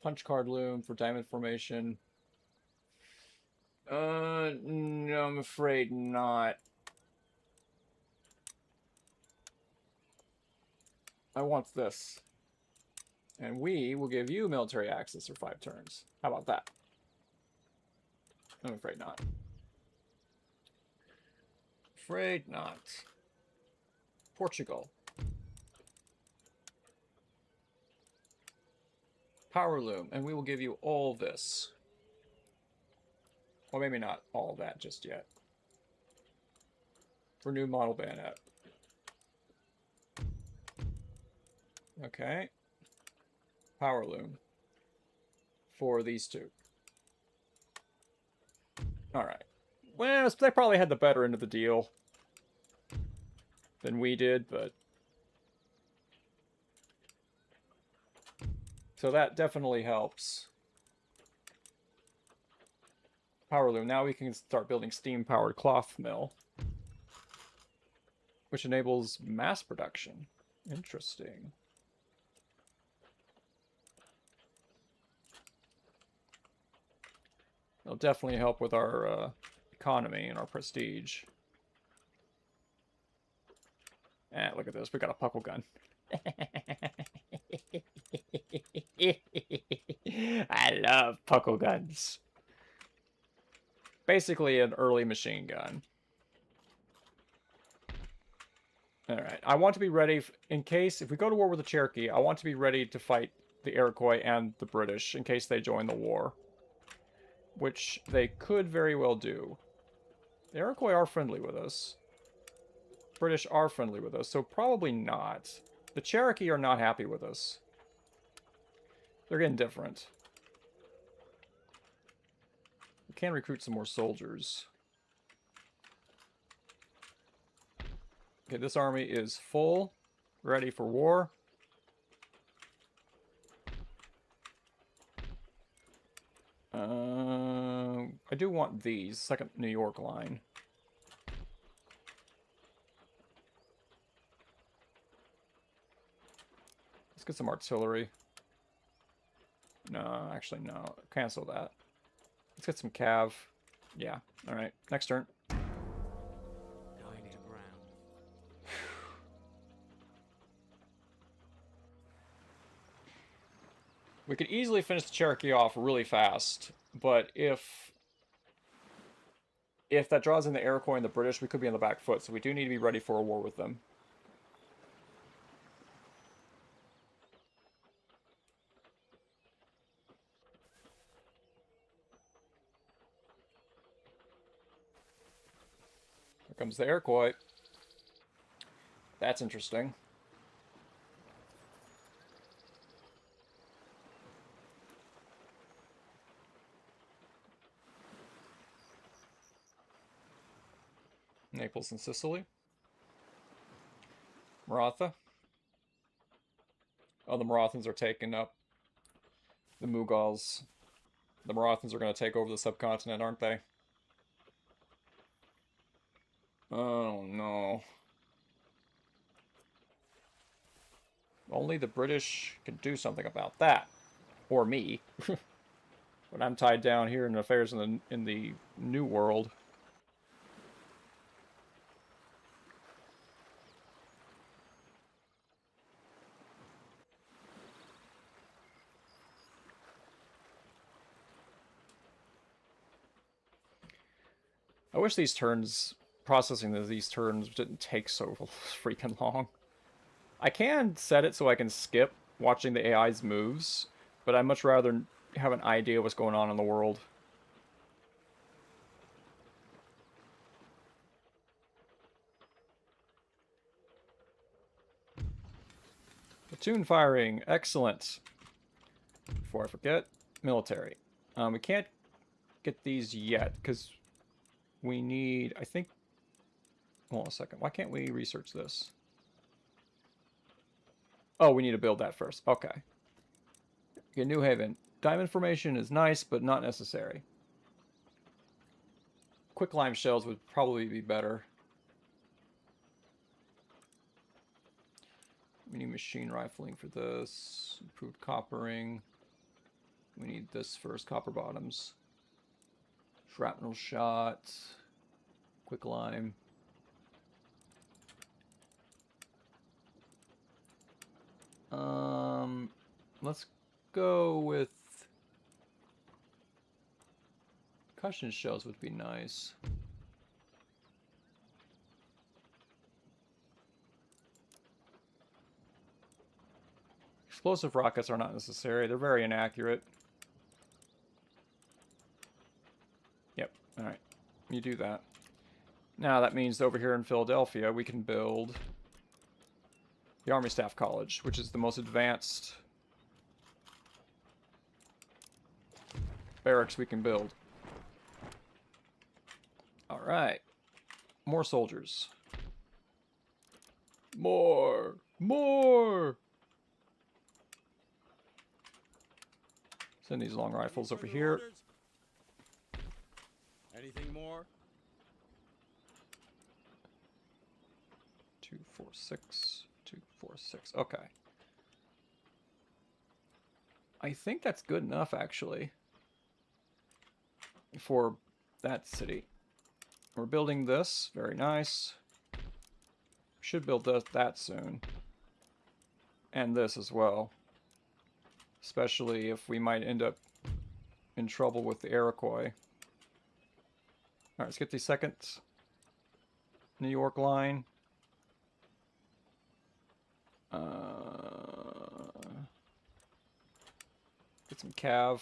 Punch card loom for diamond formation. No, I'm afraid not. I want this. And we will give you military access for 5 turns. How about that? I'm afraid not. Afraid not. Portugal. Power loom, and we will give you all this. Well, maybe not all that just yet. For new model bayonet. Okay. Power loom. For these two. Alright. Well, they probably had the better end of the deal than we did, but... So that definitely helps. Power loom. Now we can start building steam-powered cloth mill. Which enables mass production. Interesting. It'll definitely help with our economy and our prestige. Look at this. We got a puckle gun. I love puckle guns. Basically an early machine gun. Alright, I want to be ready in case, if we go to war with the Cherokee, I want to be ready to fight the Iroquois and the British in case they join the war. Which they could very well do. The Iroquois are friendly with us. British are friendly with us, so probably not. The Cherokee are not happy with us. They're getting different. We can recruit some more soldiers. Okay, this army is full, ready for war. I do want these, second New York line. Let's get some artillery. No, actually no. Cancel that. Let's get some cav. Yeah, alright. Next turn. We could easily finish the Cherokee off really fast, but if that draws in the Iroquois and the British, we could be on the back foot, so we do need to be ready for a war with them. Here comes the Iroquois. That's interesting. Naples and Sicily. Maratha. Oh, the Marathans are taking up the Mughals. The Marathans are going to take over the subcontinent, aren't they? Oh, no. Only the British can do something about that. Or me. But I'm tied down here in affairs in the New World. I wish these turns, processing these turns didn't take so freaking long. I can set it so I can skip watching the AI's moves, but I'd much rather have an idea what's going on in the world. Platoon firing, excellent. Before I forget, military. We can't get these yet, because we need, I think, hold on a second, why can't we research this? Oh, we need to build that first, okay. Okay, New Haven. Diamond formation is nice, but not necessary. Quicklime shells would probably be better. We need machine rifling for this. Improved coppering. We need this first, copper bottoms. Shrapnel shot. Quicklime. Let's go with concussion shells would be nice. Explosive rockets are not necessary. They're very inaccurate. Yep. All right. You do that. Now that means over here in Philadelphia we can build the Army Staff College, which is the most advanced barracks we can build. Alright. More soldiers. More! More! Send these long rifles over here. Anything more? 246. 246. Okay. I think that's good enough, actually, for that city. We're building this. Very nice. Should build that soon. And this as well. Especially if we might end up in trouble with the Iroquois. Alright, let's get the second New York line. Get some cav.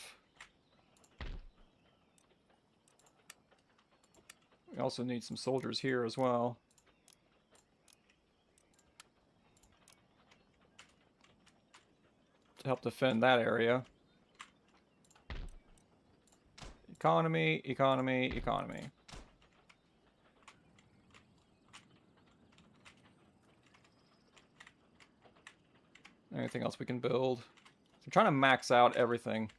We also need some soldiers here as well. To help defend that area. Economy, economy, economy. Anything else we can build? I'm trying to max out everything.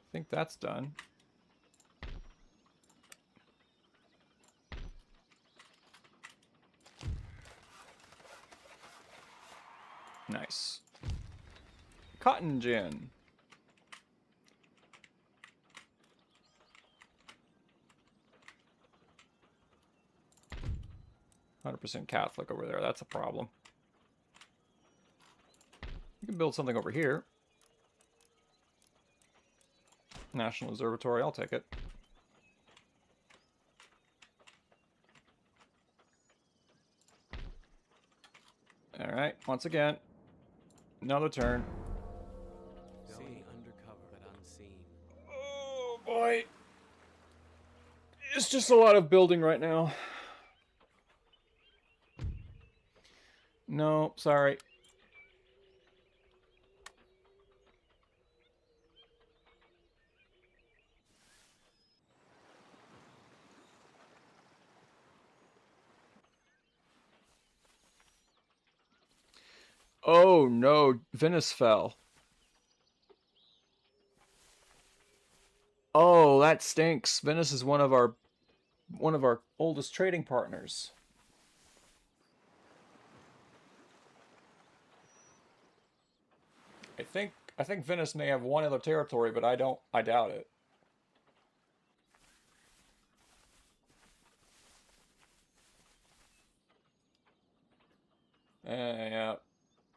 I think that's done. Nice. Cotton gin. %100% Catholic over there. That's a problem. You can build something over here. National Observatory. I'll take it. Alright, once again. Another turn. Going undercover but unseen. Oh boy. It's just a lot of building right now. No, sorry. Oh no, Venice fell. Oh, that stinks. Venice is one of our oldest trading partners. I think Venice may have one other territory, but I doubt it. Yeah.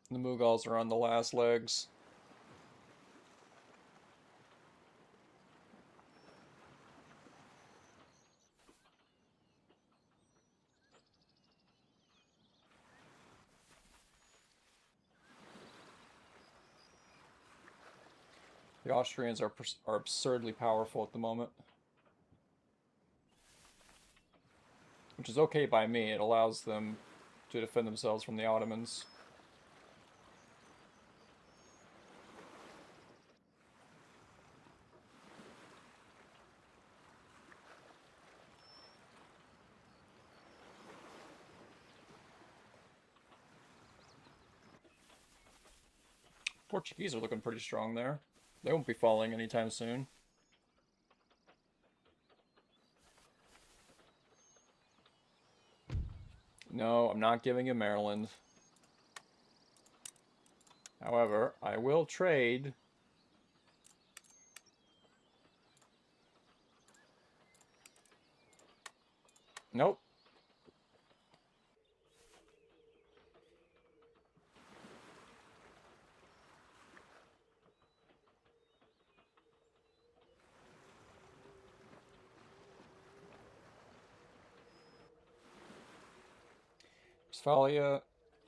The Mughals are on the last legs. The Austrians are absurdly powerful at the moment. Which is okay by me. It allows them to defend themselves from the Ottomans. Portuguese are looking pretty strong there. They won't be falling anytime soon. No, I'm not giving you Maryland. However, I will trade. Nope. Westphalia,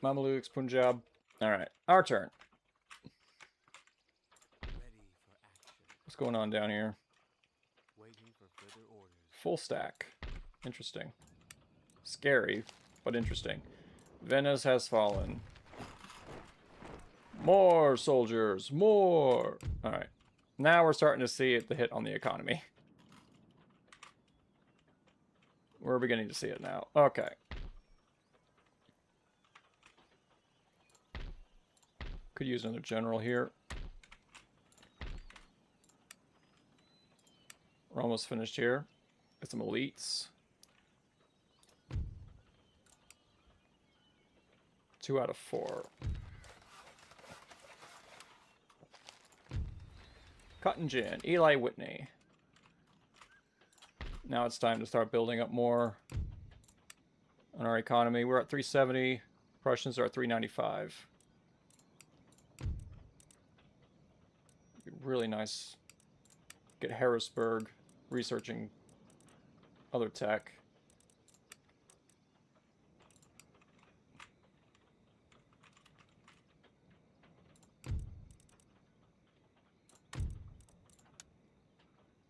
Mamelukes, Punjab. Alright, our turn. Ready for action. What's going on down here? Waiting for further orders. Full stack. Interesting. Scary, but interesting. Venice has fallen. More soldiers, more! Alright. Now we're starting to see the hit on the economy. We're beginning to see it now. Okay. Could use another general here. We're almost finished here. Get some elites. 2 out of 4. Cotton Gin, Eli Whitney. Now it's time to start building up more on our economy. We're at 370. Prussians are at 395. really nice. Get Harrisburg researching other tech.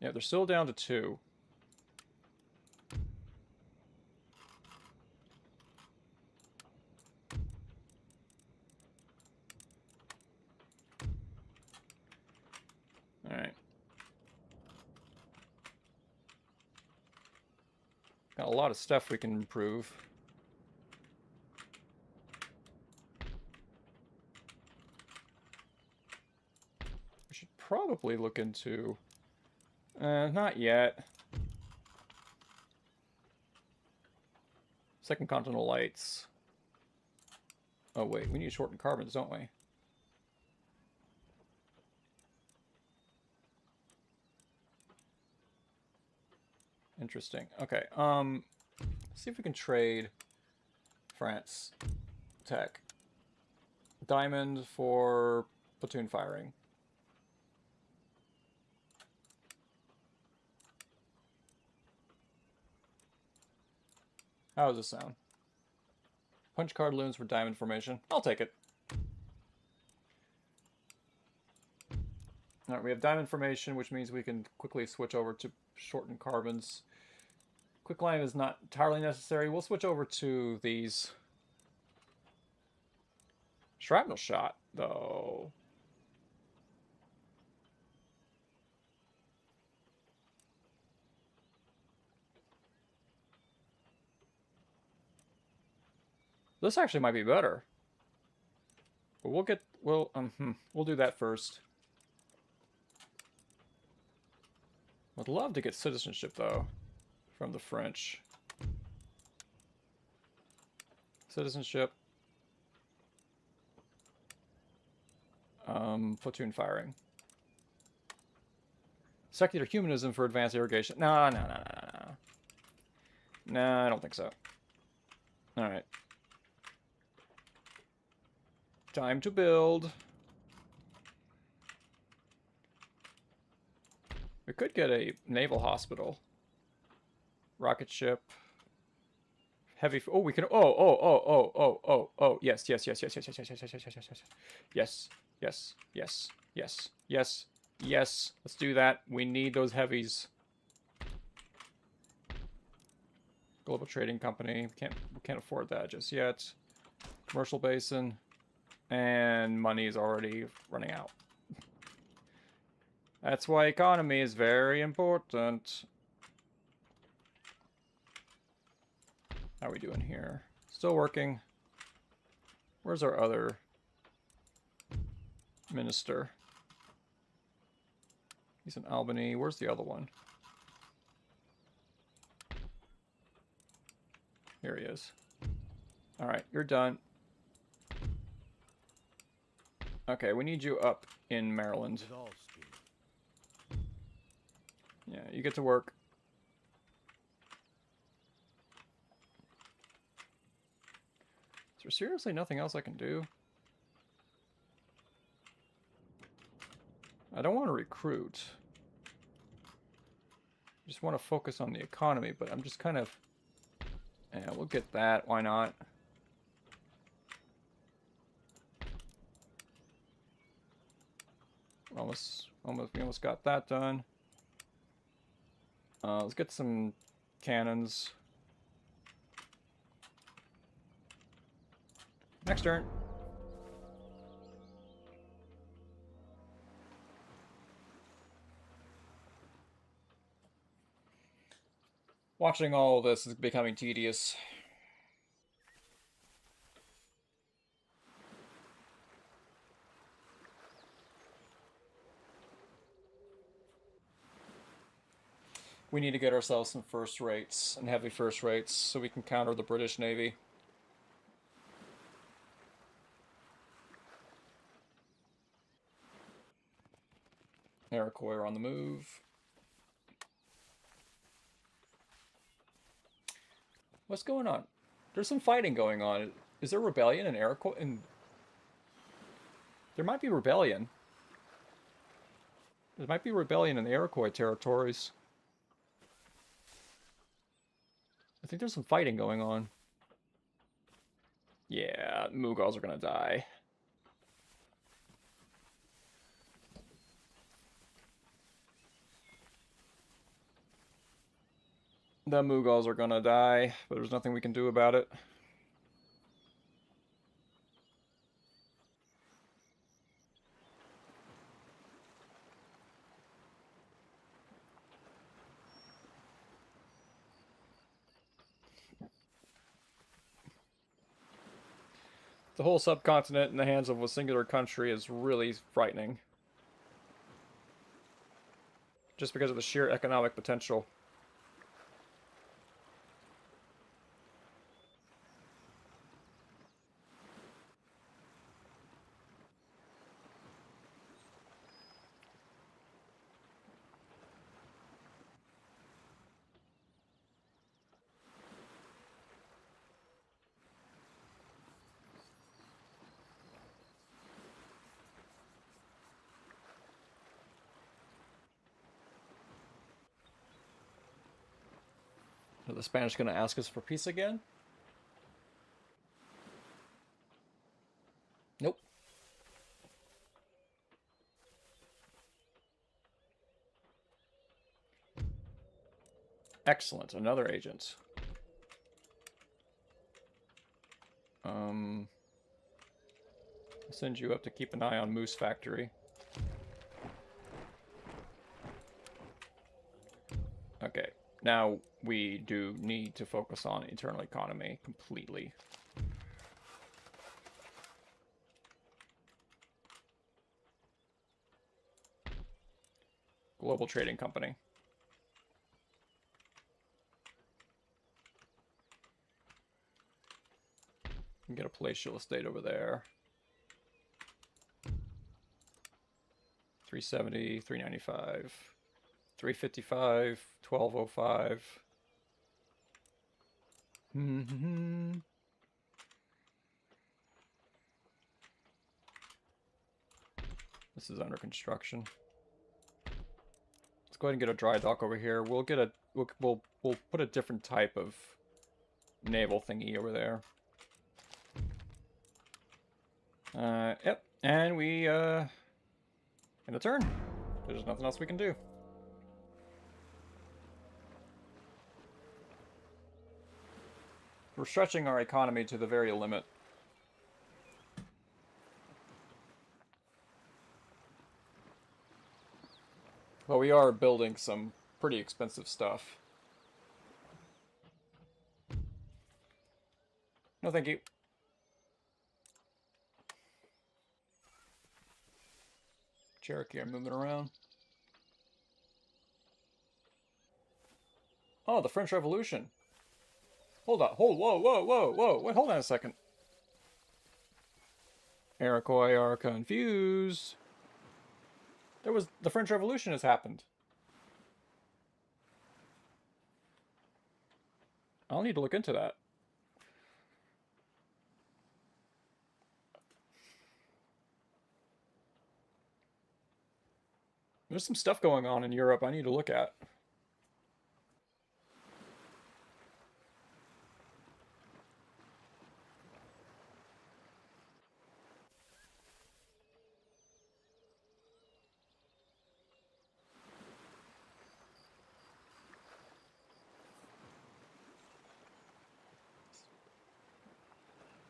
Yeah, they're still down to 2. Alright. Got a lot of stuff we can improve. We should probably look into... not yet. Second Continental Lights. Oh wait, we need shortened carbons, don't we? Interesting. Okay, see if we can trade France tech. Diamond for platoon firing. How does this sound? Punch card looms for diamond formation. I'll take it. Alright, we have diamond formation, which means we can quickly switch over to shortened carbons. Quicklime is not entirely necessary. We'll switch over to these. Shrapnel shot, though. This actually might be better. But we'll do that first. Would love to get citizenship, though, from the French. Citizenship. Platoon firing. Secular humanism for advanced irrigation. No. No, I don't think so. Alright. Time to build. We could get a naval hospital. Rocket ship. Heavy. Oh, we can. Oh. Yes. Let's do that. We need those heavies. Global Trading Company. We can't afford that just yet. Commercial basin. And money is already running out. That's why economy is very important. How are we doing here? Still working. Where's our other minister? He's in Albany. Where's the other one? Here he is. Alright, you're done. Okay, we need you up in Maryland. Yeah, you get to work. Is there seriously nothing else I can do? I don't want to recruit. I just want to focus on the economy, but I'm just kind of... Yeah, we'll get that. Why not? We almost got that done. Let's get some cannons. Next turn. Watching all this is becoming tedious. We need to get ourselves some first rates and heavy first rates so we can counter the British Navy. Iroquois are on the move. What's going on? There's some fighting going on. Is there rebellion in Iroquois? There might be rebellion. There might be rebellion in the Iroquois territories. I think there's some fighting going on. Yeah, Mughals are gonna die. The Mughals are gonna die, but there's nothing we can do about it. The whole subcontinent in the hands of a singular country is really frightening. Just because of the sheer economic potential. Are the Spanish going to ask us for peace again? Nope. Excellent. Another agent. I'll send you up to keep an eye on Moose Factory. Okay. Now we do need to focus on internal economy completely. Global Trading Company. You can get a palatial estate over there. 370, 395, 355, 1205. This is under construction. Let's go ahead and get a dry dock over here. We'll get a we'll put a different type of naval thingy over there. Yep, and we end the turn. There's nothing else we can do. We're stretching our economy to the very limit. But we are building some pretty expensive stuff. No, thank you. Cherokee are moving around. Oh, the French Revolution. Hold on. Whoa. Wait, hold on a second. Iroquois are confused. The French Revolution has happened. I'll need to look into that. There's some stuff going on in Europe I need to look at.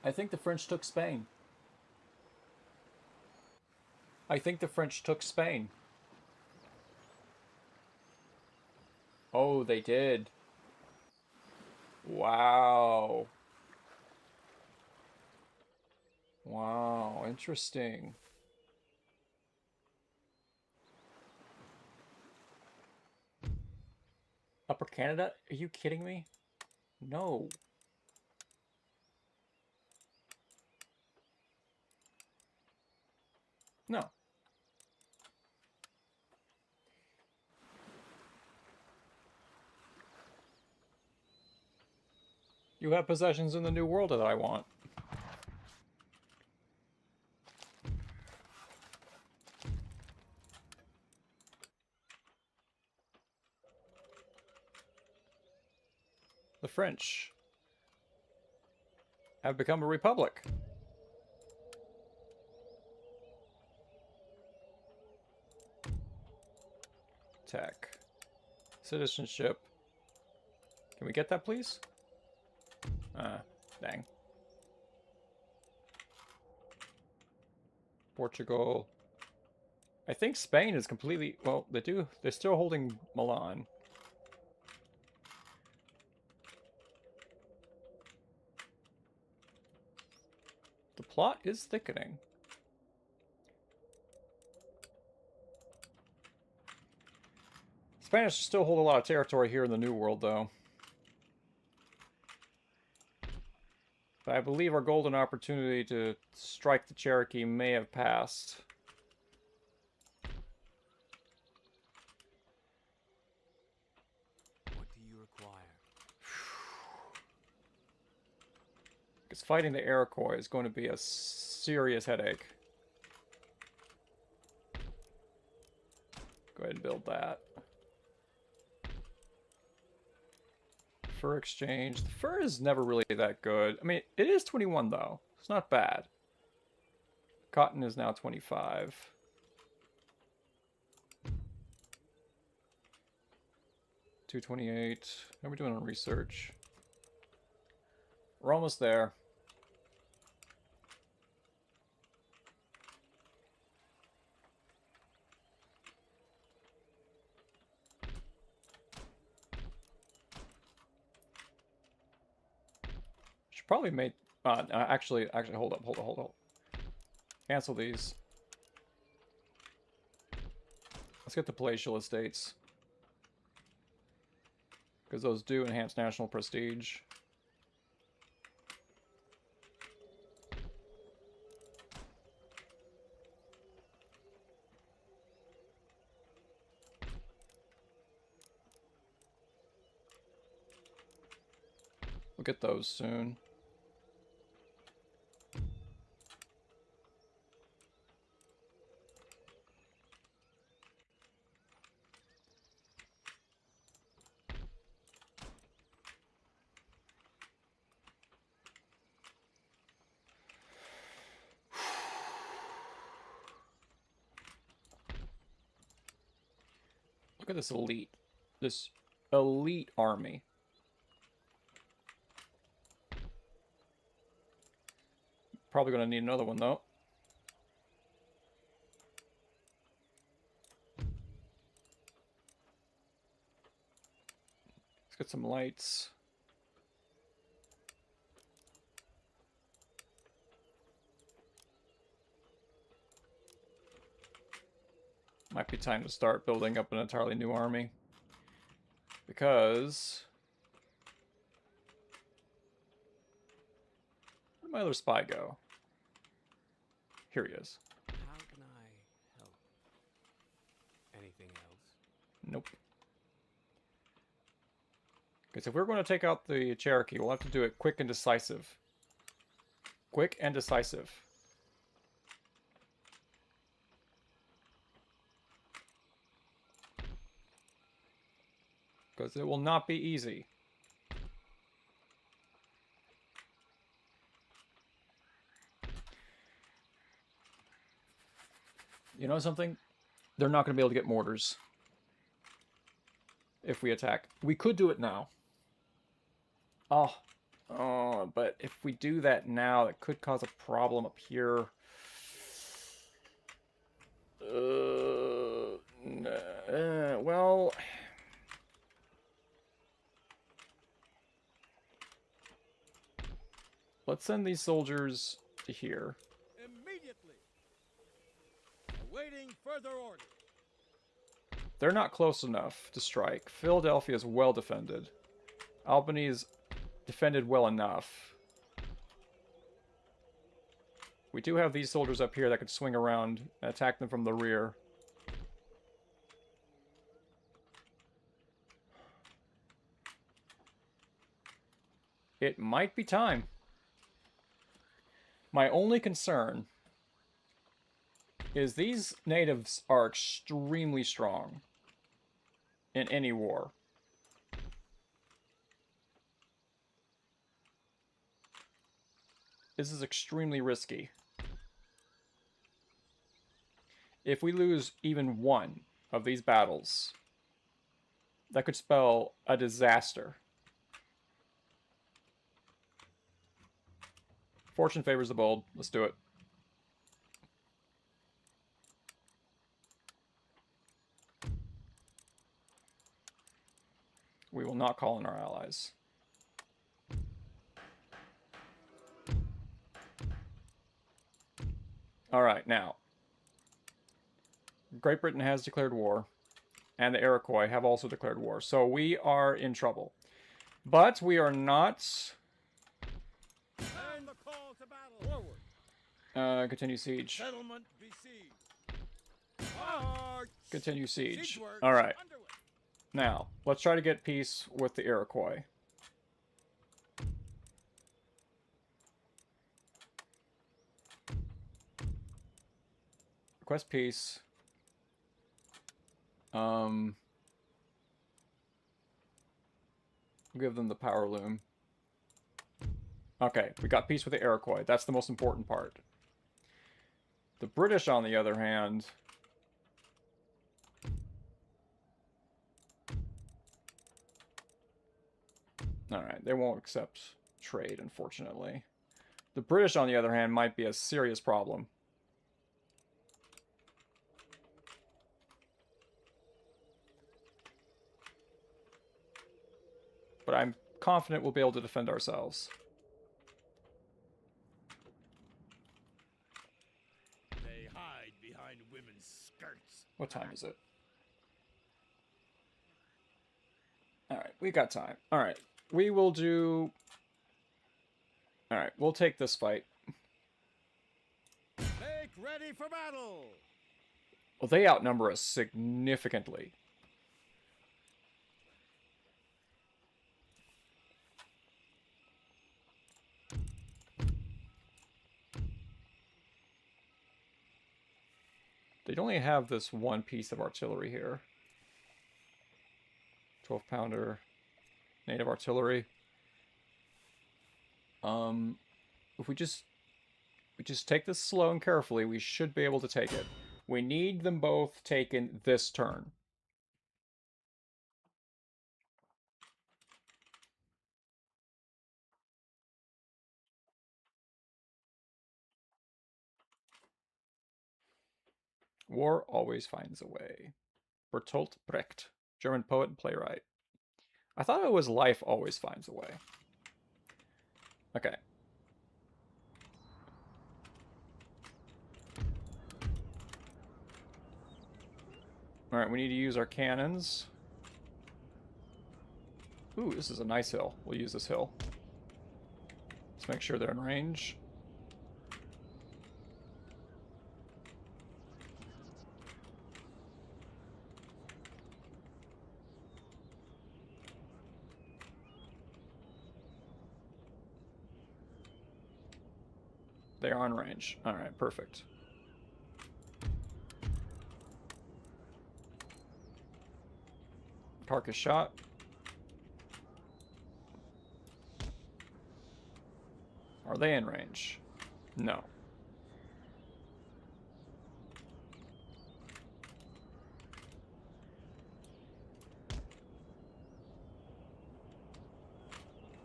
I think the French took Spain. I think the French took Spain. Oh, they did. Wow. Wow, interesting. Upper Canada? Are you kidding me? No. No. You have possessions in the New World that I want. French have become a republic. Tech. Citizenship. Can we get that, please? Dang. Portugal. I think Spain is completely... Well, they're still holding Milan. The plot is thickening. Spanish still hold a lot of territory here in the New World, though. But I believe our golden opportunity to strike the Cherokee may have passed. What do you require? Because fighting the Iroquois is going to be a serious headache. Go ahead and build that. Fur exchange. The fur is never really that good. I mean, it is 21 though. It's not bad. Cotton is now 25. $228. How are we doing on research? We're almost there. Probably made... actually, hold up. Cancel these. Let's get the palatial estates. Because those do enhance national prestige. We'll get those soon. Look at this elite army. Probably going to need another one, though. Let's get some lights. Might be time to start building up an entirely new army. Because... where'd my other spy go? Here he is. How can I help? Anything else? Nope. Okay, so if we're going to take out the Cherokee, we'll have to do it quick and decisive. Quick and decisive. Because it will not be easy. You know something? They're not going to be able to get mortars. If we attack. We could do it now. Oh, but if we do that now, that could cause a problem up here. Well... let's send these soldiers to here. Immediately. Awaiting further order. They're not close enough to strike. Philadelphia is well defended. Albany is defended well enough. We do have these soldiers up here that could swing around and attack them from the rear. It might be time. My only concern is these natives are extremely strong in any war. This is extremely risky. If we lose even one of these battles, that could spell a disaster. Fortune favors the bold. Let's do it. We will not call in our allies. Alright, now. Great Britain has declared war, and the Iroquois have also declared war. So we are in trouble. But we are not... And the call to battle. Forward. Continue siege. Settlement besieged. March. Continue siege. Siege work Alright. underway. Now, let's try to get peace with the Iroquois. Request peace. We'll give them the power loom. Okay, we got peace with the Iroquois. That's the most important part. The British, on the other hand... Alright, they won't accept trade, unfortunately. The British, on the other hand, might be a serious problem. But I'm confident we'll be able to defend ourselves. They hide behind women's skirts. What time is it? Alright, we got time. Alright, we will do... Alright, we'll take this fight. Make ready for battle. Well, they outnumber us significantly. They'd only have this one piece of artillery here. 12-pounder native artillery. If we just take this slow and carefully, we should be able to take it. We need them both taken this turn. War always finds a way. Bertolt Brecht, German poet and playwright. I thought it was life always finds a way. Okay. Alright, we need to use our cannons. Ooh, this is a nice hill. We'll use this hill. Let's make sure they're in range. They are on range. Alright, perfect. Carcass shot. Are they in range? No.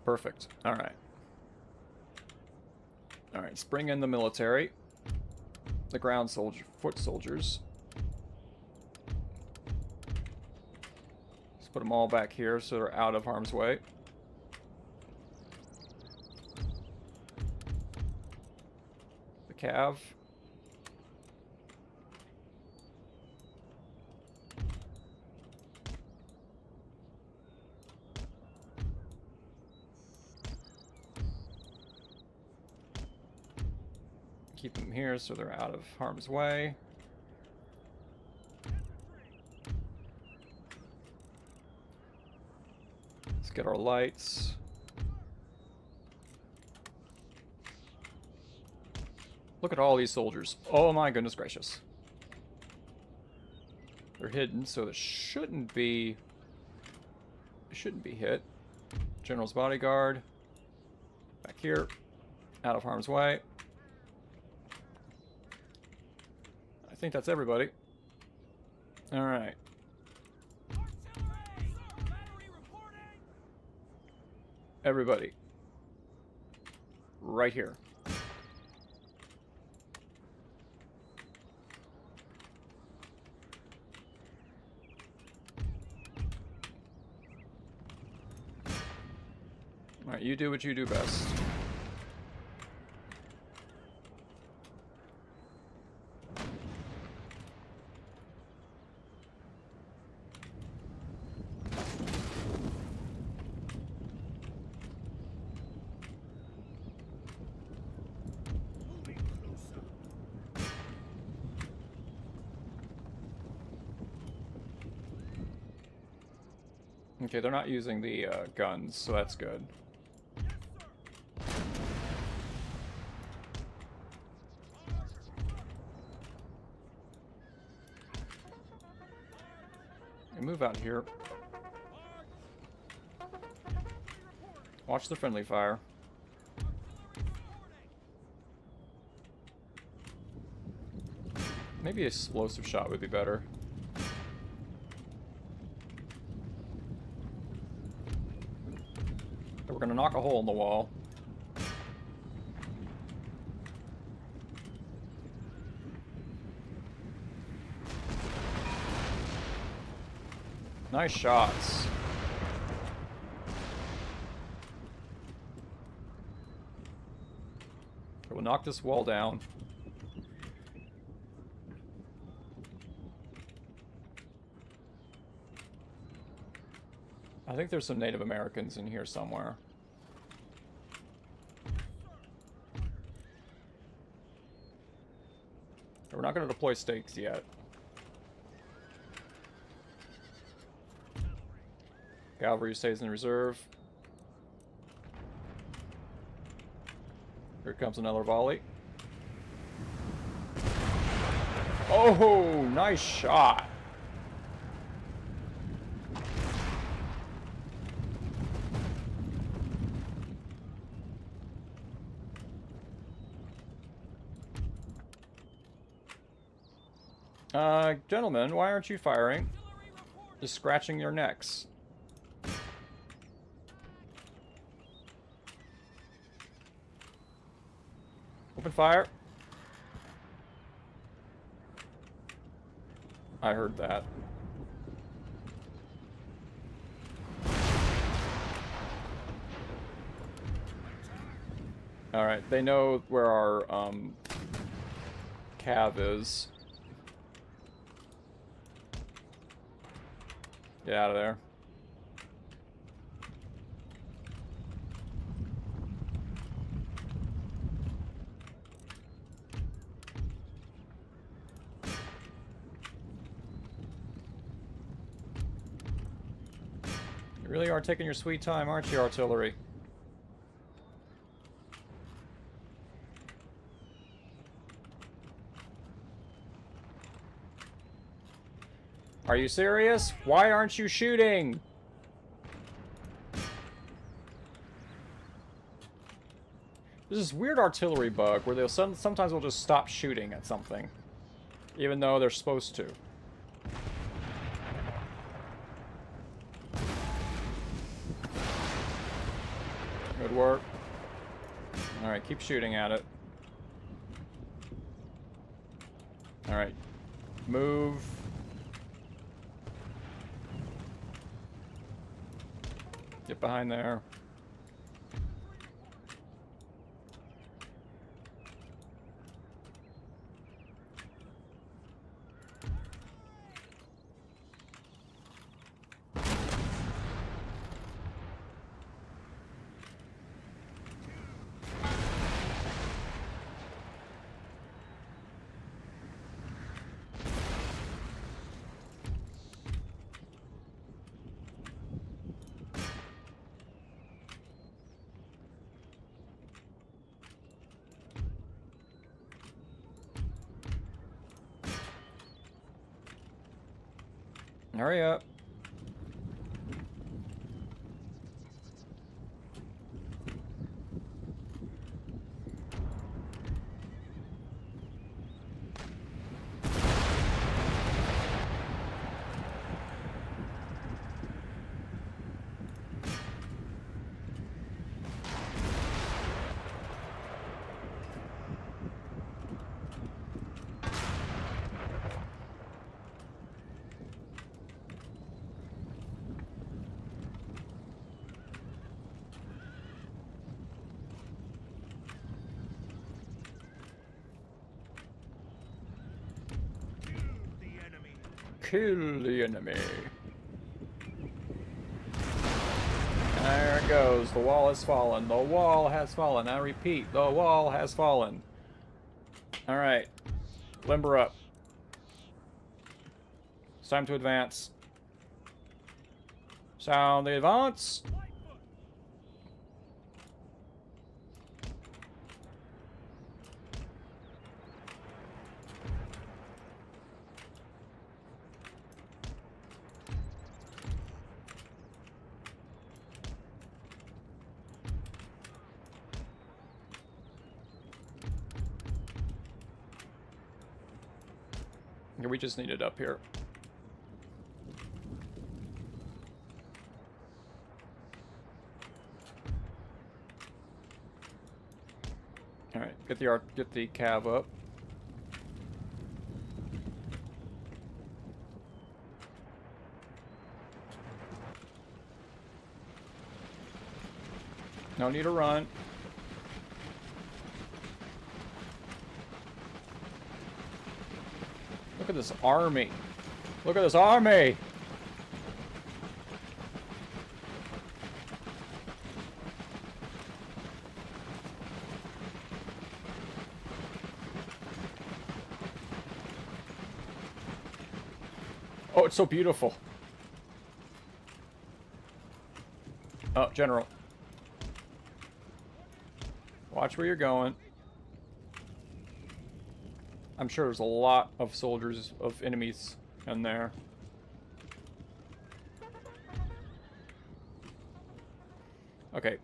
Perfect. Alright. Alright, let's bring in the military. The ground soldier, foot soldiers. Let's put them all back here so they're out of harm's way. The cav. Keep them here so they're out of harm's way. Let's get our lights. Look at all these soldiers. Oh my goodness gracious. They're hidden, so it shouldn't be hit. General's bodyguard. Back here. Out of harm's way. I think that's everybody. Alright. Everybody. Right here. Alright, you do what you do best. Okay, they're not using the guns, so that's good. Move out here. Watch the friendly fire. Maybe explosive shot would be better. We're gonna knock a hole in the wall. Nice shots. We'll knock this wall down. I think there's some Native Americans in here somewhere. We're not going to deploy stakes yet. Cavalry stays in reserve. Here comes another volley. Oh, nice shot. Gentlemen, why aren't you firing? Just scratching your necks. Open fire. I heard that. Alright, they know where our, cav is. Get out of there. You really are taking your sweet time, aren't you, artillery? Are you serious? Why aren't you shooting? There's this weird artillery bug where they'll sometimes will just stop shooting at something, even though they're supposed to. Good work. Alright, keep shooting at it. Alright. Move. Get behind there. Hurry up. Kill the enemy. There it goes. The wall has fallen. The wall has fallen. I repeat, the wall has fallen. Alright. Limber up. It's time to advance. Sound the advance. Yeah, we just need it up here. All right, get the cav up. No need to run. Look at this army. Look at this army. Oh, it's so beautiful. Oh, General. Watch where you're going. I'm sure there's a lot of soldiers, of enemies in there. Okay.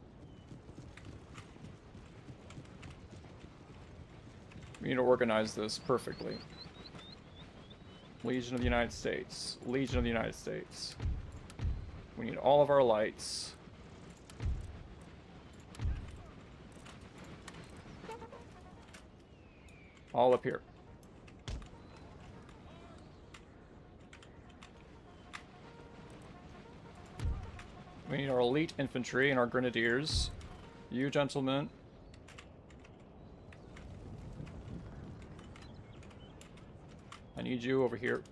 We need to organize this perfectly. Legion of the United States. Legion of the United States. We need all of our lights. All up here. We need our elite infantry and our grenadiers. You gentlemen. I need you over here.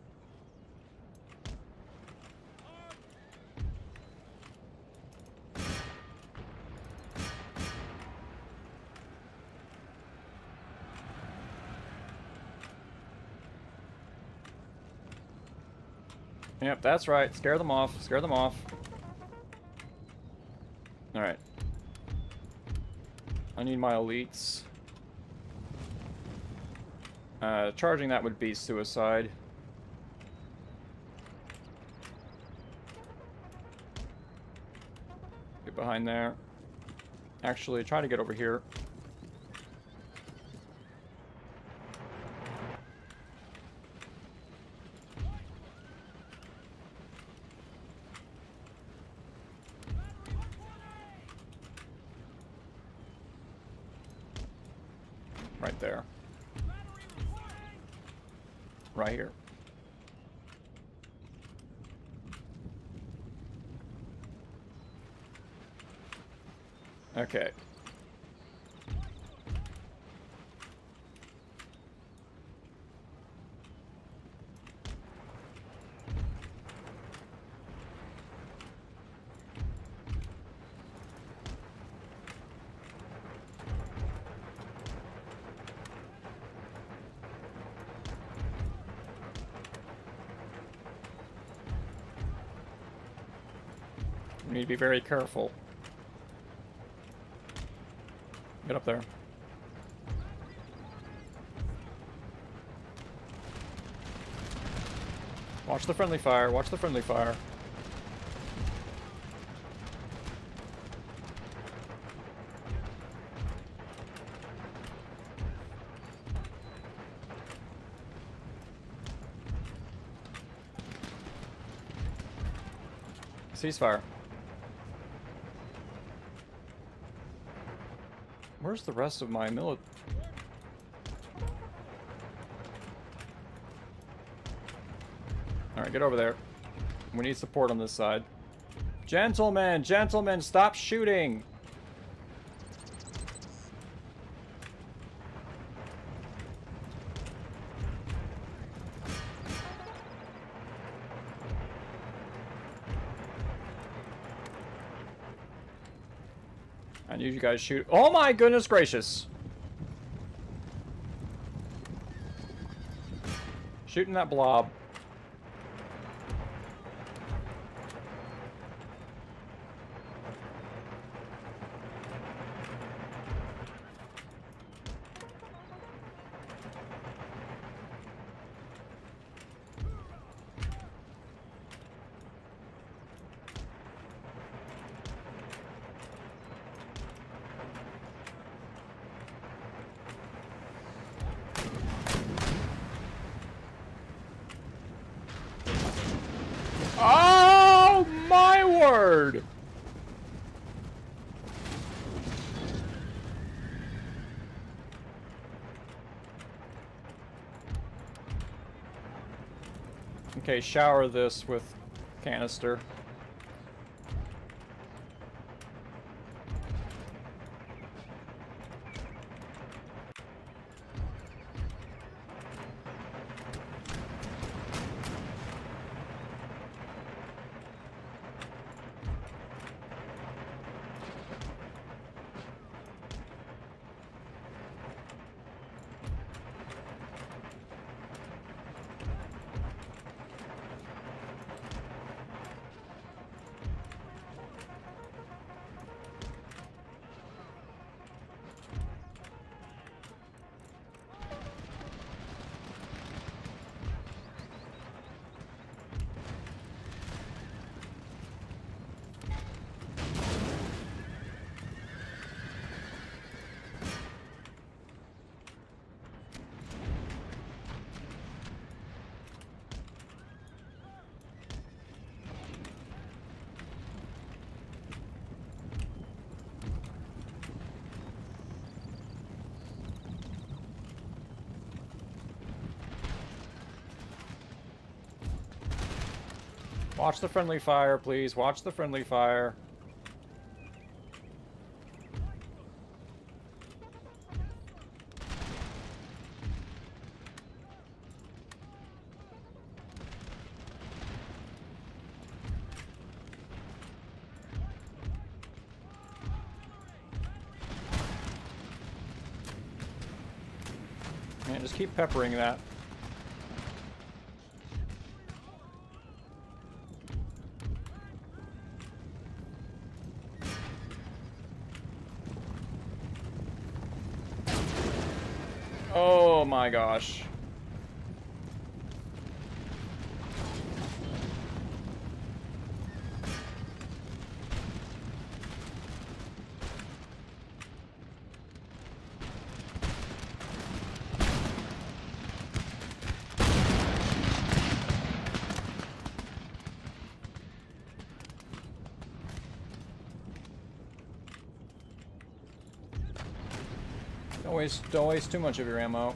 Yep, that's right. Scare them off. Scare them off. Alright. I need my elites. Charging that would be suicide. Get behind there. Actually, try to get over here. Right there. Right here. Okay. We need to be very careful. Get up there. Watch the friendly fire. Watch the friendly fire. Ceasefire. Where's the rest of my military? Alright, get over there. We need support on this side. Gentlemen! Gentlemen, stop shooting! I need you guys to shoot. Oh my goodness gracious! Shooting that blob. Oh my word! Okay, shower this with canister. Watch the friendly fire, please. Watch the friendly fire. Man, just keep peppering that. Oh my gosh. Don't waste too much of your ammo.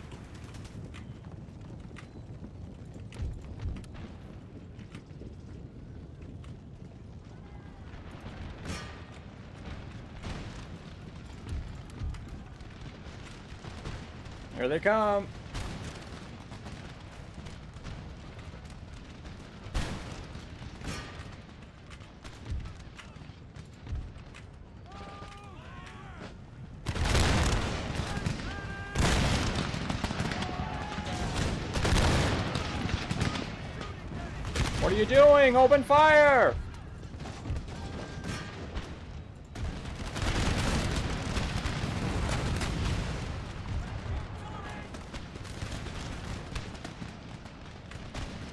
Here they come. What are you doing? Open fire!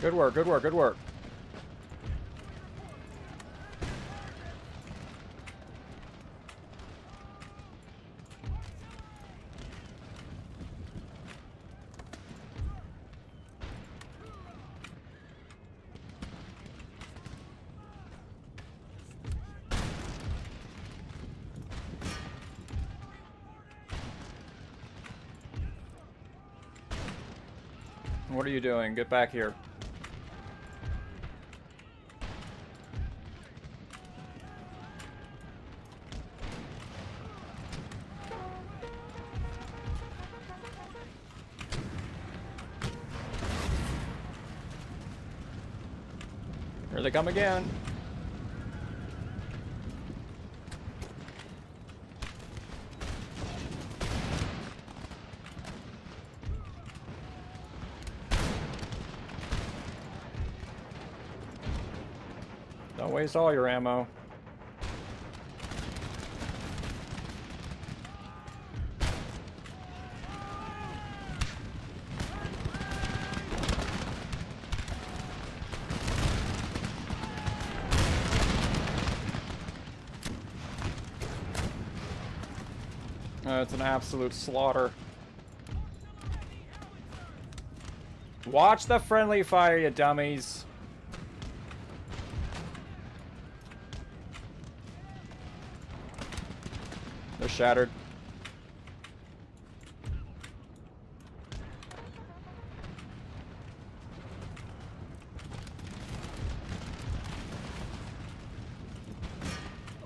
Good work, good work, good work. What are you doing? Get back here. Here they come again. Don't waste all your ammo. It's an absolute slaughter. Watch the friendly fire, you dummies. They're shattered.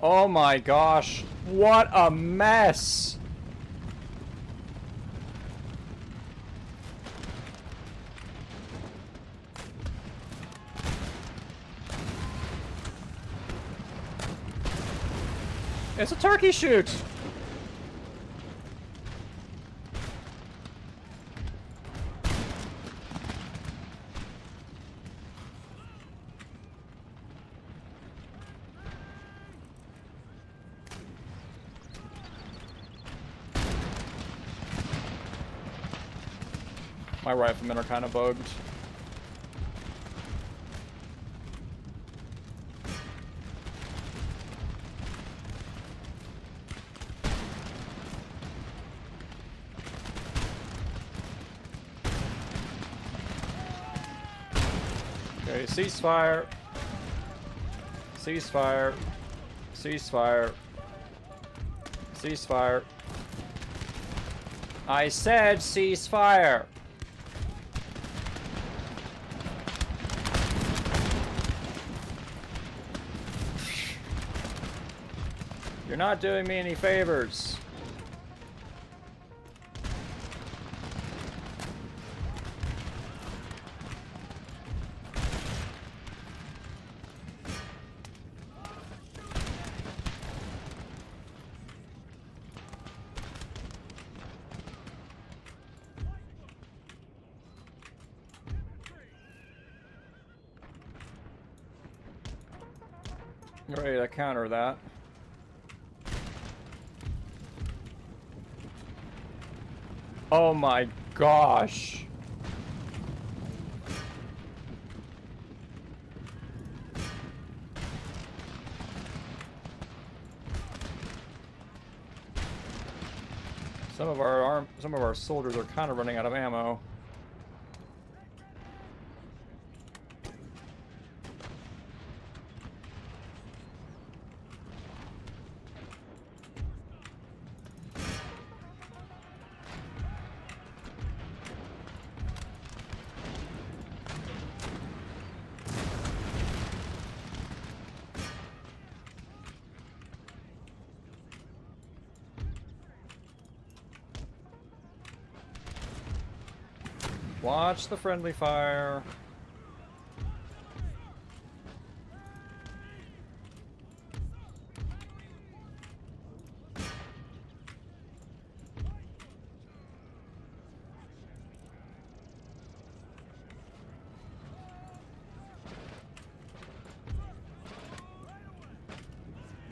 Oh my gosh. What a mess. It's a turkey shoot! My riflemen are kind of bugged. Okay, ceasefire. Ceasefire. Ceasefire. Ceasefire. I said ceasefire. You're not doing me any favors. You're ready to counter that. Oh my gosh. Some of our soldiers are kind of running out of ammo. Watch the friendly fire.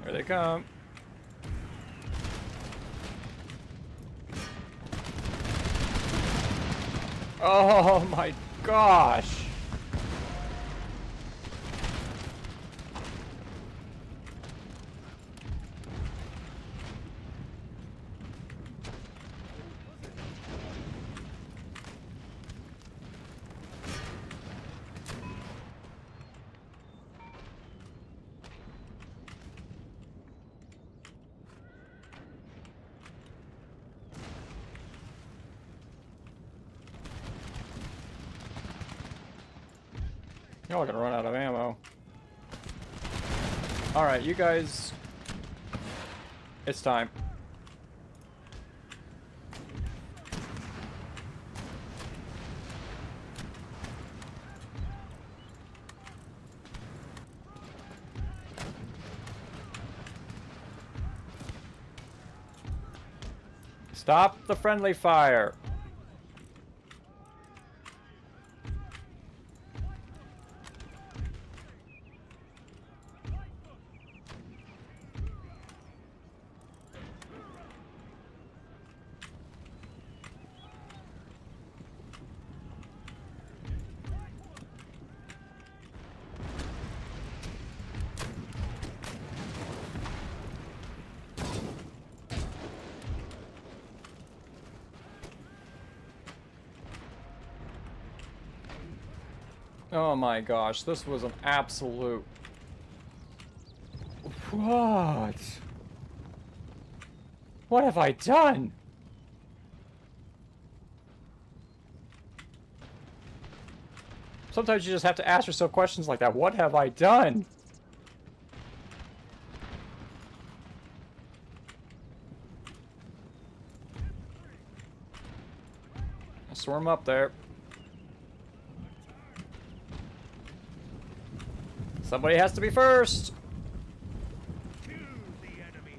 Here they come. Oh my gosh. Y'all are gonna run out of ammo. Alright, you guys. It's time. Stop the friendly fire. Oh my gosh, this was an absolute... What? What have I done? Sometimes you just have to ask yourself questions like that. What have I done? I'll swarm up there. Somebody has to be first. Kill the enemy.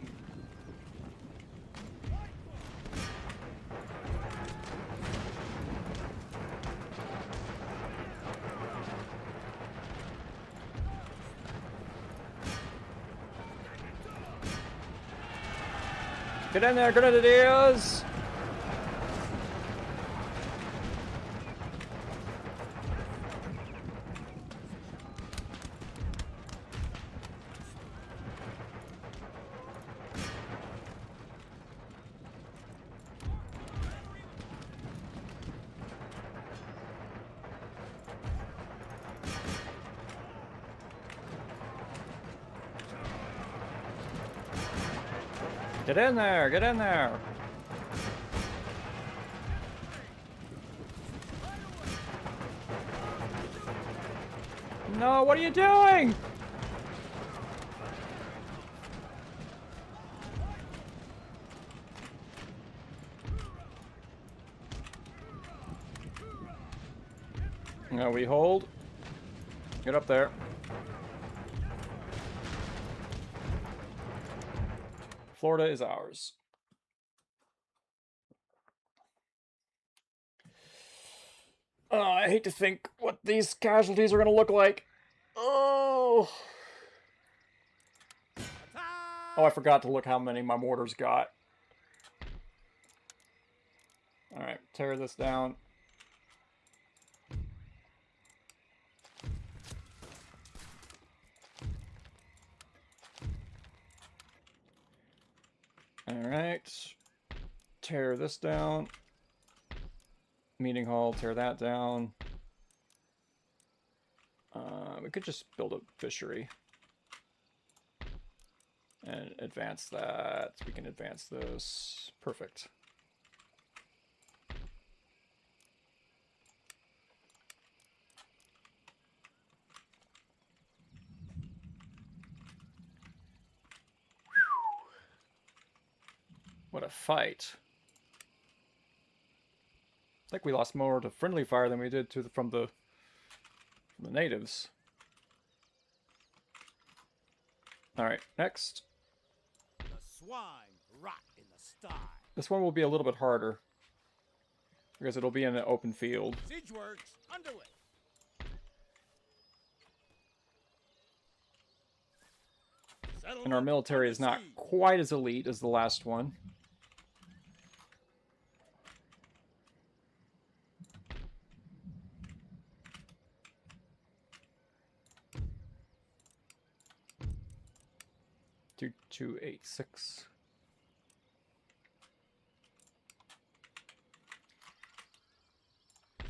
Get in there, grenadiers! Get in there, get in there! No, what are you doing? No, we hold. Get up there. Florida is ours. I hate to think what these casualties are going to look like. Oh. Oh, I forgot to look how many my mortars got. Alright, tear this down. Alright. Tear this down. Meeting hall, tear that down. We could just build a fishery. And advance that. We can advance this. Perfect. What a fight. I think we lost more to friendly fire than we did to from the natives. Alright, next. The swine rot in the sty. This one will be a little bit harder. Because it'll be in an open field. Siege works underway. And our military is not quite as elite as the last one. Two, 286.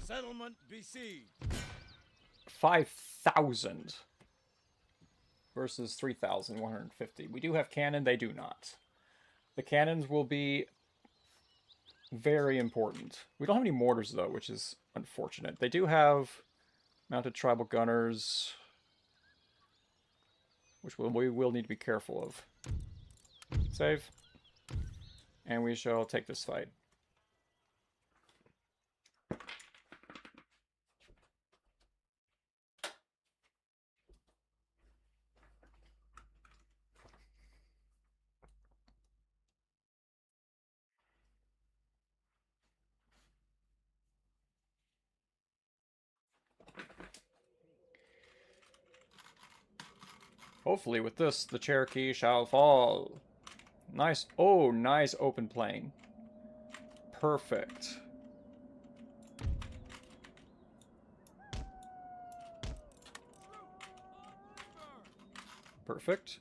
Settlement besieged. 5,000 versus 3,150. We do have cannon, they do not. The cannons will be very important. We don't have any mortars, though, which is unfortunate. They do have mounted tribal gunners, which we will need to be careful of. Save. And we shall take this fight. Hopefully with this, the Cherokee shall fall. Nice. Oh, nice open plain. Perfect. Perfect.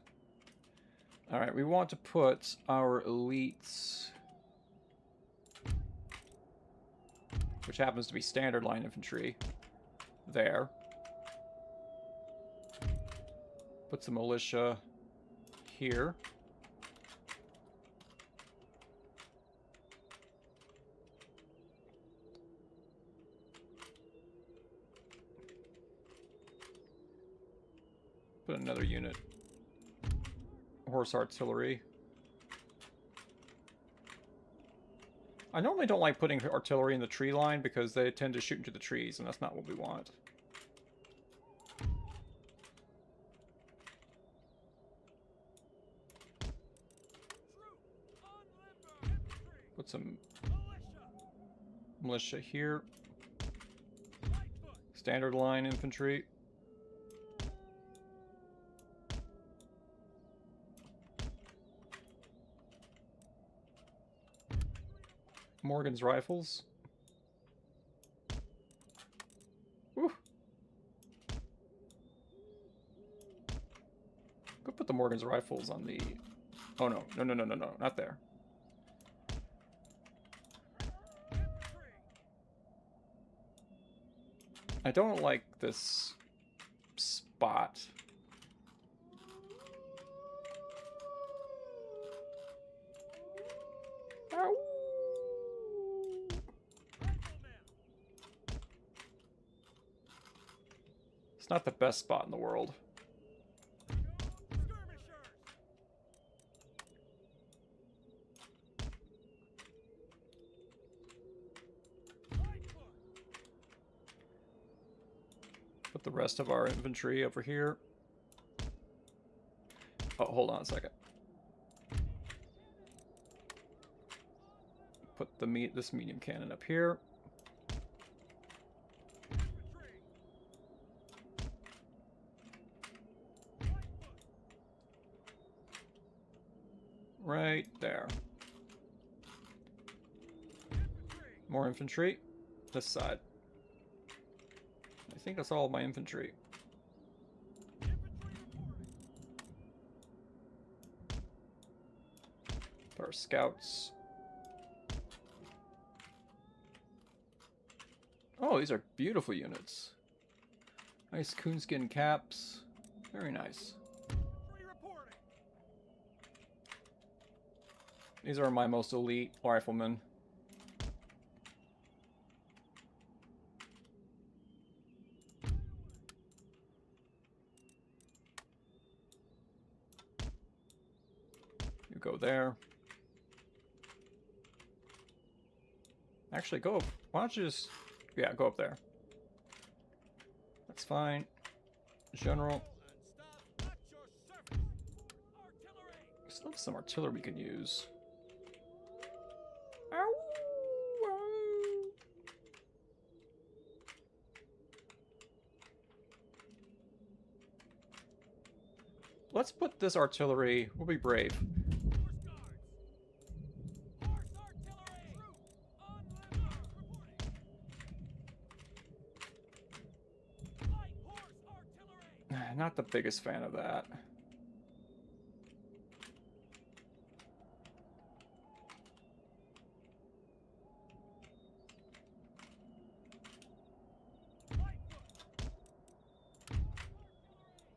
Alright, we want to put our elites, which happens to be standard line infantry, there. Put some militia here. Put another unit. Horse artillery. I normally don't like putting artillery in the tree line because they tend to shoot into the trees, and that's not what we want. Put some militia here. Standard line infantry. Morgan's rifles. Woo. Go put the Morgan's rifles on the... Oh no, no, not there. I don't like this spot. Ow. It's not the best spot in the world. Put the rest of our infantry over here. Oh, hold on a second. Put this medium cannon up here. Right there. More infantry. This side. I think that's all of my infantry. Our scouts. Oh, these are beautiful units. Nice coonskin caps. Very nice. These are my most elite riflemen. You go there. Actually, go up. Why don't you just... Yeah, go up there. That's fine. General. We still have some artillery we can use. Ow! Ow. Let's put this artillery... We'll be brave. Not the biggest fan of that.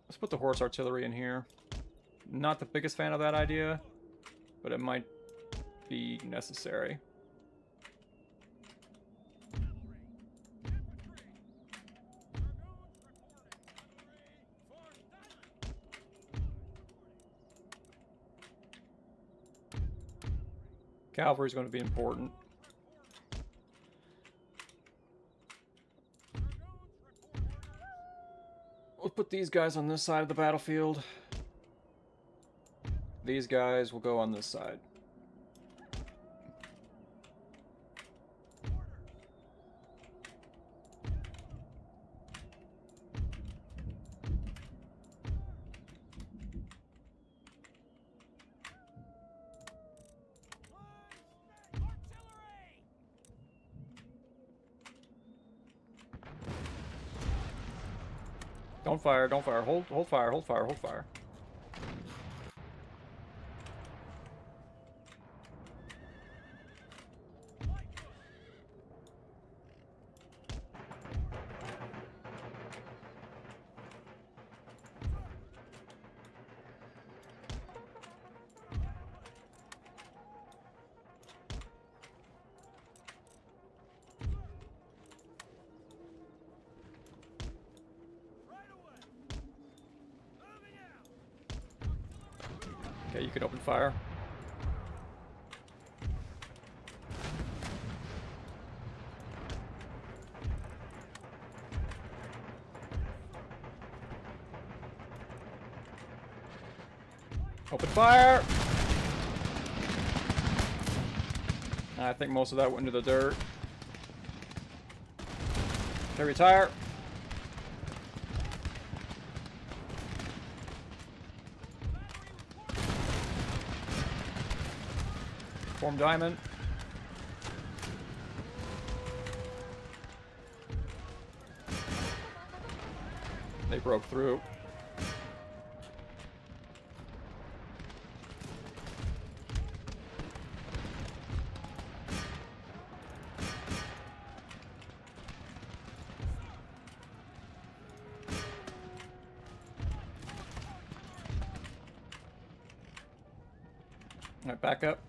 Let's put the horse artillery in here. Not the biggest fan of that idea, but it might be necessary. Cavalry is going to be important. We'll put these guys on this side of the battlefield. These guys will go on this side. Don't fire, don't fire. Hold fire, hold fire, hold fire. Okay, you can open fire. Open fire! I think most of that went into the dirt. Okay, retire. Form diamond. They broke through. Alright, back up.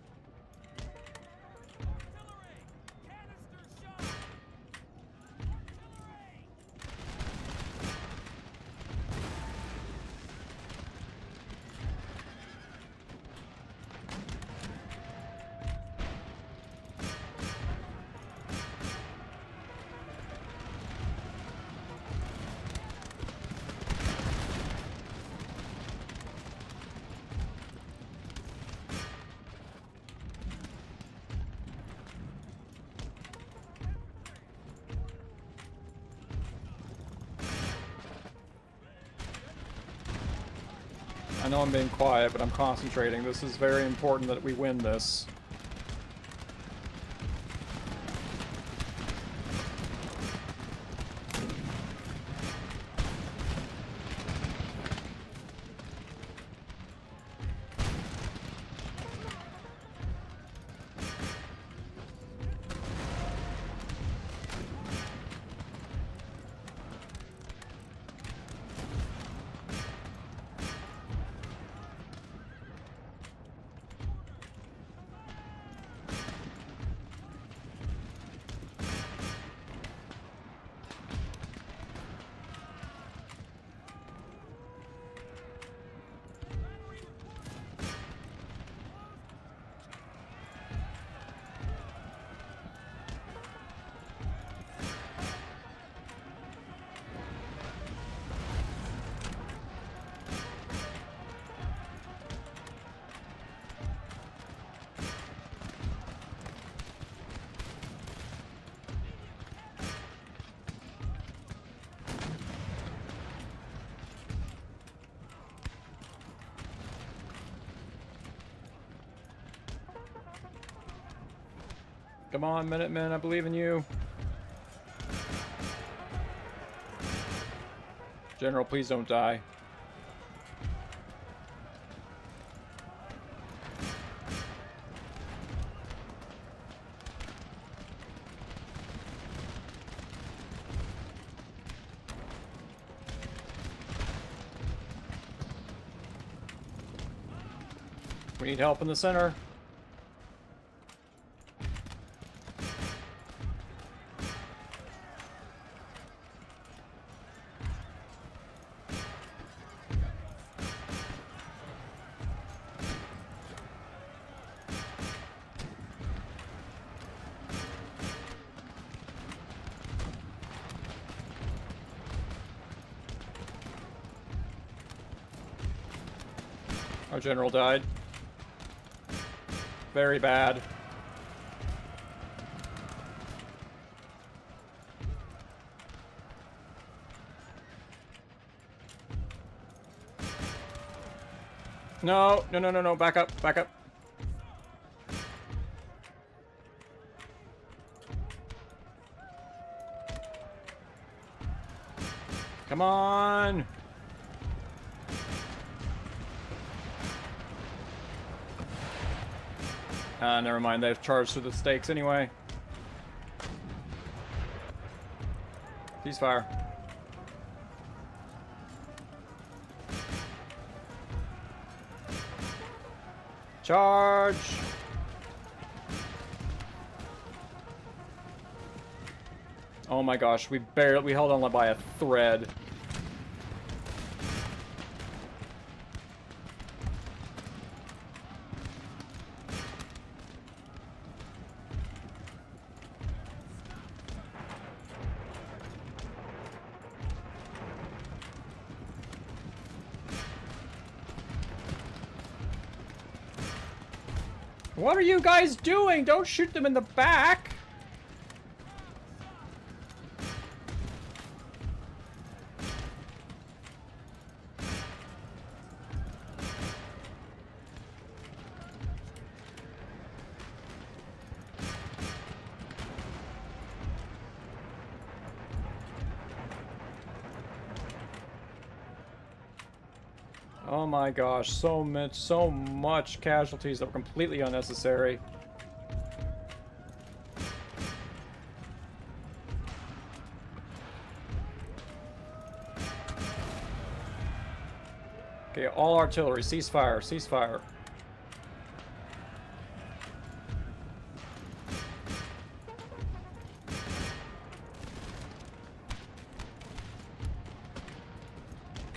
I know I'm being quiet, but I'm concentrating. This is very important that we win this. Come on, Minutemen, I believe in you. General, please don't die. We need help in the center. Our general died. Very bad. No, no, no, no, no, back up, back up. Come on! Never mind, they've charged through the stakes anyway. Ceasefire. Charge! Oh my gosh, we held on by a thread. What are you guys doing? Don't shoot them in the back! Oh my gosh, so much casualties that were completely unnecessary. Okay, all artillery, ceasefire, ceasefire.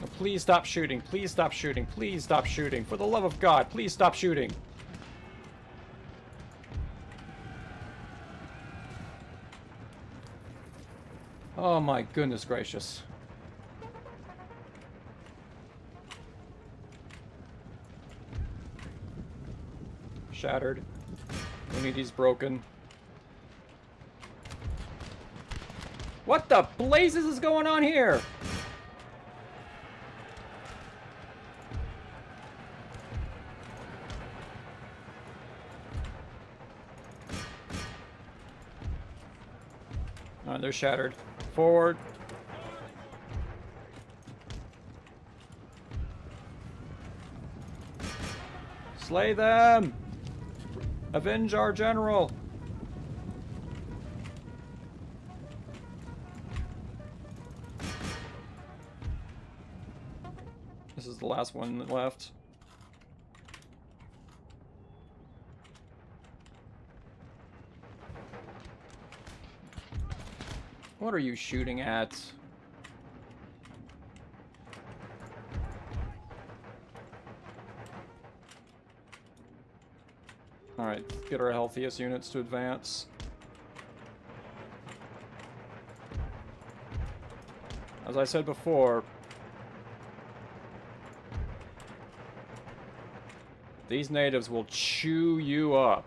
No, please stop shooting, please stop shooting, please stop shooting. For the love of God, please stop shooting. Oh my goodness gracious. Shattered. Unity's broken. What the blazes is going on here? Oh, they're shattered. Forward. Slay them! Avenge our general! This is the last one left. What are you shooting at? Alright, get our healthiest units to advance. As I said before, these natives will chew you up.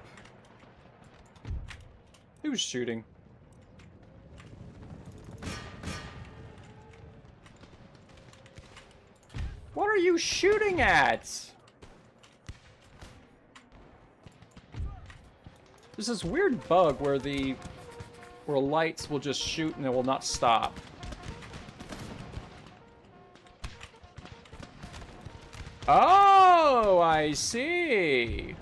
Who's shooting? What are you shooting at? There's this weird bug where lights will just shoot and it will not stop. Oh, I see.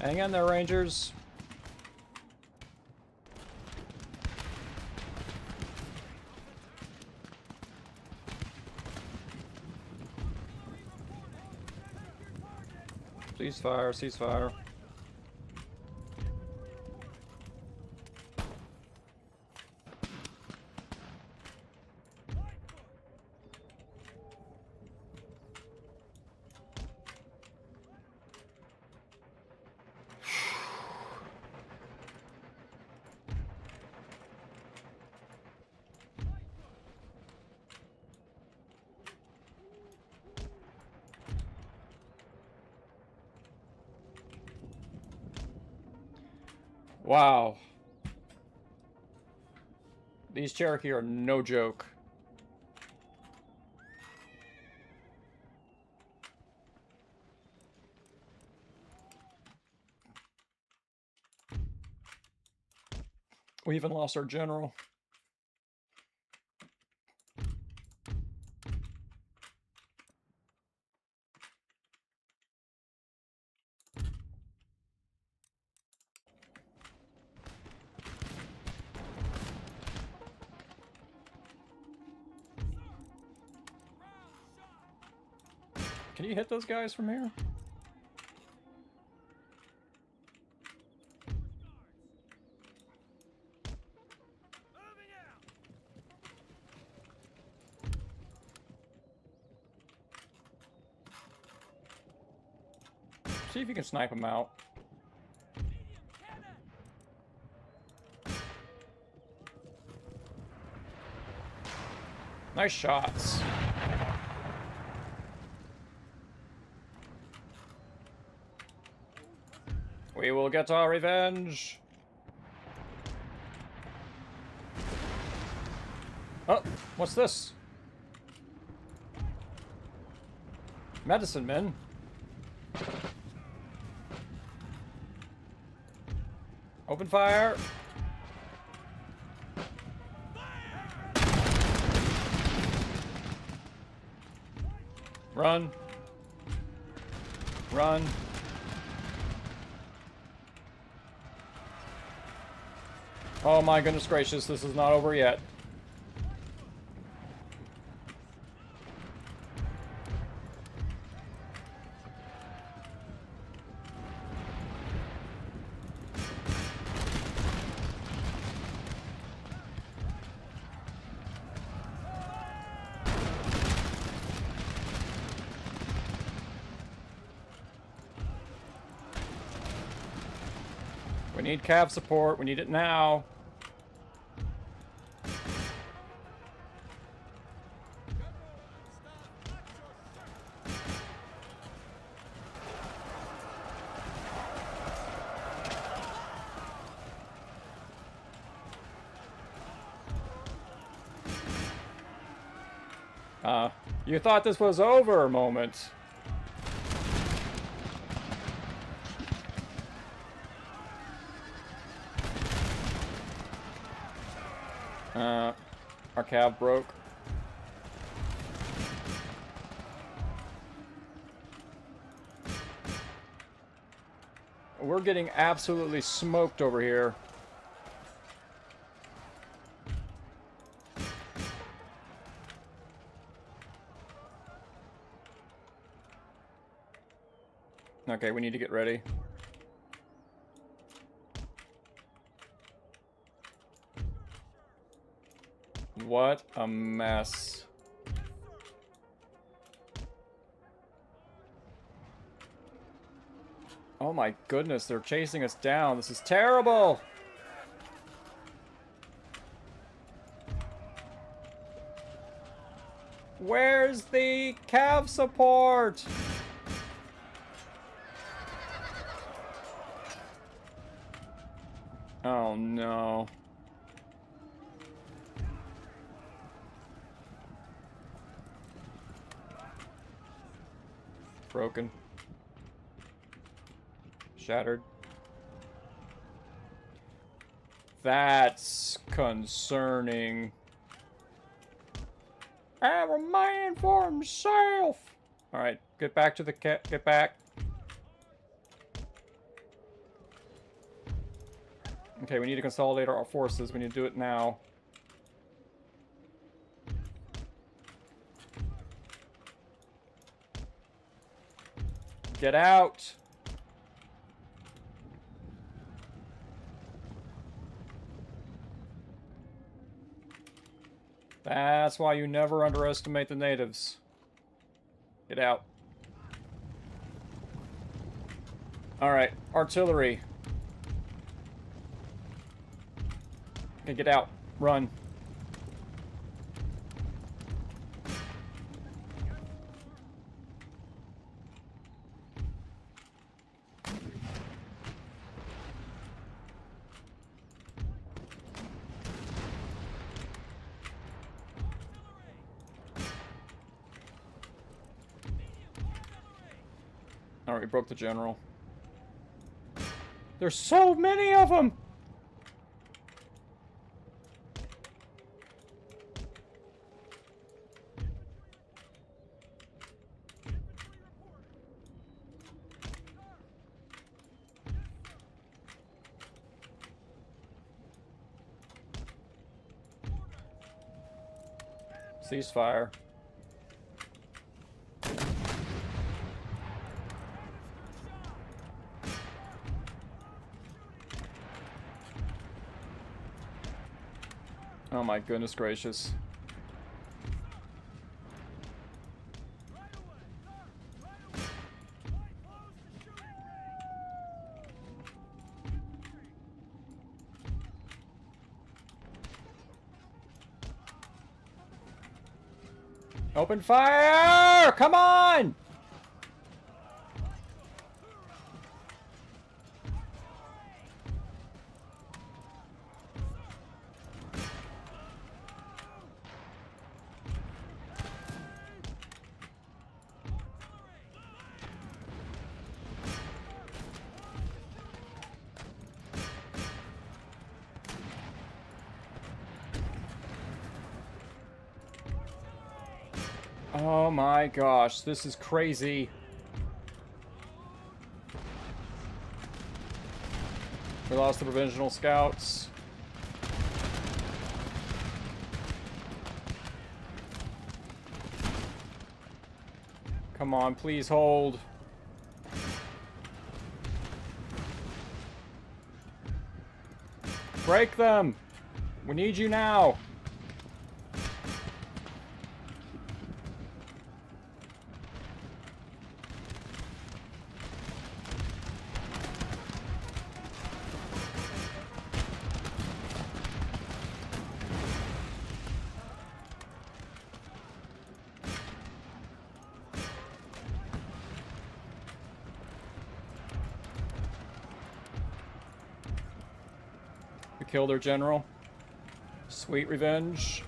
Hang in there, Rangers. Ceasefire, ceasefire. Wow. These Cherokee are no joke. We even lost our general. Can you hit those guys from here? See if you can snipe them out. Nice shots. We will get our revenge. Oh, what's this? Medicine men. Open fire. Run. Run. Oh my goodness gracious, this is not over yet. We need cav support. We need it now. You thought this was over, moment. Our cav broke. We're getting absolutely smoked over here. Okay, we need to get ready. What a mess. Oh my goodness, they're chasing us down. This is terrible! Where's the cav support? Oh no. Broken. Shattered. That's concerning. Have a man for himself. All right, get back to the get back. Okay, we need to consolidate our forces. We need to do it now. Get out. That's why you never underestimate the natives. Get out. Alright, artillery. Okay, get out. Run. Alright, we broke the general. There's so many of them! Ceasefire. Oh my goodness gracious. Open fire! Come on! Oh my gosh, this is crazy. We lost the provisional scouts. Come on, please hold. Break them! We need you now! We killed our general. Sweet revenge.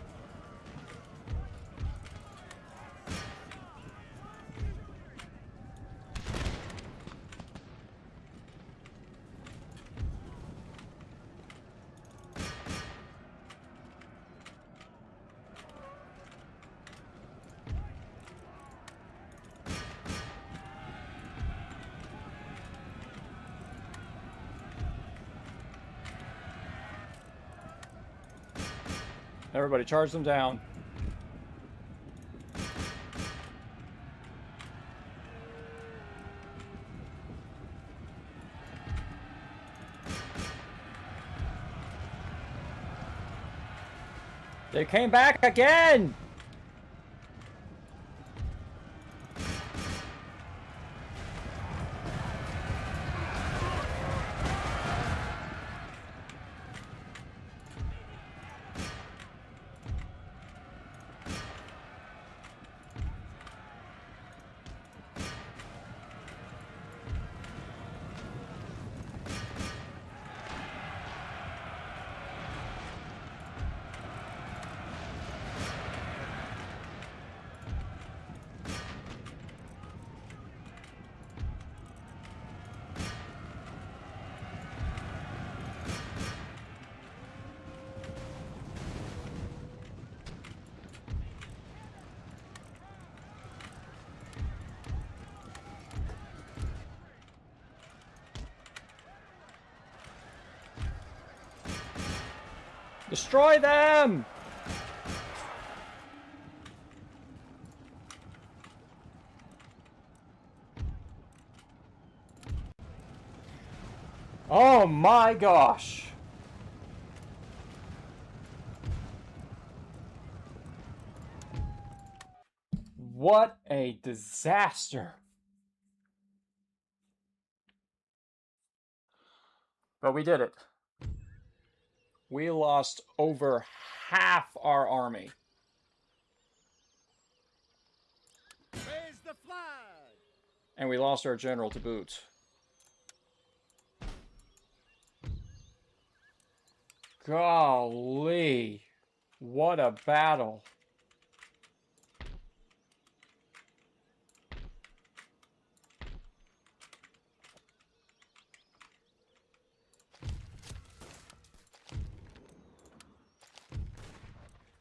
Everybody charge them down. They came back again! Destroy them! Oh my gosh! What a disaster! But we did it. We lost over half our army. Raise the flag! And we lost our general to boot. Golly. What a battle.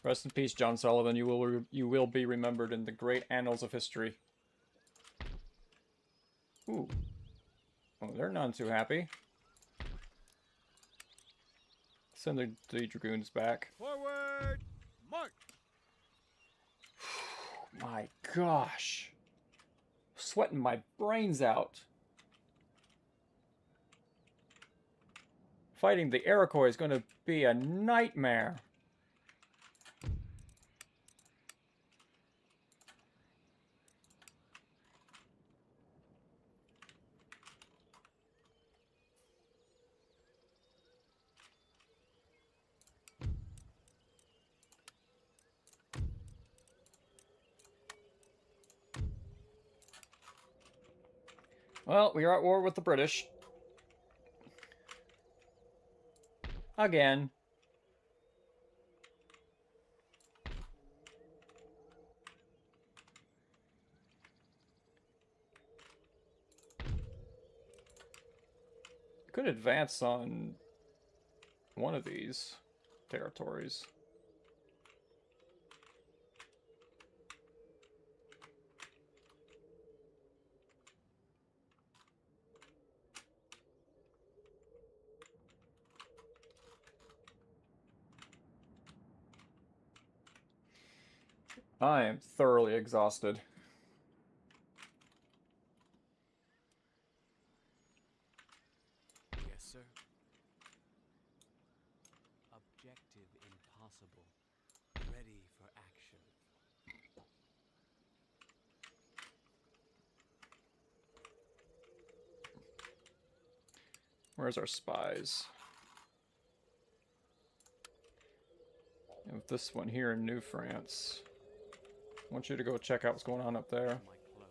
Rest in peace, John Sullivan. You will be remembered in the great annals of history. Ooh. Oh, they're none too happy. Send the dragoons back. Forward! March! My gosh. Sweating my brains out. Fighting the Iroquois is going to be a nightmare. Well, we are at war with the British. Again. Could advance on one of these territories. I am thoroughly exhausted. Yes, sir. Objective impossible. Ready for action. Where's our spies? And with this one here in New France. I want you to go check out what's going on up there. My cloak.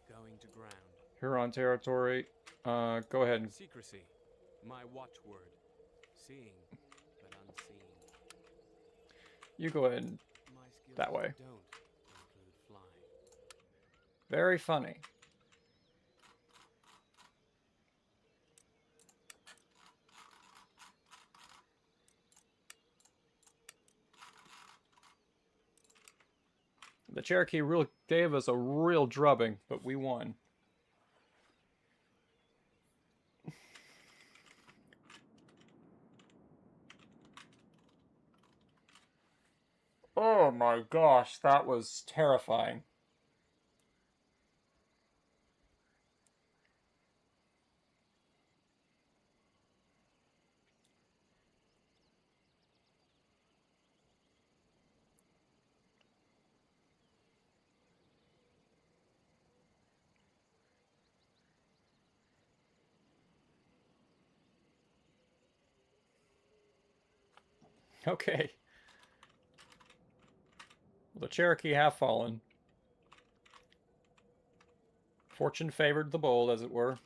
Going to ground. Huron territory. Go ahead and... Secrecy. My watchword. Seeing, but unseen. You go ahead and... My skills that way. don't include flying. Very funny. The Cherokee really gave us a real drubbing, but we won. Oh my gosh, that was terrifying. Okay. Well, the Cherokee have fallen. Fortune favored the bold, as it were.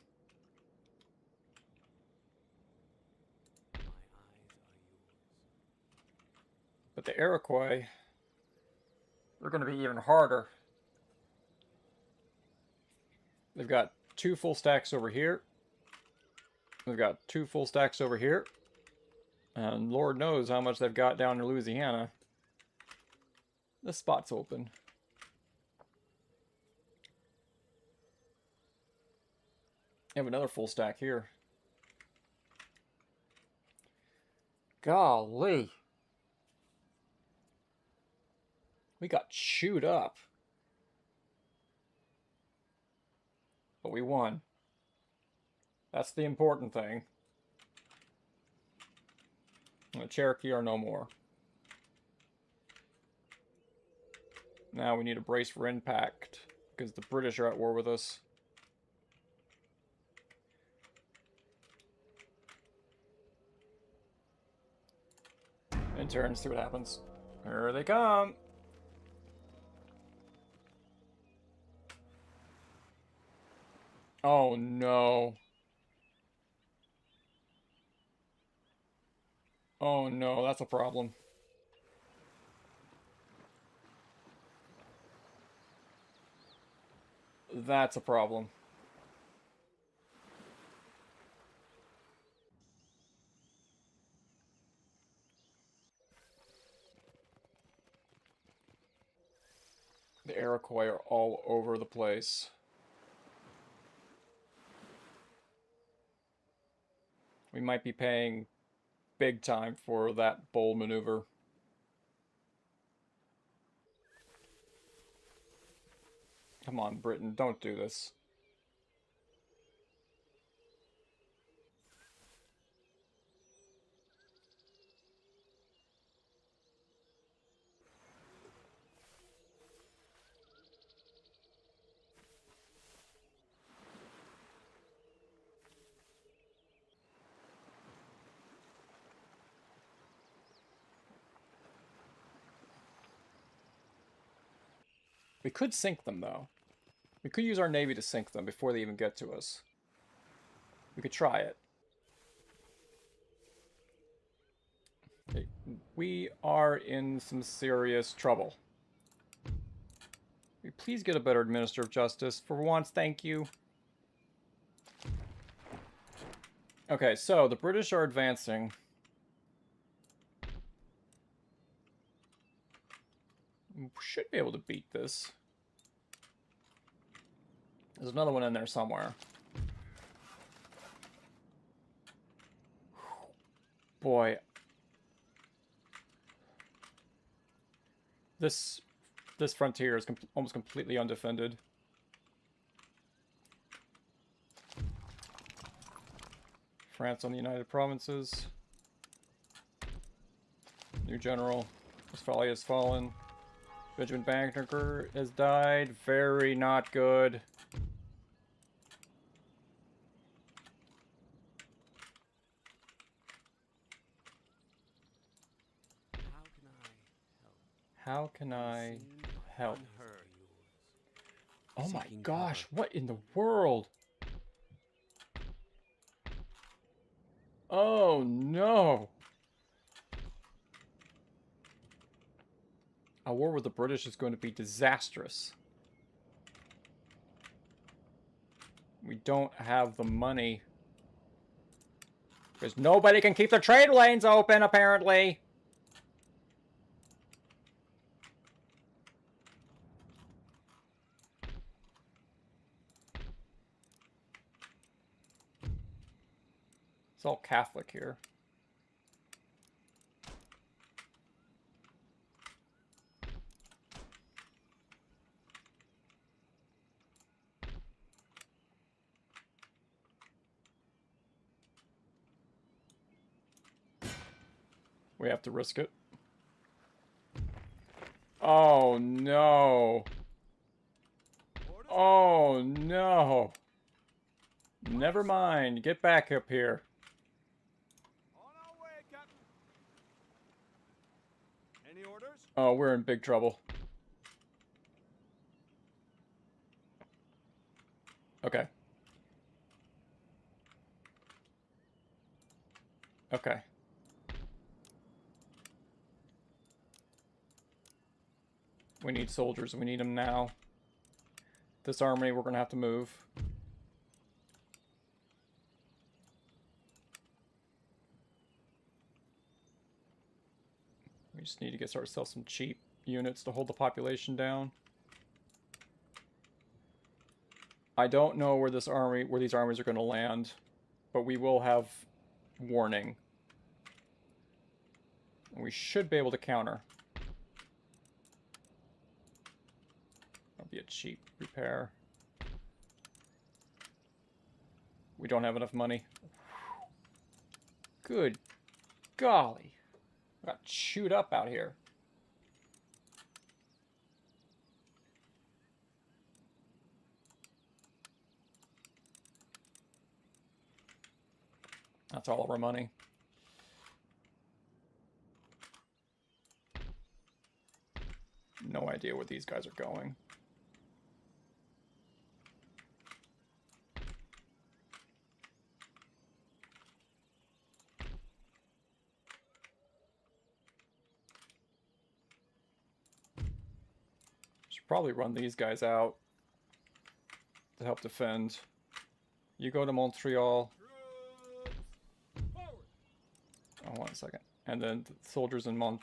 My eyes are yours. But the Iroquois, they're going to be even harder. They've got 2 full stacks over here. They've got 2 full stacks over here. And Lord knows how much they've got down in Louisiana. This spot's open. I have another full stack here. Golly. We got chewed up. But we won. That's the important thing. And the Cherokee are no more. Now we need to brace for impact, because the British are at war with us. In turn, see what happens. Here they come! Oh no. Oh no, that's a problem. That's a problem. The Iroquois are all over the place. We might be paying big time for that bold maneuver. Come on, Britain, don't do this. We could sink them, though. We could use our navy to sink them before they even get to us. We could try it. Okay. We are in some serious trouble. Will you please get a better Minister of Justice? For once, thank you. Okay, so the British are advancing. We should be able to beat this. There's another one in there somewhere. Boy. This frontier is almost completely undefended. France on the United Provinces. New general. Westphalia has fallen. Benjamin Banneker has died. Very not good. How can I help? Oh my gosh, what in the world? Oh no! A war with the British is going to be disastrous. We don't have the money. Because nobody can keep the trade lanes open, apparently. It's all Catholic here. We have to risk it. Oh no. Oh no. Never mind. Get back up here. On our way, Captain. Any orders? Oh, we're in big trouble. Okay. Okay. We need soldiers. We need them now. This army, we're going to have to move. We just need to get ourselves some cheap units to hold the population down. I don't know where these armies are going to land, but we will have warning. And we should be able to counter. That'll be a cheap repair. We don't have enough money. Good golly. I got chewed up out here. That's all of our money. No idea where these guys are going. Should probably run these guys out to help defend. You go to Montreal. Oh, 1 second. And then the soldiers in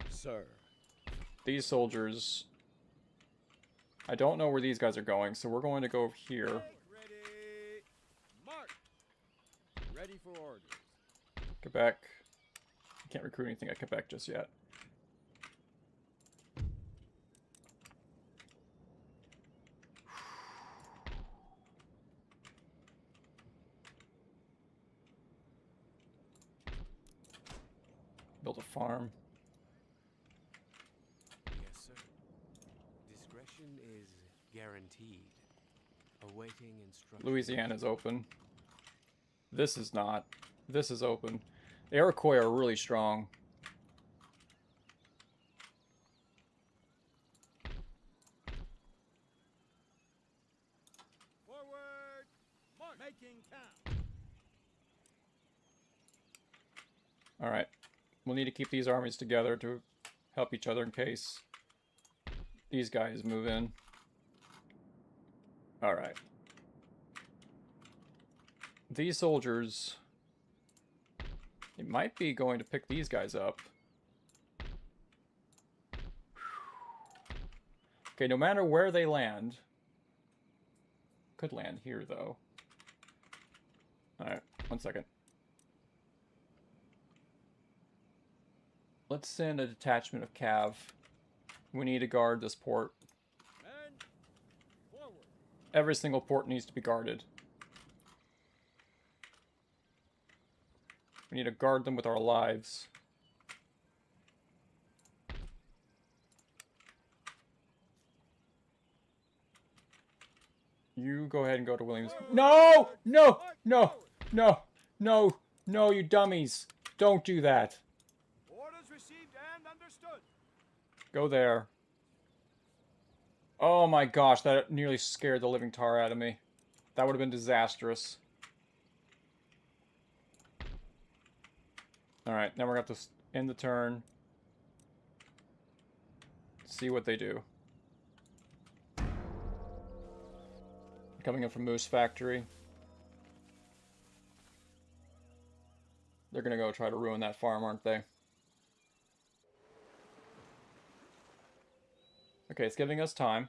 Sir. These soldiers... I don't know where these guys are going, so we're going to go here. Ready. Mark. Ready for orders. Quebec. I can't recruit anything at Quebec just yet. Build a farm. Yes, sir. Discretion is guaranteed. Awaiting instructions. Louisiana's open. This is not. This is open. The Iroquois are really strong. Making camp. Alright. We'll need to keep these armies together to help each other in case these guys move in. Alright. These soldiers... They might be going to pick these guys up. Okay, no matter where they land... Could land here, though. Alright, 1 second. Let's send a detachment of cav. We need to guard this port. Men, forward. Every single port needs to be guarded. We need to guard them with our lives. You go ahead and go to Williams. No! No! No! No! No! No, you dummies! Don't do that. Orders received and understood. Go there. Oh my gosh, that nearly scared the living tar out of me. That would have been disastrous. Alright, now we're going to have to end the turn. See what they do. Coming in from Moose Factory. They're going to go try to ruin that farm, aren't they? Okay, it's giving us time.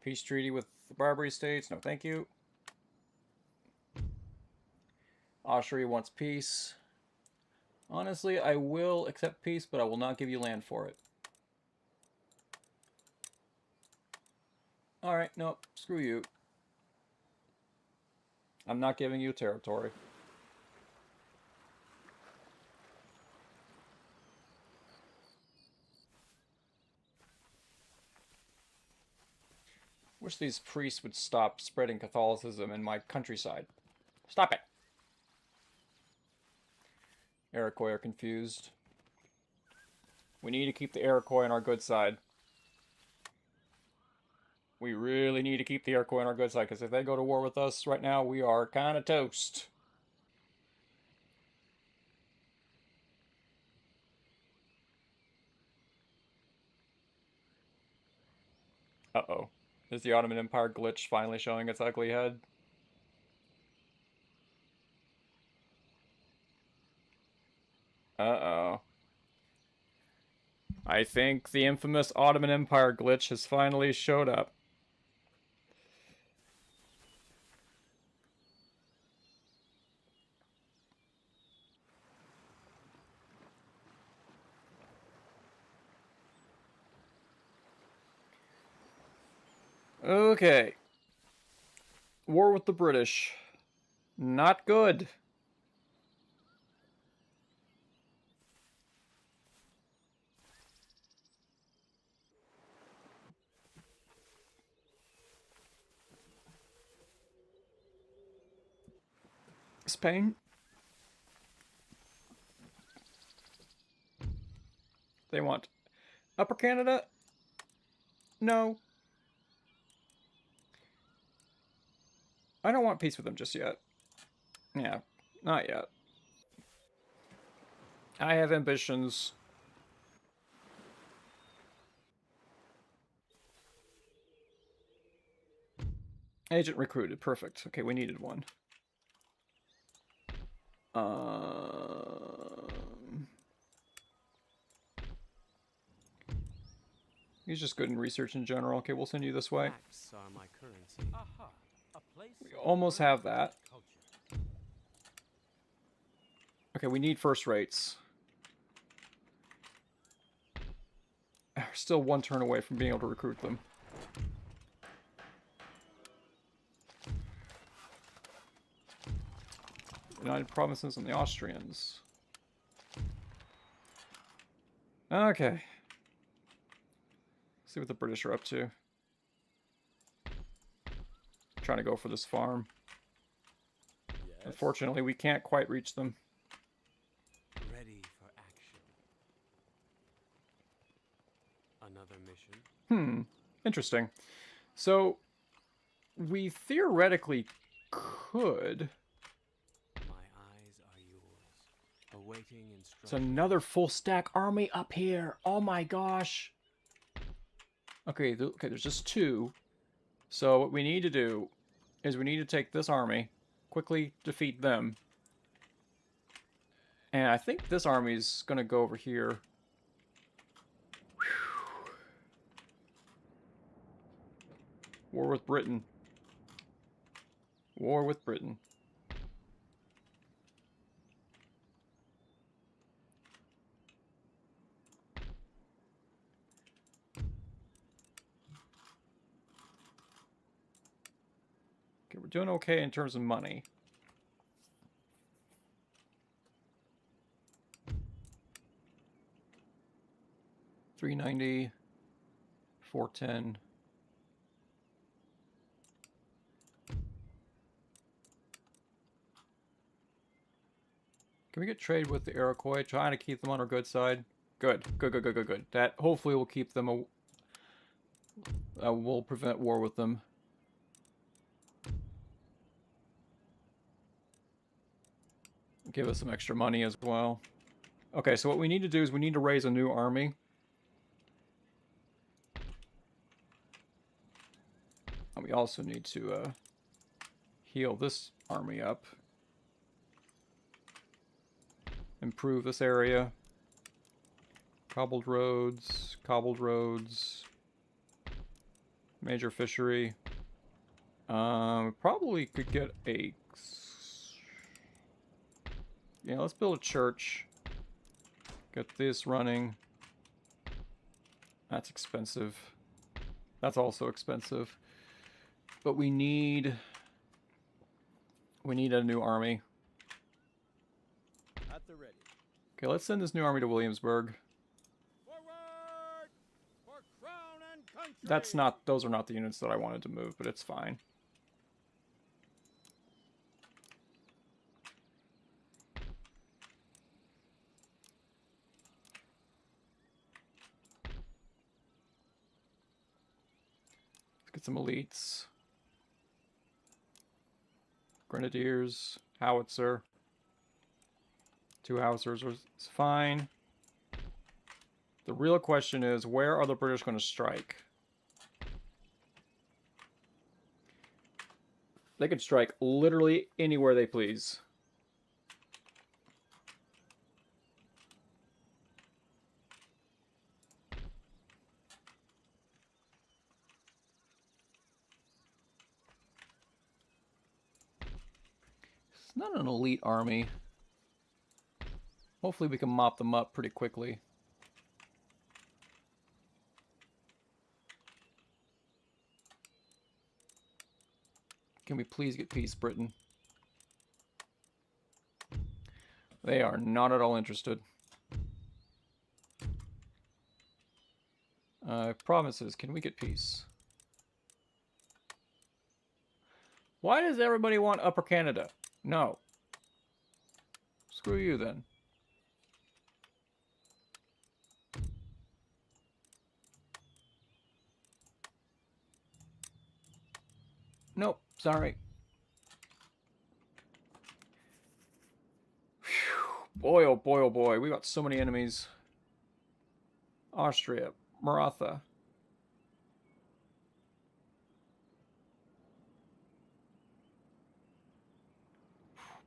Peace treaty with the Barbary states. No, thank you. Austria wants peace. Honestly, I will accept peace, but I will not give you land for it. Alright, nope, screw you. I'm not giving you territory. Wish these priests would stop spreading Catholicism in my countryside. Stop it! Iroquois are confused. We need to keep the Iroquois on our good side. We really need to keep the Iroquois on our good side, because if they go to war with us right now, we are kind of toast. Uh-oh. Is the Ottoman Empire glitch finally showing its ugly head? Uh-oh. I think the infamous Ottoman Empire glitch has finally showed up. Okay. War with the British. Not good. Spain. They want Upper Canada? No. I don't want peace with them just yet. Yeah, not yet. I have ambitions. Agent recruited. Perfect. Okay, we needed one. He's just good in research in general. Okay, we'll send you this way. Facts are my currency. Aha, a place We of almost have learning that. and culture. Okay, we need first rates. We're still one turn away from being able to recruit them. United Provinces and the Austrians. Okay. See what the British are up to. Trying to go for this farm. Yes. Unfortunately, we can't quite reach them. Ready for action. Another mission. Interesting. So, we theoretically could... My eyes are yours, awaiting It's instruction. another full stack army up here. Oh my gosh. Okay, okay, there's just 2. So what we need to do is we need to take this army, quickly defeat them. And I think this army's going to go over here. Whew. War with Britain. War with Britain. Okay, we're doing okay in terms of money. $390, $410. Can we get trade with the Iroquois? Trying to keep them on our good side. Good, good, good, good, good, good. That hopefully will keep them. Will prevent war with them. Give us some extra money as well. Okay, so what we need to do is we need to raise a new army. And we also need to heal this army up. Improve this area. Cobbled roads, major fishery. Probably could get a... Yeah, let's build a church. Get this running. That's expensive. That's also expensive. But we need a new army. At the ready. Okay, let's send this new army to Williamsburg. Forward! For crown and country! That's not, those are not the units that I wanted to move, but it's fine. Let's get some elites. Grenadiers, howitzer. 2 howitzers is fine. The real question is, where are the British going to strike? They could strike literally anywhere they please. It's not an elite army. Hopefully we can mop them up pretty quickly. Can we please get peace, Britain? They are not at all interested. Provinces, can we get peace? Why does everybody want Upper Canada? No. Screw you then. Nope, sorry. Whew. Boy, oh boy, oh boy. We got so many enemies. Austria, Maratha.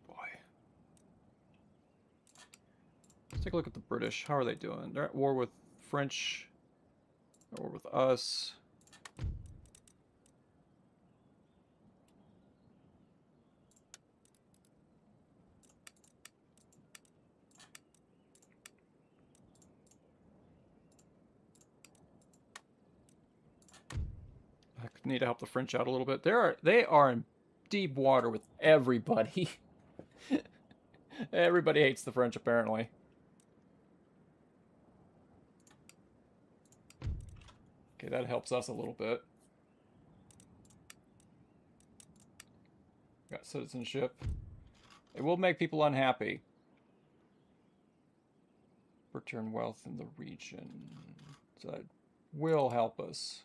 Boy. Let's take a look at the British. How are they doing? They're at war with French. They're at war with us. I need to help the French out a little bit. They are in deep water with everybody. Everybody hates the French, apparently. Okay, that helps us a little bit. Got citizenship. It will make people unhappy. Return wealth in the region. So that will help us.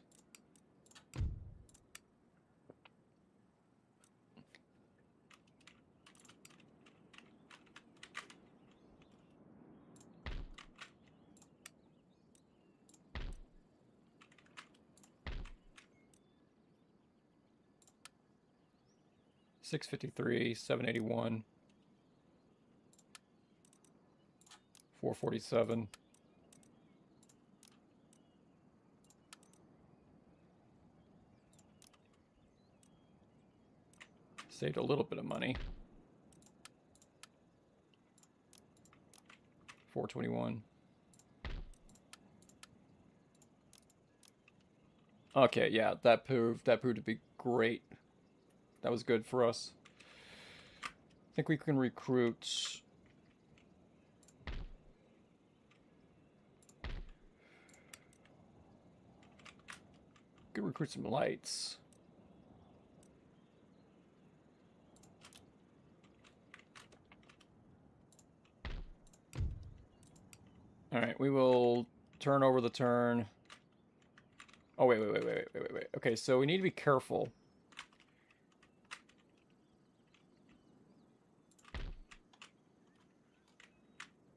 653, 781, 447. Saved a little bit of money. 421. Okay, yeah, that proved to be great. That was good for us. I think we can recruit. We can recruit some lights. All right, we will turn over the turn. Oh, wait. Okay, so we need to be careful.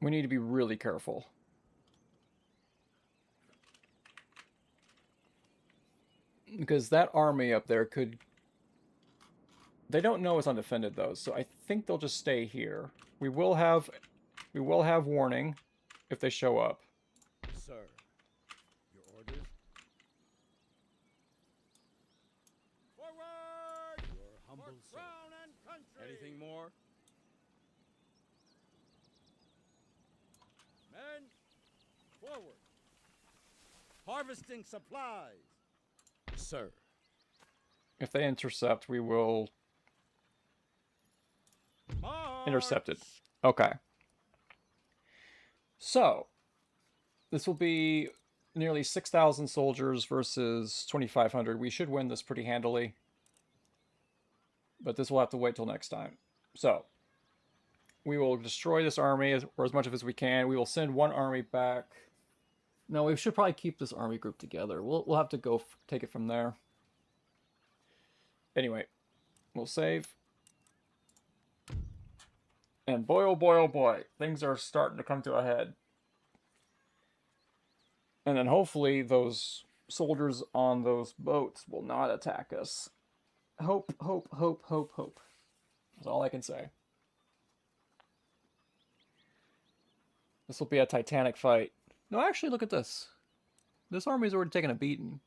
We need to be really careful. Because that army up there could... They don't know it's undefended, though, so I think they'll just stay here. We will have warning if they show up. Sir, your orders? Forward! Your humble For servant. crown and country! Anything more? Men, forward! Harvesting supplies! Sir. If they intercept, we will intercept it. Okay. So, this will be nearly 6,000 soldiers versus 2,500. We should win this pretty handily. But this will have to wait till next time. So, we will destroy this army, or as much of as we can. We will send one army back. No, we should probably keep this army group together. We'll have to go take it from there. Anyway, we'll save. And boy, oh boy, things are starting to come to a head. And then hopefully those soldiers on those boats will not attack us. Hope. That's all I can say. This will be a titanic fight. No, actually, look at this. This army's already taken a beating.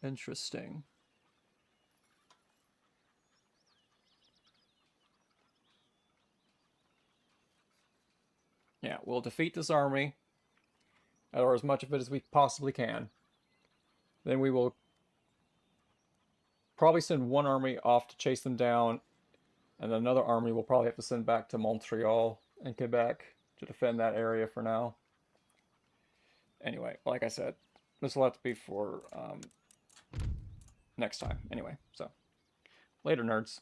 Interesting. Yeah, we'll defeat this army, or as much of it as we possibly can. Then we will probably send one army off to chase them down, and another army we'll probably have to send back to Montreal and Quebec to defend that area for now. Anyway, like I said, this will have to be for next time. Anyway, so later, nerds.